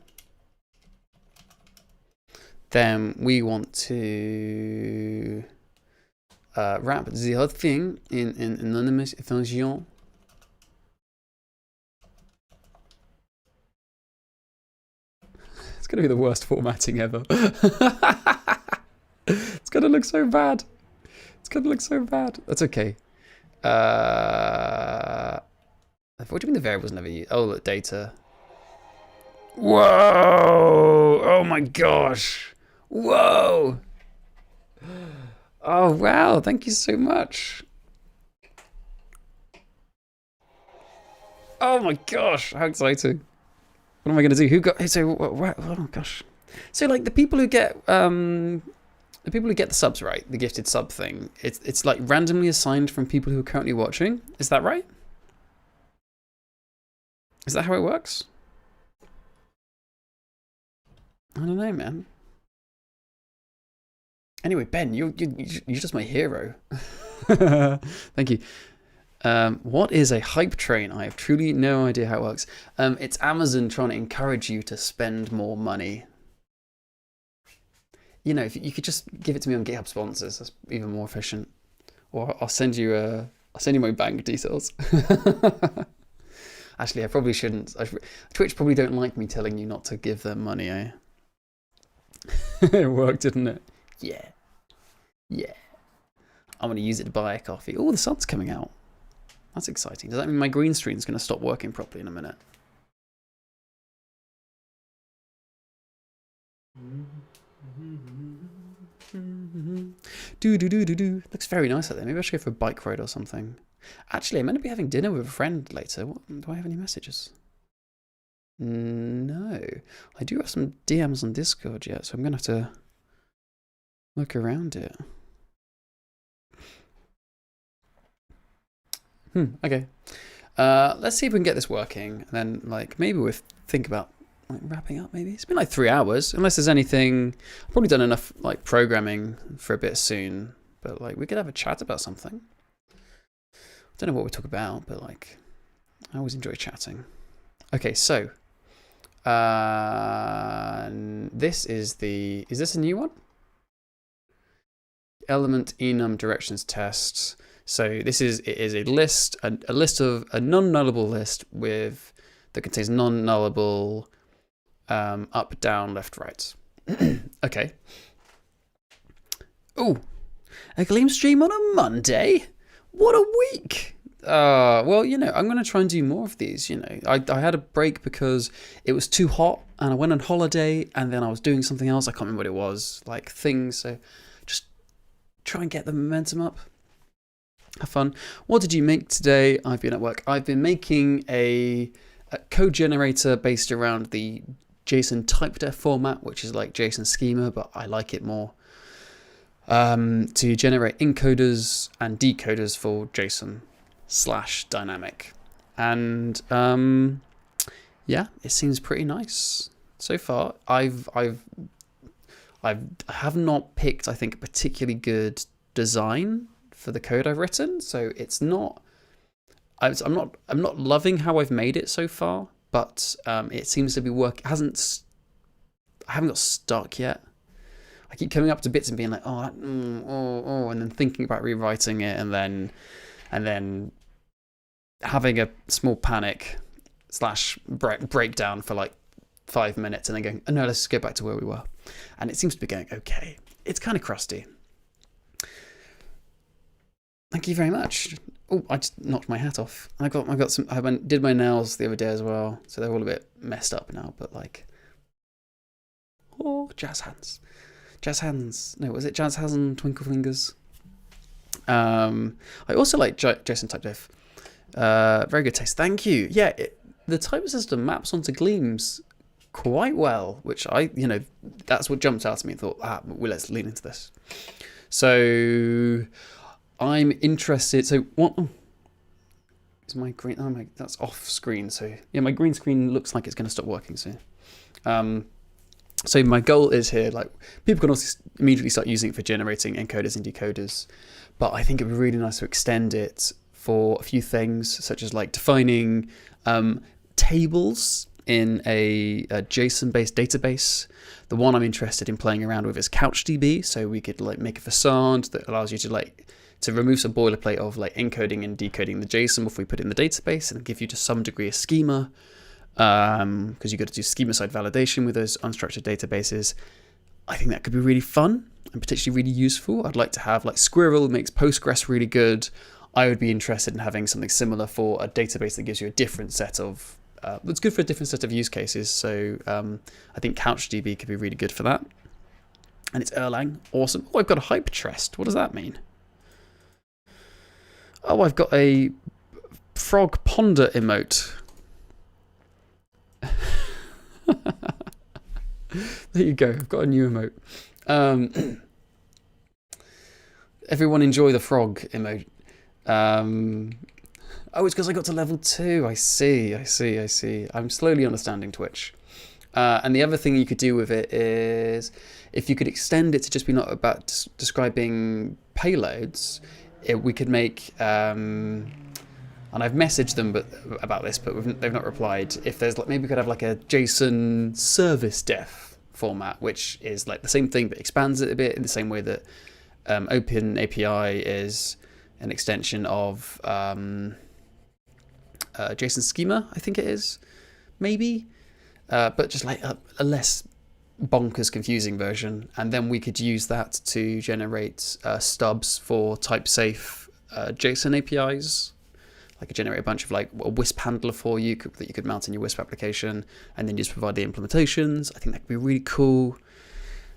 A: then we want to wrap the other thing in anonymous function. It's going to be the worst formatting ever. It's going to look so bad. It's going to look so bad. That's okay. What do you mean the variable's never used? Oh, look, data. Whoa! Oh my gosh! Whoa! Oh wow! Thank you so much. Oh my gosh! How exciting! What am I gonna do? Who got? So what? Oh gosh! So like the people who get the subs, right? The gifted sub thing. It's like randomly assigned from people who are currently watching. Is that right? Is that how it works? I don't know, man. Anyway, Ben, you're just my hero. Thank you. What is a hype train? I have truly no idea how it works. It's Amazon trying to encourage you to spend more money. You know, if you could just give it to me on GitHub sponsors, that's even more efficient. Or I'll send you my bank details. Actually, I probably shouldn't. Twitch probably don't like me telling you not to give them money, eh? It worked, didn't it? Yeah. Yeah. I'm going to use it to buy a coffee. Oh, the sun's coming out. That's exciting. Does that mean my green screen's going to stop working properly in a minute? Looks very nice out there. Maybe I should go for a bike ride or something. Actually, I'm meant to be having dinner with a friend later. Do I have any messages? No. I do have some DMs on Discord yet, so I'm going to have to look around it. Okay. Let's see if we can get this working. And then, like, maybe we'll think about like wrapping up, maybe. It's been like 3 hours. Unless there's anything... I've probably done enough, like, programming for a bit soon. But, like, we could have a chat about something. I don't know what we talk about, but like, I always enjoy chatting. Okay, so this is this a new one? Element enum directions tests. So it is a list, a list of a non-nullable list that contains non-nullable up, down, left, right. Okay. Oh, a Gleam stream on a Monday. What a week! Well, you know, I'm going to try and do more of these, you know. I had a break because it was too hot and I went on holiday and then I was doing something else. I can't remember what it was, like things. So just try and get the momentum up. Have fun. What did you make today? I've been at work. I've been making a code generator based around the JSON Typedef format, which is like JSON schema, but I like it more. To generate encoders and decoders for JSON /dynamic. And Yeah, it seems pretty nice so far. I have not picked, I think, a particularly good design for the code I've written, so it's not. I'm not loving how I've made it so far, but it seems to be I haven't got stuck yet. I keep coming up to bits and being like, and then thinking about rewriting it, and then having a small panic / breakdown for like 5 minutes, and then going, oh, no, let's just go back to where we were. And it seems to be going okay. It's kind of crusty. Thank you very much. Oh, I just knocked my hat off. I did my nails the other day as well, so they're all a bit messed up now. But like, jazz hands. No, was it jazz hands and twinkle fingers? I also like JSON Typedef. Very good taste. Thank you. Yeah, the type system maps onto Gleams quite well, which that's what jumped out at me and thought, well, let's lean into this. So I'm interested. So what is my green? Oh, that's off screen. So yeah, my green screen looks like it's going to stop working soon. So my goal is here, like, people can also immediately start using it for generating encoders and decoders, but I think it would be really nice to extend it for a few things, such as like defining tables in a JSON-based database. The one I'm interested in playing around with is CouchDB, so we could like make a facade that allows you to remove some boilerplate of like encoding and decoding the JSON before we put it in the database, and give you to some degree a schema. Because you've got to do schema-side validation with those unstructured databases. I think that could be really fun and potentially really useful. I'd like to have, like, Squirrel makes Postgres really good. I would be interested in having something similar for a database that gives you a different set of, that's good for a different set of use cases. So I think CouchDB could be really good for that. And it's Erlang. Awesome. Oh, I've got a hype chest. What does that mean? Oh, I've got a frog ponder emote. There you go. I've got a new emote. Everyone enjoy the frog emote. Oh, it's because I got to level 2. I see. I'm slowly understanding Twitch. And the other thing you could do with it is, if you could extend it to just be not about describing payloads, we could make, and I've messaged them about this, but they've not replied. If there's maybe we could have like a JSON service def format, which is like the same thing but expands it a bit in the same way that Open API is an extension of JSON schema, I think it is, maybe, but just like a less bonkers confusing version. And then we could use that to generate stubs for type safe JSON APIs. I could generate a bunch of like a Wisp handler for you that you could mount in your Wisp application, and then just provide the implementations. I think that could be really cool.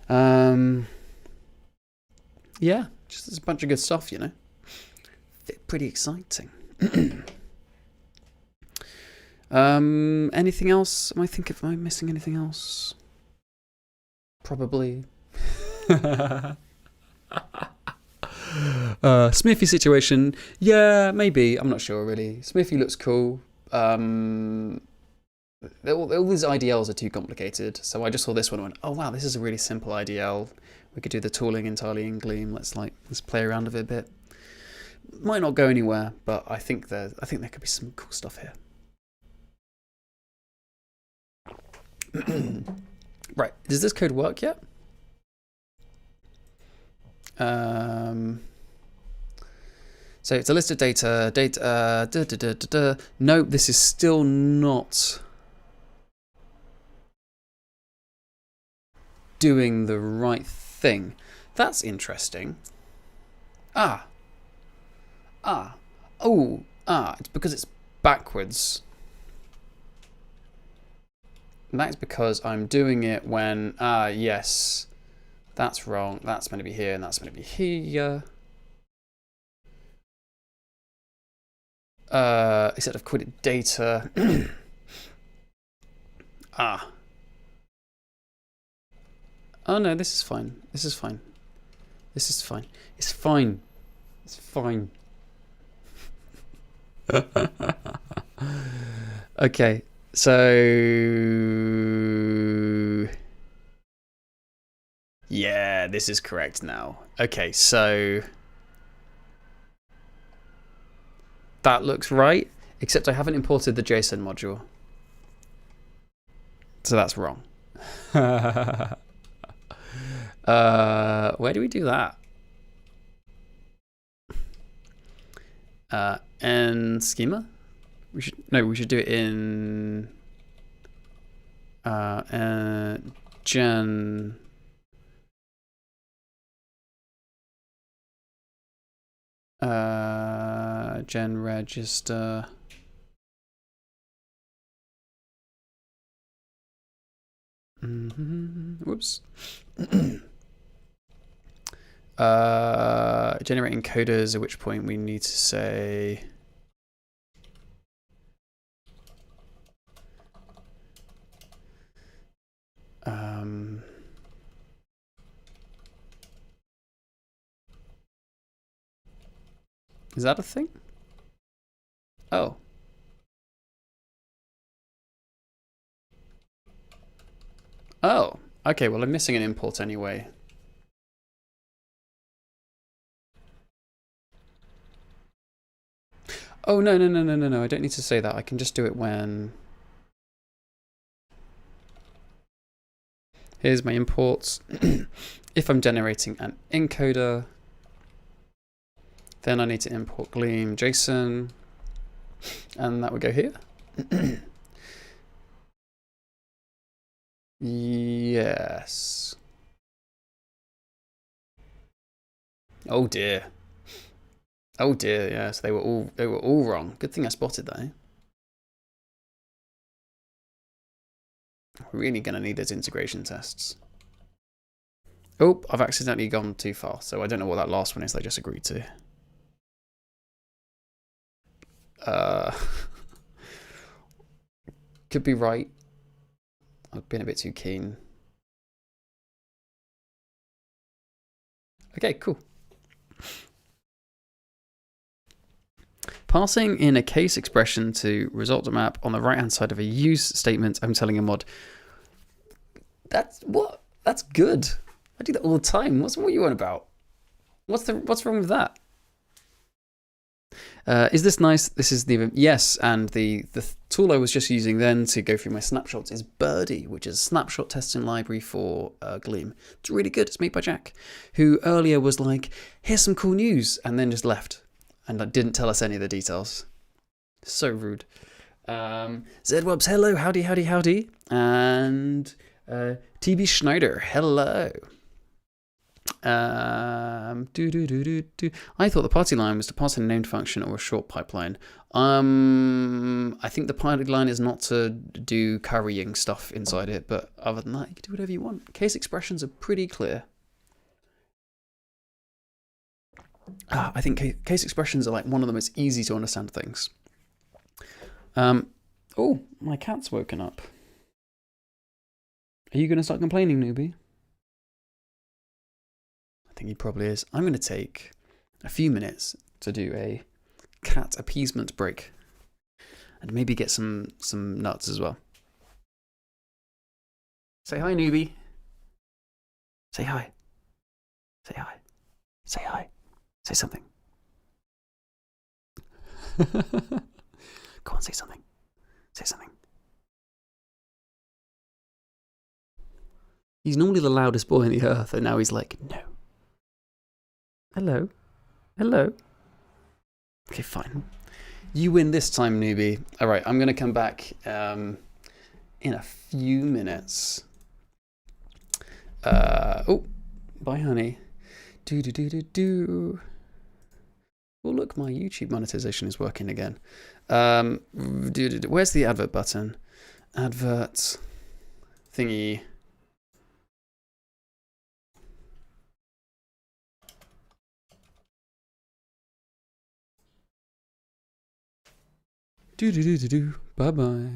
A: Yeah, just a bunch of good stuff, Pretty exciting. Anything else? Am I missing anything else? Probably. Smithy situation, yeah, maybe. I'm not sure really. Smithy looks cool. All these IDLs are too complicated, so I just saw this one and went, oh wow, this is a really simple IDL. We could do the tooling entirely in Gleam. Let's play around with it a bit. Might not go anywhere, but I think there could be some cool stuff here. Right, does this code work yet? So it's a list of data. No, this is still not doing the right thing. That's interesting. It's because it's backwards. And that's because I'm doing it when, yes, that's wrong. That's going to be here and that's going to be here. Instead of call it data. Oh no, this is fine. It's fine. Okay, So yeah, this is correct now. Okay, so that looks right, except I haven't imported the JSON module. So that's wrong. Where do we do that? And schema? We should do it in gen gen register. Whoops. Generate encoders, at which point we need to say is that a thing? Oh. Oh. Okay, well I'm missing an import anyway. Oh no, I don't need to say that. I can just do it when here's my imports. If I'm generating an encoder, then I need to import Gleam JSON, and that would go here. Yes. Oh dear. Oh dear, yes, they were all wrong. Good thing I spotted that. Eh? We're really gonna need those integration tests. Oh, I've accidentally gone too far, so I don't know what that last one is I just agreed to. Could be right. I've been a bit too keen. Okay, cool. Passing in a case expression to result map on the right hand side of a use statement, I'm telling a mod. That's good. I do that all the time. What are you on about? What's wrong with that? Is this nice? This is the yes, and the tool I was just using then to go through my snapshots is Birdie, which is a snapshot testing library for Gleam. It's really good. It's made by Jack, who earlier was like, "Here's some cool news," and then just left and didn't tell us any of the details. So rude. Zedwebs, hello, howdy, and TB Schneider, hello. I thought the party line was to pass in a named function or a short pipeline. I think the party line is not to do currying stuff inside it, but other than that, you can do whatever you want. Case expressions are pretty clear. I think case expressions are like one of the most easy to understand things. Oh, my cat's woken up. Are you going to start complaining, newbie? I think he probably is. I'm going to take a few minutes to do a cat appeasement break and maybe get some nuts as well. Say hi, newbie. Say hi. Say hi. Say hi. Say something. Go on, say something. Say something. He's normally the loudest boy on the earth, and now he's like, no. Hello. Hello. Okay, fine. You win this time, newbie. All right, I'm going to come back in a few minutes. Oh, bye, honey. Do. Oh, look, my YouTube monetization is working again. Where's the advert button? Advert thingy. Bye bye.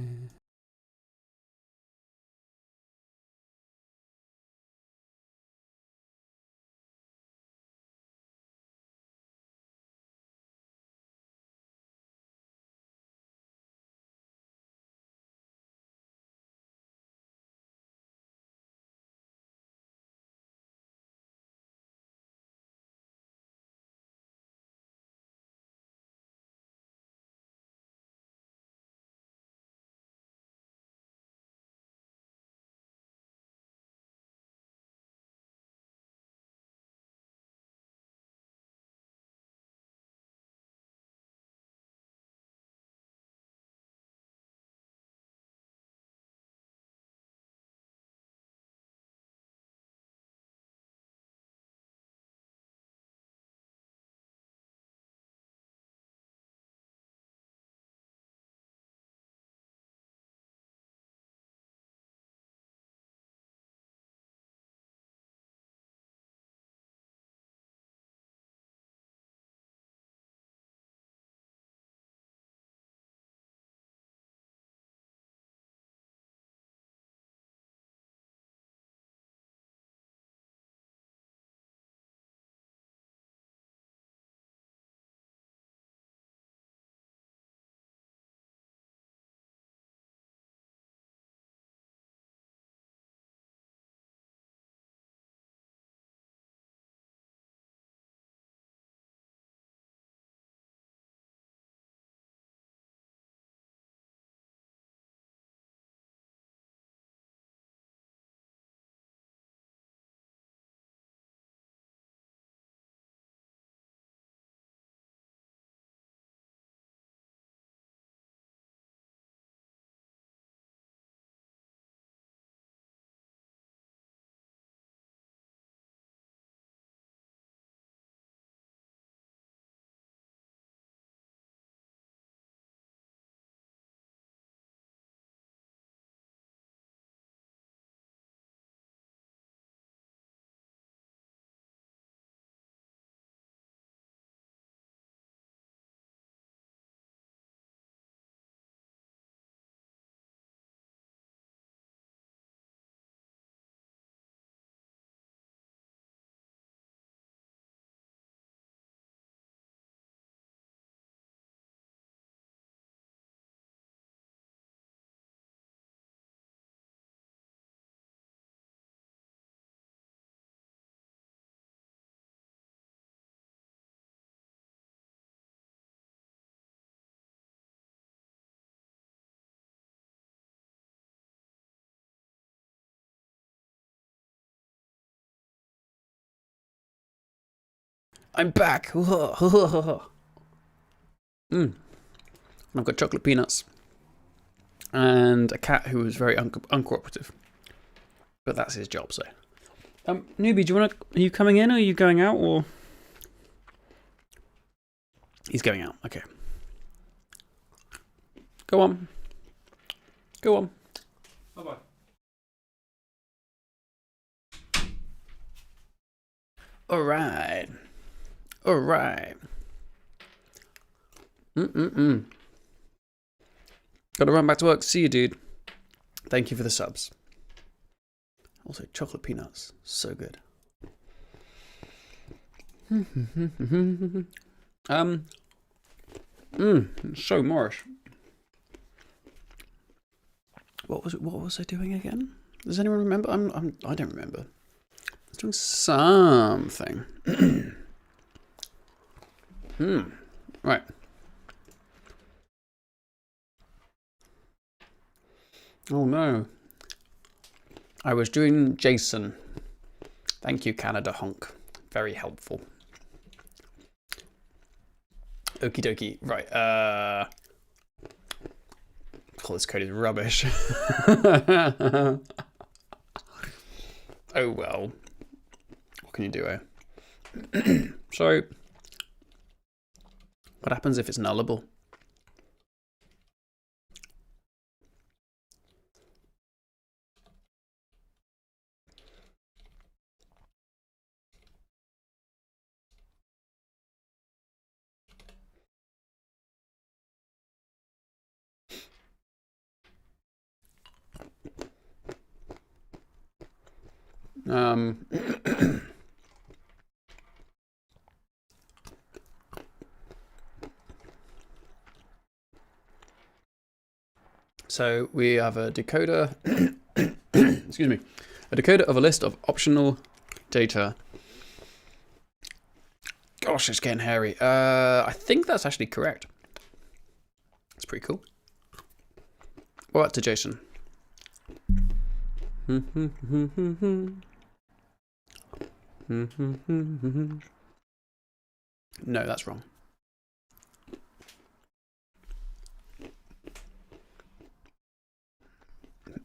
A: I'm back. Mm. I've got chocolate peanuts and a cat who is very uncooperative, but that's his job. So, newbie, do you want to? Are you coming in or are you going out? Or he's going out. Okay. Go on. Go on. Bye bye. All right. All right. Gotta run back to work. See you, dude. Thank you for the subs. Also, chocolate peanuts. So good. So Morris. What was I doing again? Does anyone remember? I don't remember. I was doing something. Right. Oh no. I was doing JSON. Thank you, Canada Honk. Very helpful. Okie dokie. Right. Oh, this code is rubbish. Oh well. What can you do, eh? So, what happens if it's nullable? So we have a decoder, excuse me, a decoder of a list of optional data. Gosh, it's getting hairy. I think that's actually correct. It's pretty cool. What about to JSON? No, that's wrong.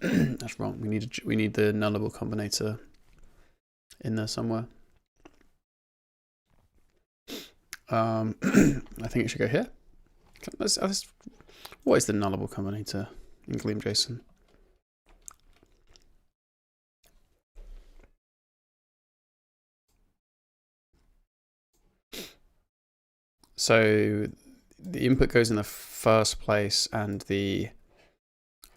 A: That's wrong. We need the nullable combinator in there somewhere. I think it should go here. What is the nullable combinator in Gleam JSON? So the input goes in the first place and the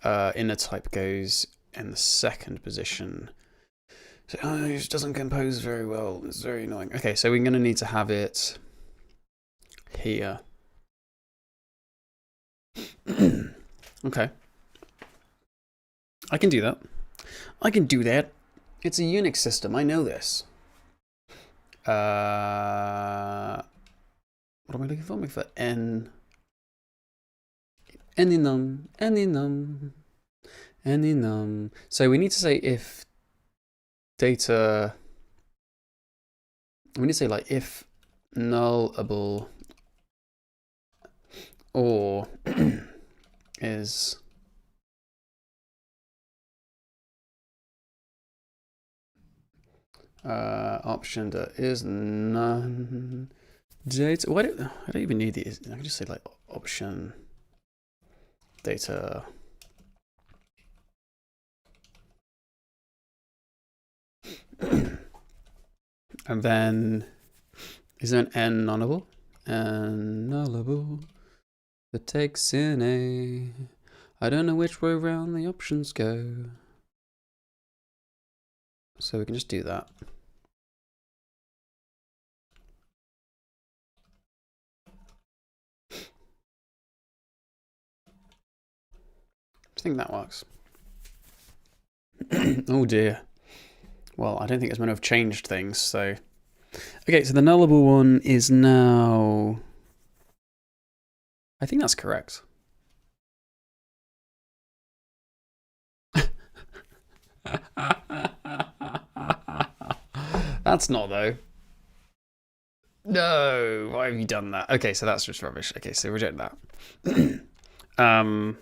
A: inner type goes in the second position. So it just doesn't compose very well. It's very annoying. Okay, so we're going to need to have it here. Okay. I can do that. I can do that. It's a Unix system. I know this. What am I looking for? I'm looking for enum. So we need to say if data. We need to say like if nullable or is option that is none data. I don't even need these. I can just say like option data. And then is there an n nullable? And nullable that takes in a. I don't know which way around the options go. So we can just do that. I think that works. Oh dear. Well, I don't think it's going to have changed things, so. Okay, so the nullable one is now. I think that's correct. That's not, though. No, why have you done that? Okay, so that's just rubbish. Okay, so reject that. um,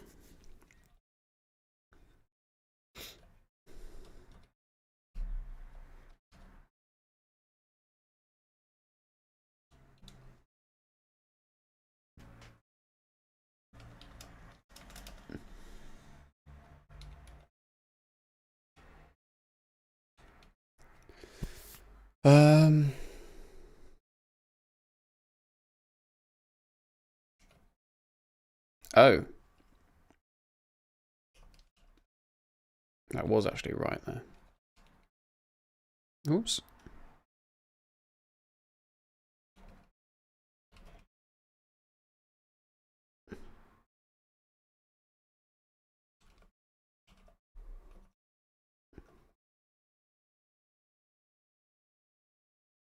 A: oh, that was actually right there. Oops.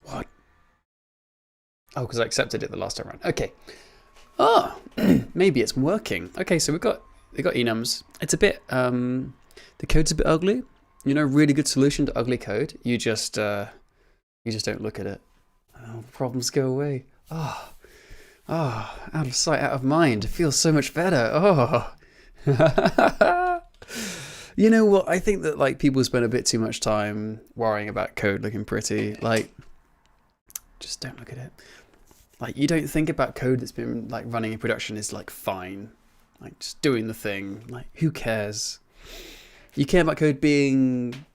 A: What? Oh, because I accepted it the last time around. Okay. Oh, maybe it's working. Okay, so we got enums. It's a bit the code's a bit ugly. You know, really good solution to ugly code. You just don't look at it. Oh, problems go away. Oh, out of sight, out of mind. It feels so much better. Oh. You know what? I think that like people spend a bit too much time worrying about code looking pretty. Like, just don't look at it. Like, you don't think about code that's been like running in production is like fine, like just doing the thing. Like, who cares? You care about code being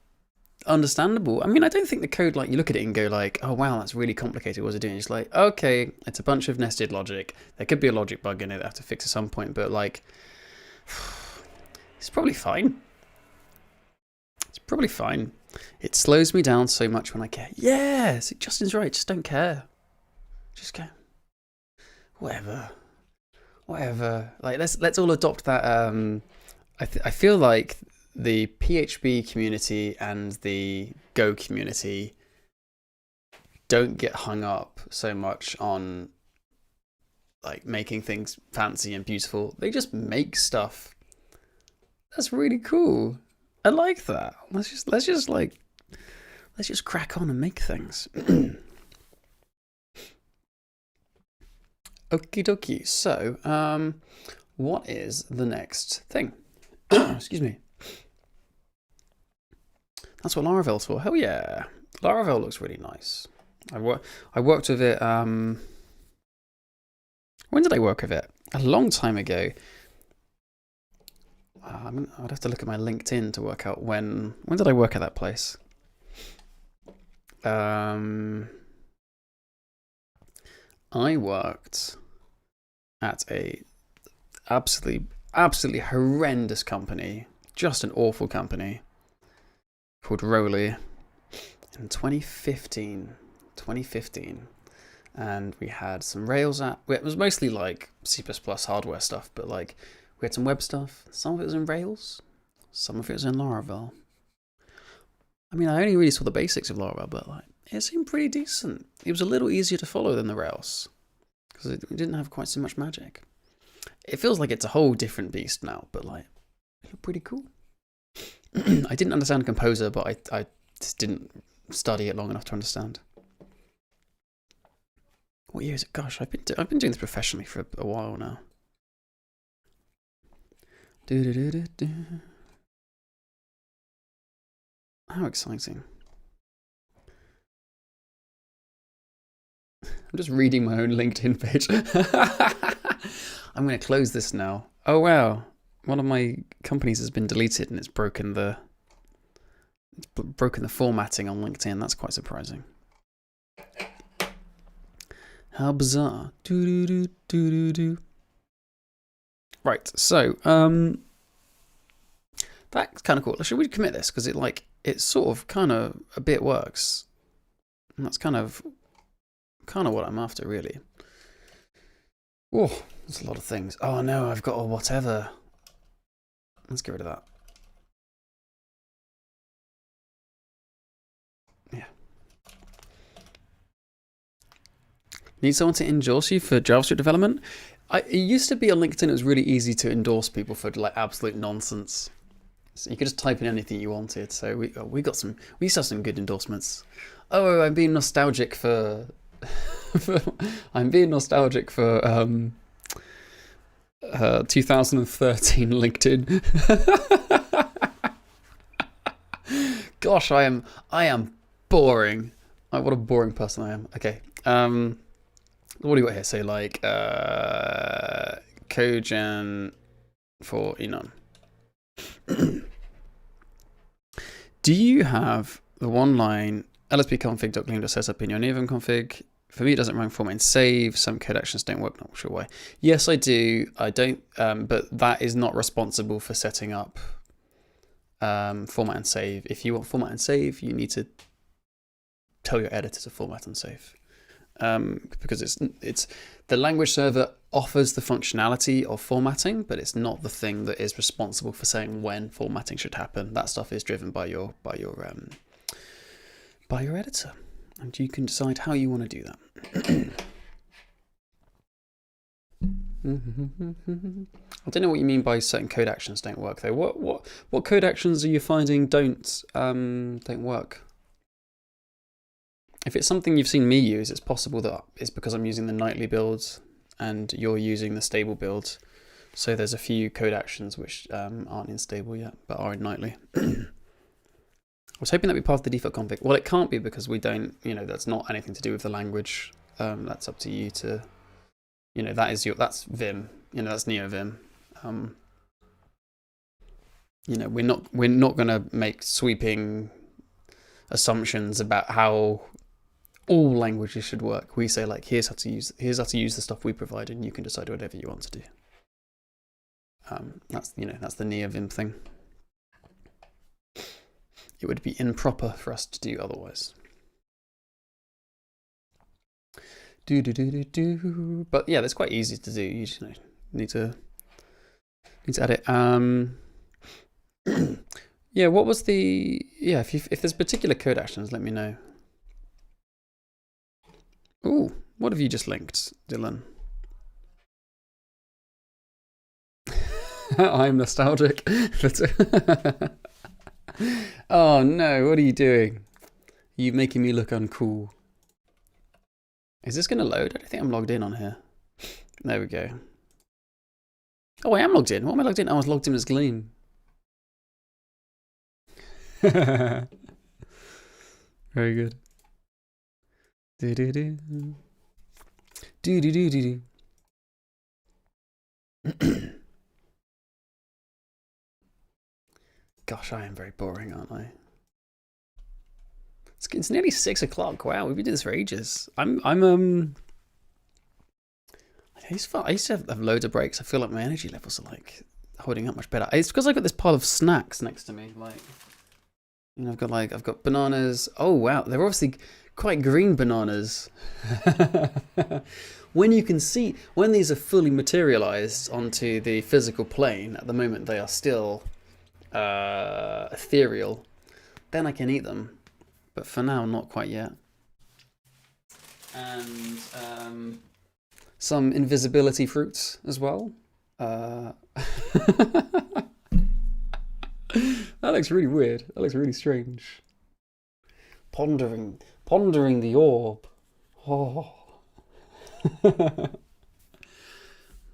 A: understandable. I mean, I don't think the code, like, you look at it and go like, oh wow, that's really complicated. What's it doing? It's like, okay, it's a bunch of nested logic. There could be a logic bug in it that I have to fix at some point, but like, it's probably fine. It's probably fine. It slows me down so much when I care. Yes, Justin's right. Just don't care. Just go, whatever. Like, let's all adopt that. I feel like the PHP community and the Go community don't get hung up so much on like making things fancy and beautiful. They just make stuff. That's really cool. I like that. Let's just crack on and make things. Okie dokie. So, what is the next thing? Excuse me. That's what Laravel's for. Hell yeah. Laravel looks really nice. I worked with it. When did I work with it? A long time ago. I'd have to look at my LinkedIn to work out when did I work at that place. I worked at a absolutely horrendous company, just an awful company called Rolly in 2015, and we had some Rails app. It was mostly like C++ hardware stuff, but like we had some web stuff. Some of it was in Rails, some of it was in Laravel. I mean, I only really saw the basics of Laravel, but like it seemed pretty decent. It was a little easier to follow than the Rails because it didn't have quite so much magic. It feels like it's a whole different beast now, but like it looked pretty cool. I didn't understand Composer, but I just didn't study it long enough to understand. What year is it? Gosh, I've been doing this professionally for a while now. How exciting. I'm just reading my own LinkedIn page. I'm going to close this now. Oh wow, one of my companies has been deleted and it's broken the formatting on LinkedIn. That's quite surprising. How bizarre. Right, so that's kind of cool. Should we commit this? Because it sort of kind of a bit works. And that's kind of what I'm after, really. Oh, there's a lot of things. Oh no, I've got a whatever. Let's get rid of that. Yeah. Need someone to endorse you for JavaScript development? It used to be on LinkedIn, it was really easy to endorse people for like absolute nonsense. So you could just type in anything you wanted. So we used to have some good endorsements. Oh, I'm being nostalgic for I'm being nostalgic for 2013 LinkedIn. Gosh, I am boring. What a boring person I am. Okay. What do you got here? Say like cogen for enum. Do you have the one line lsp-config.gleam.setup in your enum config? For me, it doesn't run format and save. Some code actions don't work. Not sure why. Yes, I do. I don't. But that is not responsible for setting up format and save. If you want format and save, you need to tell your editor to format and save. Because it's the language server offers the functionality of formatting, but it's not the thing that is responsible for saying when formatting should happen. That stuff is driven by your editor, and you can decide how you want to do that. I don't know what you mean by certain code actions don't work though. What code actions are you finding don't work? If it's something you've seen me use, it's possible that it's because I'm using the nightly builds and you're using the stable builds. So there's a few code actions which aren't in stable yet, but are in nightly. I was hoping that'd be part of the default config. Well, it can't be because we don't, that's not anything to do with the language. That's up to you to, that's Vim, that's NeoVim. We're not going to make sweeping assumptions about how all languages should work. We say like, here's how to use the stuff we provide, and you can decide whatever you want to do. That's the NeoVim thing. It would be improper for us to do otherwise. But yeah, that's quite easy to do. You just need to add it. Yeah, what was the if there's particular code actions, let me know. Ooh, what have you just linked, Dylan? I'm nostalgic. Oh no, what are you doing? You're making me look uncool. Is this going to load? I don't think I'm logged in on here. There we go. Oh, I am logged in. What am I logged in? I was logged in as Gleam. Very good. Gosh, I am very boring, aren't I? It's nearly 6 o'clock. Wow, we've been doing this for ages. I used to have loads of breaks. I feel like my energy levels are like holding up much better. It's because I've got this pile of snacks next to me. Like, I've got bananas. Oh wow, they're obviously quite green bananas. When these are fully materialized onto the physical plane, at the moment they are still ethereal. Then I can eat them. But for now, not quite yet. And some invisibility fruits as well. That looks really weird. That looks really strange. Pondering the orb. Oh. Do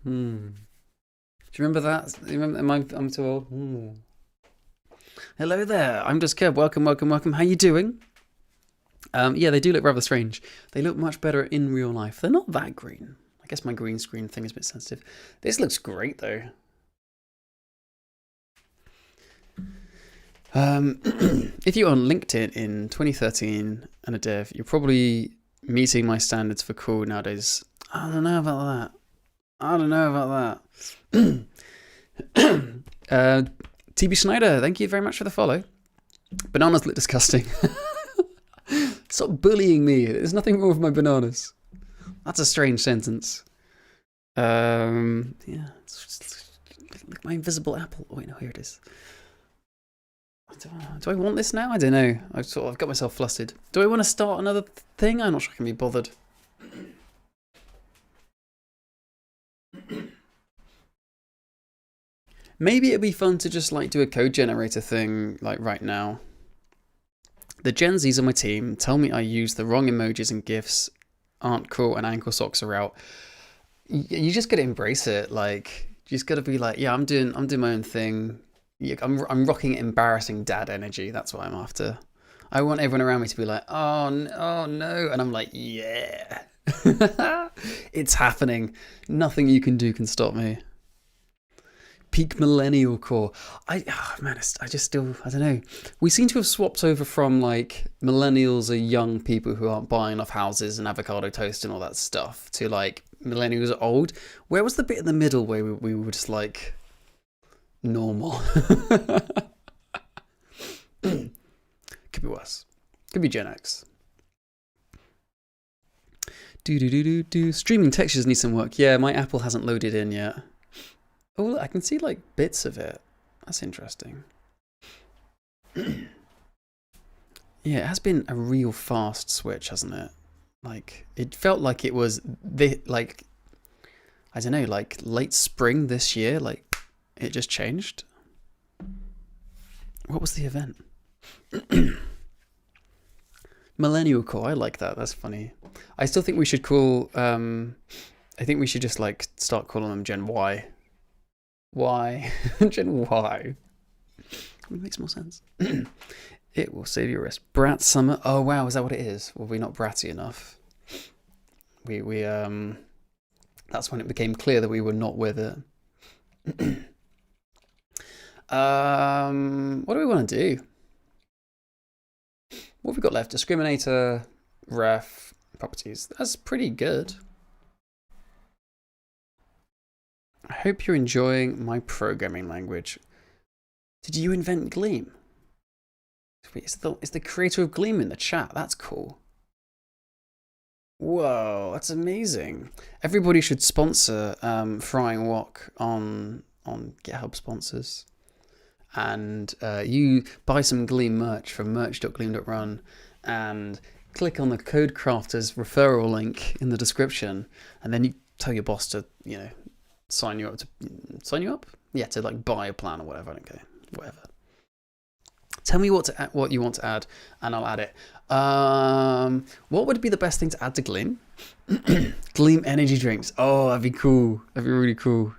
A: you remember that? I'm too old. Hello there. I'm just Kev. Welcome. How you doing? Yeah, they do look rather strange. They look much better in real life. They're not that green. I guess my green screen thing is a bit sensitive. This looks great though. If you're on LinkedIn in 2013 and a dev, you're probably meeting my standards for cool nowadays. I don't know about that. TB Schneider, thank you very much for the follow. Bananas look disgusting. Stop bullying me. There's nothing wrong with my bananas. That's a strange sentence. Yeah. Look, my invisible apple. Oh, wait, no, here it is. Do I want this now? I don't know. I've got myself flustered. Do I want to start another thing? I'm not sure I can be bothered. Maybe it'd be fun to just like do a code generator thing like right now. The Gen Zs on my team tell me I use the wrong emojis and GIFs aren't cool and ankle socks are out, you just gotta embrace it. Like, you just gotta be like, yeah, I'm doing my own thing. Yeah, I'm rocking embarrassing dad energy. That's what I'm after. I want everyone around me to be like, oh, oh no, and I'm like, yeah, it's happening. Nothing you can do can stop me. Peak millennial core. Man, I just still, I don't know. We seem to have swapped over from like millennials are young people who aren't buying enough houses and avocado toast and all that stuff to like millennials are old. Where was the bit in the middle where we were just like normal? Could be worse. Could be Gen X. Streaming textures need some work. Yeah, my Apple hasn't loaded in yet. Oh, I can see like bits of it. That's interesting. Yeah, it has been a real fast switch, hasn't it? Like, it felt like it was like, I don't know, like late spring this year. Like, it just changed. What was the event? Millennial core. I like that. That's funny. I still think we should call. I think we should just like start calling them Gen Y. Why? Gen Y. It makes more sense. It will save your wrist. Brat summer. Oh wow, is that what it is? Were we not bratty enough? We that's when it became clear that we were not with it. What do we want to do? What have we got left? Discriminator, ref, properties. That's pretty good. I hope you're enjoying my programming language. Did you invent Gleam? Is the creator of Gleam in the chat? That's cool. Whoa, that's amazing. Everybody should sponsor Frying Wok on GitHub sponsors. And you buy some Gleam merch from merch.gleam.run and click on the Code Crafters referral link in the description, and then you tell your boss to, you know, sign you up? Yeah, to like buy a plan or whatever. I don't care. Whatever. Tell me what you want to add, and I'll add it. What would be the best thing to add to Gleam? Gleam energy drinks. Oh, that'd be cool. That'd be really cool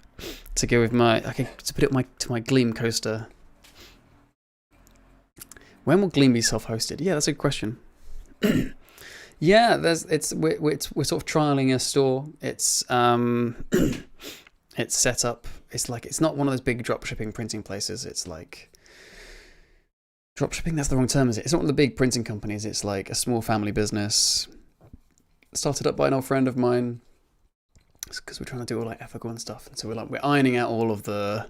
A: to go with to put it to my Gleam coaster. When will Gleam be self-hosted? Yeah, that's a good question. Yeah, we're sort of trialing a store. It's it's set up. It's not one of those big dropshipping printing places. It's like dropshipping. That's the wrong term, is it? It's not one of the big printing companies. It's like a small family business started up by an old friend of mine. Because we're trying to do all like ethical and stuff. And so we're ironing out we're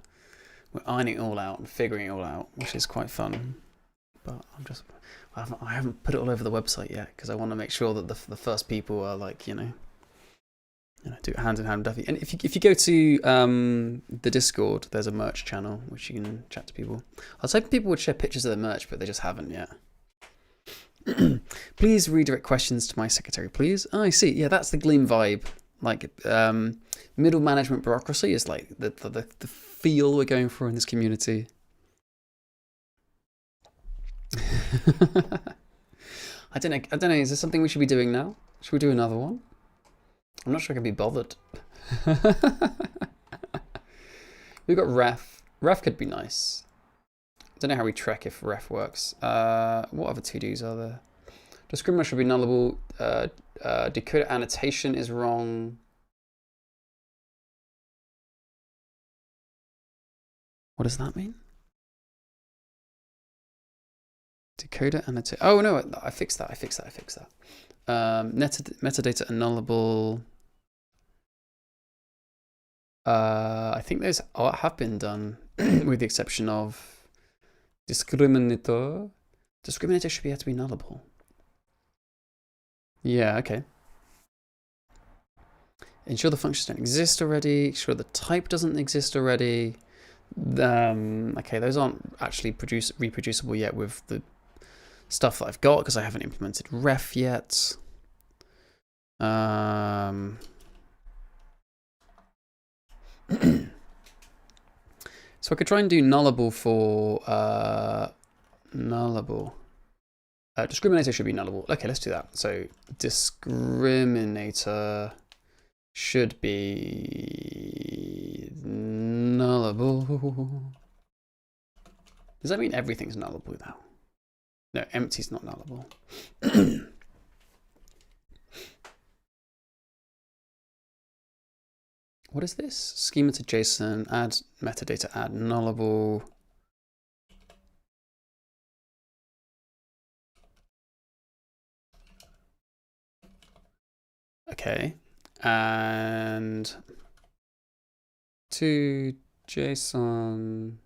A: ironing it all out and figuring it all out, which is quite fun. But I haven't put it all over the website yet because I want to make sure that the first people are like, you know, do it hand in hand. And if you go to the Discord, there's a merch channel which you can chat to people. I was hoping people would share pictures of their merch, but they just haven't yet. Please redirect questions to my secretary, please. Oh, I see. Yeah, that's the Gleam vibe. Like middle management bureaucracy is like the feel we're going for in this community. I don't know. Is there something we should be doing now? Should we do another one? I'm not sure I can be bothered. We've got ref. Ref could be nice. I don't know how we track if ref works. What other to-dos are there? Discriminator should be nullable. Decoder annotation is wrong. What does that mean? Decoder annotation. Oh no, I fixed that. Metadata annullable. I think those have been done with the exception of discriminator. Discriminator should have to be nullable. Yeah, okay. Ensure the functions don't exist already. Ensure the type doesn't exist already. Okay, those aren't actually reproducible yet with the stuff that I've got because I haven't implemented ref yet. So I could try and do nullable for nullable. Discriminator should be nullable. Okay, let's do that. So discriminator should be nullable. Does that mean everything's nullable now? No, empty's not nullable. What is this? Schema to JSON, add metadata, add nullable. Okay, and to JSON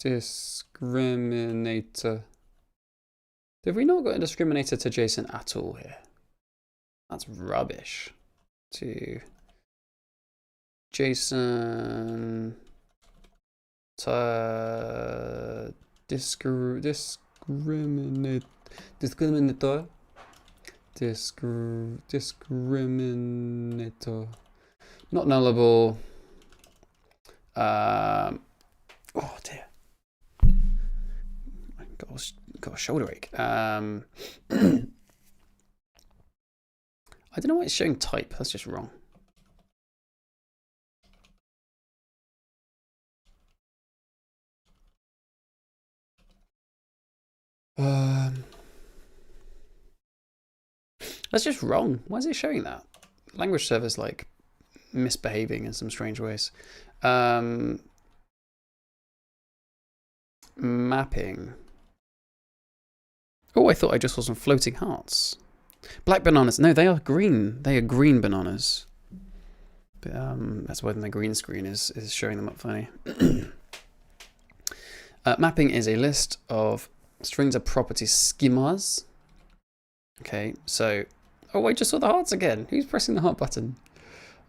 A: discriminator. Have we not got a discriminator to JSON at all here? That's rubbish. To JSON to discriminator. Not nullable. Oh dear. Got a shoulder ache. I don't know why it's showing type. That's just wrong. That's just wrong. Why is it showing that? Language server's like misbehaving in some strange ways. Mapping. Oh, I thought I just saw some floating hearts. Black bananas. No, they are green. They are green bananas. But that's why my green screen is showing them up funny. Mapping is a list of strings of property schemas. Okay, so oh, I just saw the hearts again. Who's pressing the heart button?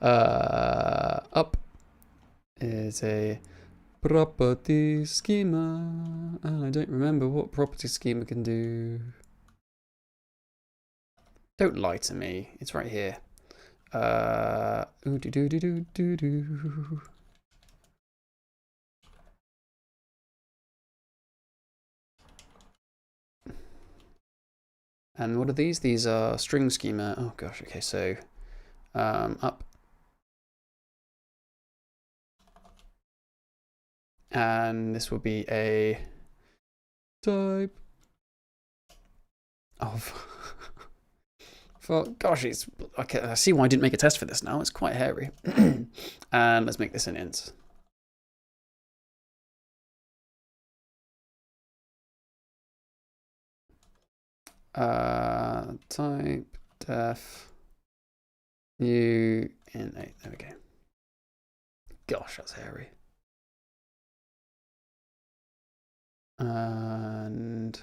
A: Up is a property schema, and I don't remember what property schema can do. Don't lie to me. It's right here. Ooh, do. And what are these? These are string schema. Oh gosh. Okay, so up. And this will be a type of. Gosh, it's okay. I see why I didn't make a test for this now. It's quite hairy. And let's make this an int. Typedef new int 8. There we go. Gosh, that's hairy. And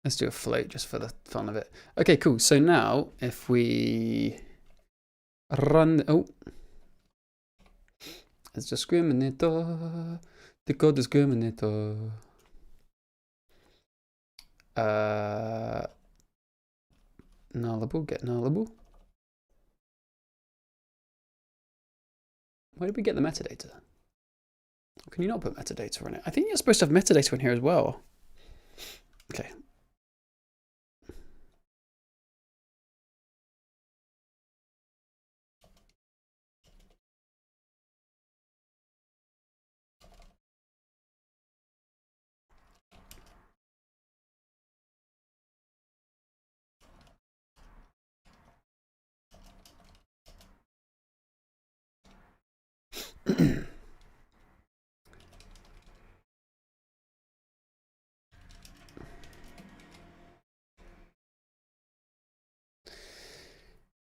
A: let's do a float just for the fun of it. Okay, cool. So now if we run, it's discriminator, decode discriminator. Nullable, get nullable. Where did we get the metadata? Can you not put metadata on it? I think you're supposed to have metadata in here as well. Okay.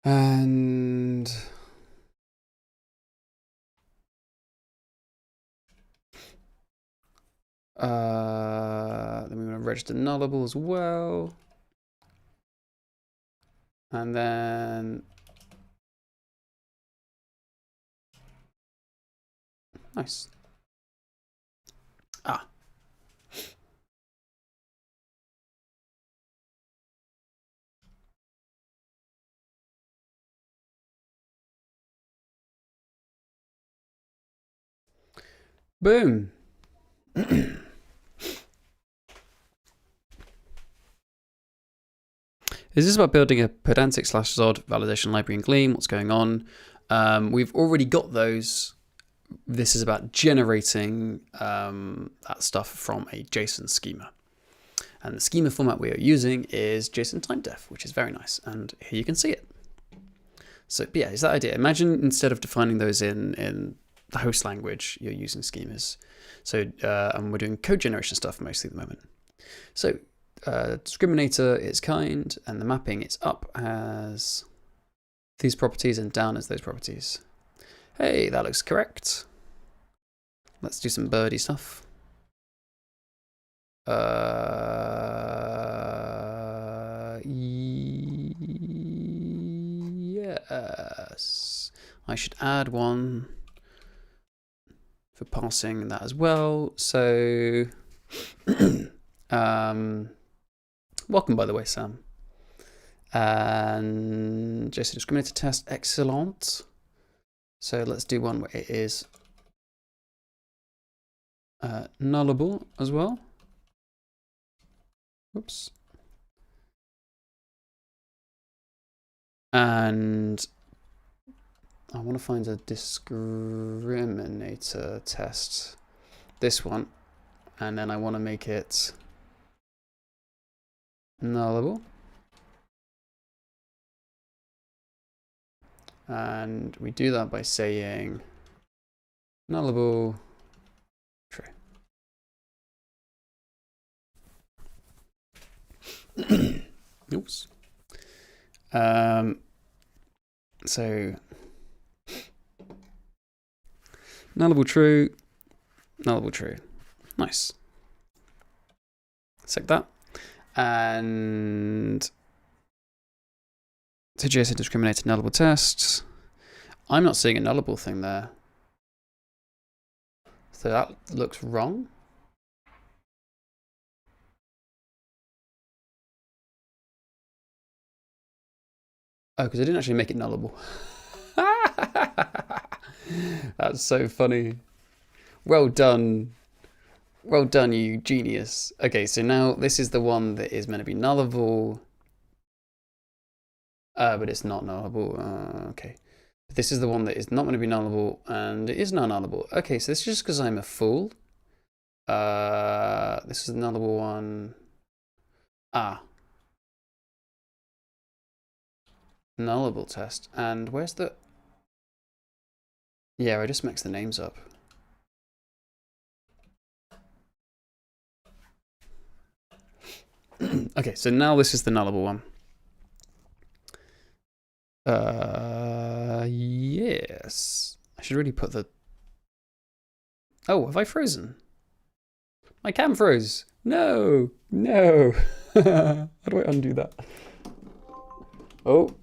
A: And then we want to register nullable as well. And then nice. Boom. Is this about building a pedantic /Zod validation library in Gleam? What's going on? We've already got those. This is about generating that stuff from a JSON schema. And the schema format we are using is JSON Typedef, which is very nice. And here you can see it. So yeah, it's that idea. Imagine instead of defining those in the host language, you're using schemas. So and we're doing code generation stuff mostly at the moment. So discriminator is kind, and the mapping is up as these properties and down as those properties. Hey, that looks correct. Let's do some birdie stuff. Yes. I should add one for passing that as well. So, welcome, by the way, Sam. And JSON discriminator test, excellent. So let's do one where it is nullable as well. Oops. And I want to find a discriminator test, this one, and then I want to make it nullable. And we do that by saying nullable true. Oops. So nullable true, nullable true. Nice. Select that. And to JSON discriminator nullable tests. I'm not seeing a nullable thing there. So that looks wrong. Oh, because I didn't actually make it nullable. That's so funny. Well done. Well done, you genius. Okay, so now this is the one that is meant to be nullable. But it's not nullable. Okay. This is the one that is not going to be nullable, and it is not nullable. Okay, so this is just because I'm a fool. This is the nullable one. Nullable test. And where's the... Yeah, I just mixed the names up. Okay, so now this is the nullable one. Yes. I should really put the... Oh, have I frozen? My cam froze. No, no. How do I undo that? Oh,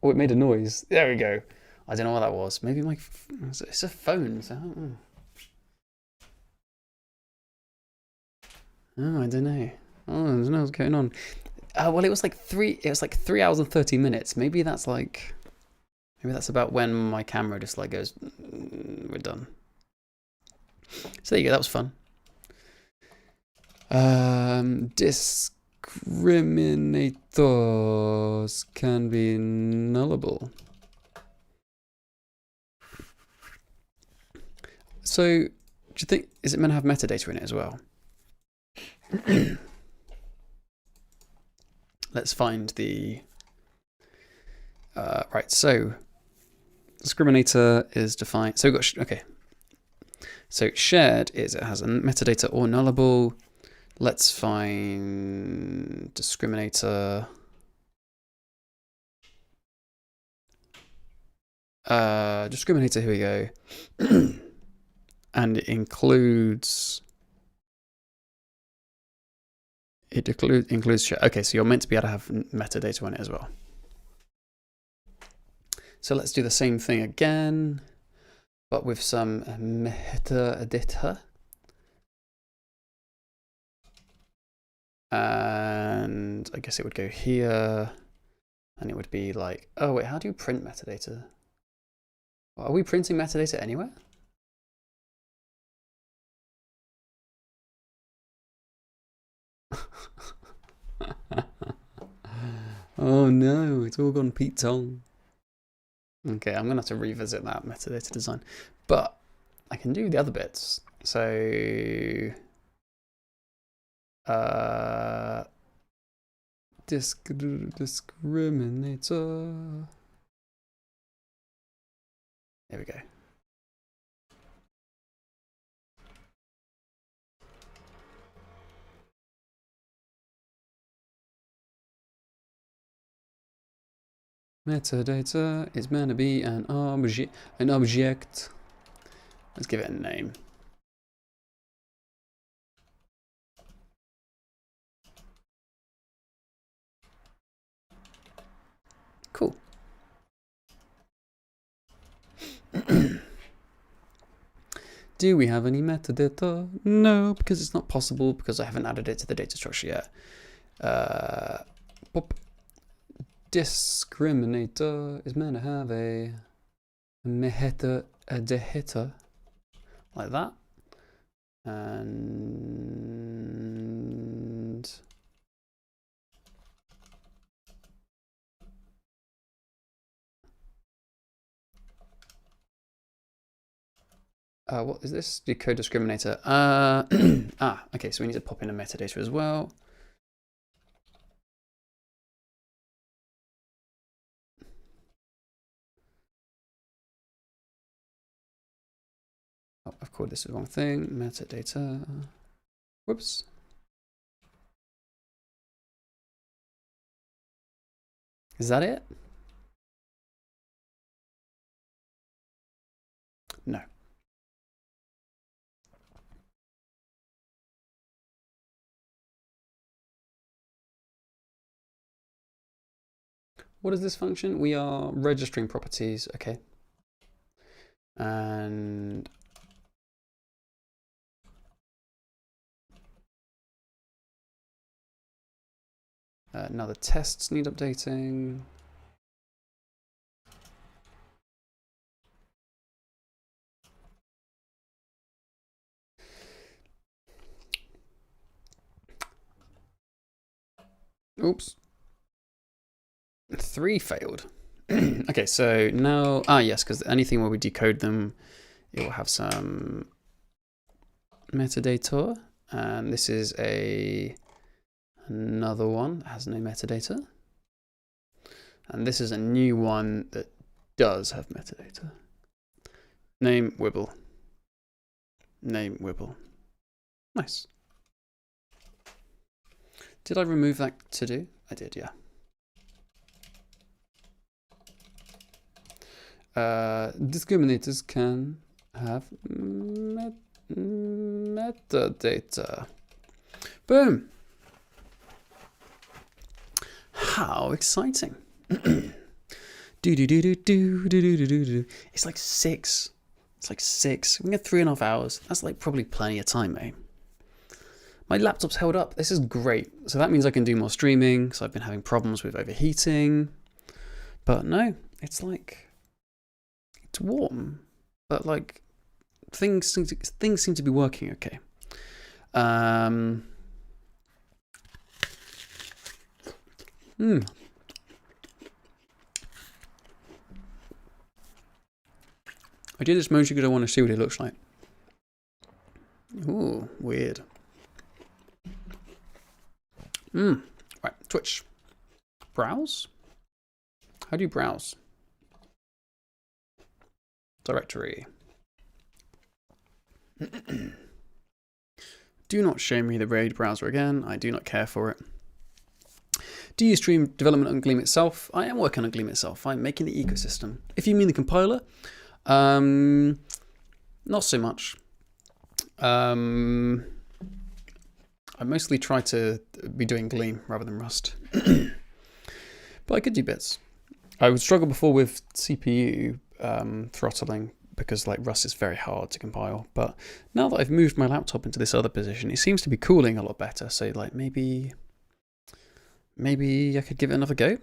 A: it made a noise. There we go. I don't know what that was. Maybe my... It's a phone, so... Oh, I don't know. Oh, I don't know what's going on. Well, it was like 3 hours and 30 minutes. Maybe that's like... Maybe that's about when my camera just like goes, we're done. So there you go, that was fun. Discriminators can be nullable. So, do you think, is it meant to have metadata in it as well? Let's find the, right, so discriminator is defined, so we've got, okay. So shared is it has a metadata or nullable. Let's find discriminator. Discriminator, here we go. And it includes, includes share. Okay, so you're meant to be able to have metadata on it as well. So let's do the same thing again, but with some metadata. And I guess it would go here, and it would be like, oh wait, how do you print metadata? Are we printing metadata anywhere? Oh no, it's all gone Pete Tong. Okay, I'm gonna have to revisit that metadata design, but I can do the other bits. So, discriminator. There we go. Metadata is meant to be an object. Let's give it a name. Cool. Do we have any metadata? No, because it's not possible because I haven't added it to the data structure yet. Pop. Discriminator is meant to have a deheader like that, and what is this? Decode discriminator. Okay, so we need to pop in a metadata as well. Oh, I've called this the wrong thing. Metadata. Whoops. Is that it? No. What is this function? We are registering properties, okay. And now the tests need updating. Oops. 3 failed. Okay, so now, yes, because anything where we decode them, it will have some metadata. And this is another one that has no metadata. And this is a new one that does have metadata. Name Wibble. Name Wibble. Nice. Did I remove that to do? I did, yeah. Discriminators can have metadata. Boom. How exciting. It's like 6. It's like 6. We get 3.5 hours. That's like probably plenty of time, mate. My laptop's held up. This is great. So that means I can do more streaming. So I've been having problems with overheating. But no, it's like, it's warm. But like, things seem to be working okay. I did this mostly because I want to see what it looks like. Ooh, weird. Right, Twitch. Browse? How do you browse? Directory. Do not show me the Raid browser again. I do not care for it. Do you stream development on Gleam itself? I am working on Gleam itself. I'm making the ecosystem. If you mean the compiler, not so much. I mostly try to be doing Gleam rather than Rust. But I could do bits. I would struggle before with CPU throttling because like Rust is very hard to compile. But now that I've moved my laptop into this other position, it seems to be cooling a lot better. So like maybe I could give it another go.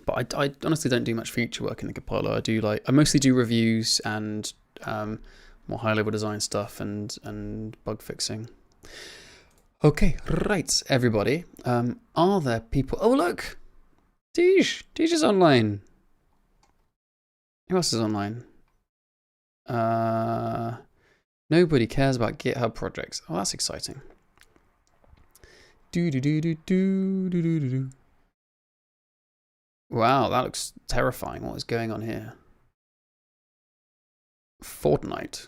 A: But I honestly don't do much feature work in the compiler. I mostly do reviews and more high-level design stuff and bug fixing. Okay, right, everybody. Are there people? Oh, look, Tej is online. Who else is online? Nobody cares about GitHub projects. Oh, that's exciting. Wow, that looks terrifying. What is going on here? Fortnite.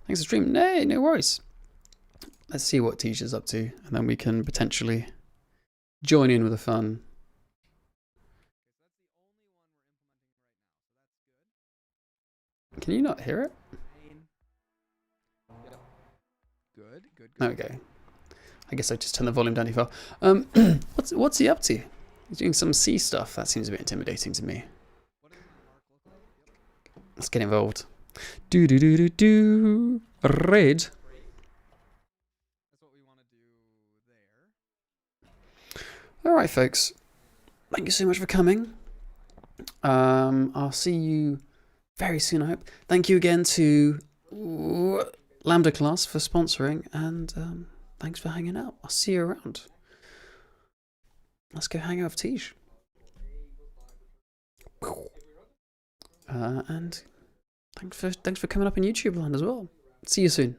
A: Thanks for stream. No worries. Let's see what Tej is up to, and then we can potentially join in with the fun. Can you not hear it?
B: Good.
A: Okay. I guess I just turned the volume down too far. What's he up to? He's doing some C stuff. That seems a bit intimidating to me. Let's get involved. Red.
B: That's what we want to do there.
A: All right, folks. Thank you so much for coming. I'll see you very soon, I hope. Thank you again to Lambda Class for sponsoring, and thanks for hanging out. I'll see you around. Let's go hang out with Tej. And thanks for coming up in YouTube land as well. See you soon.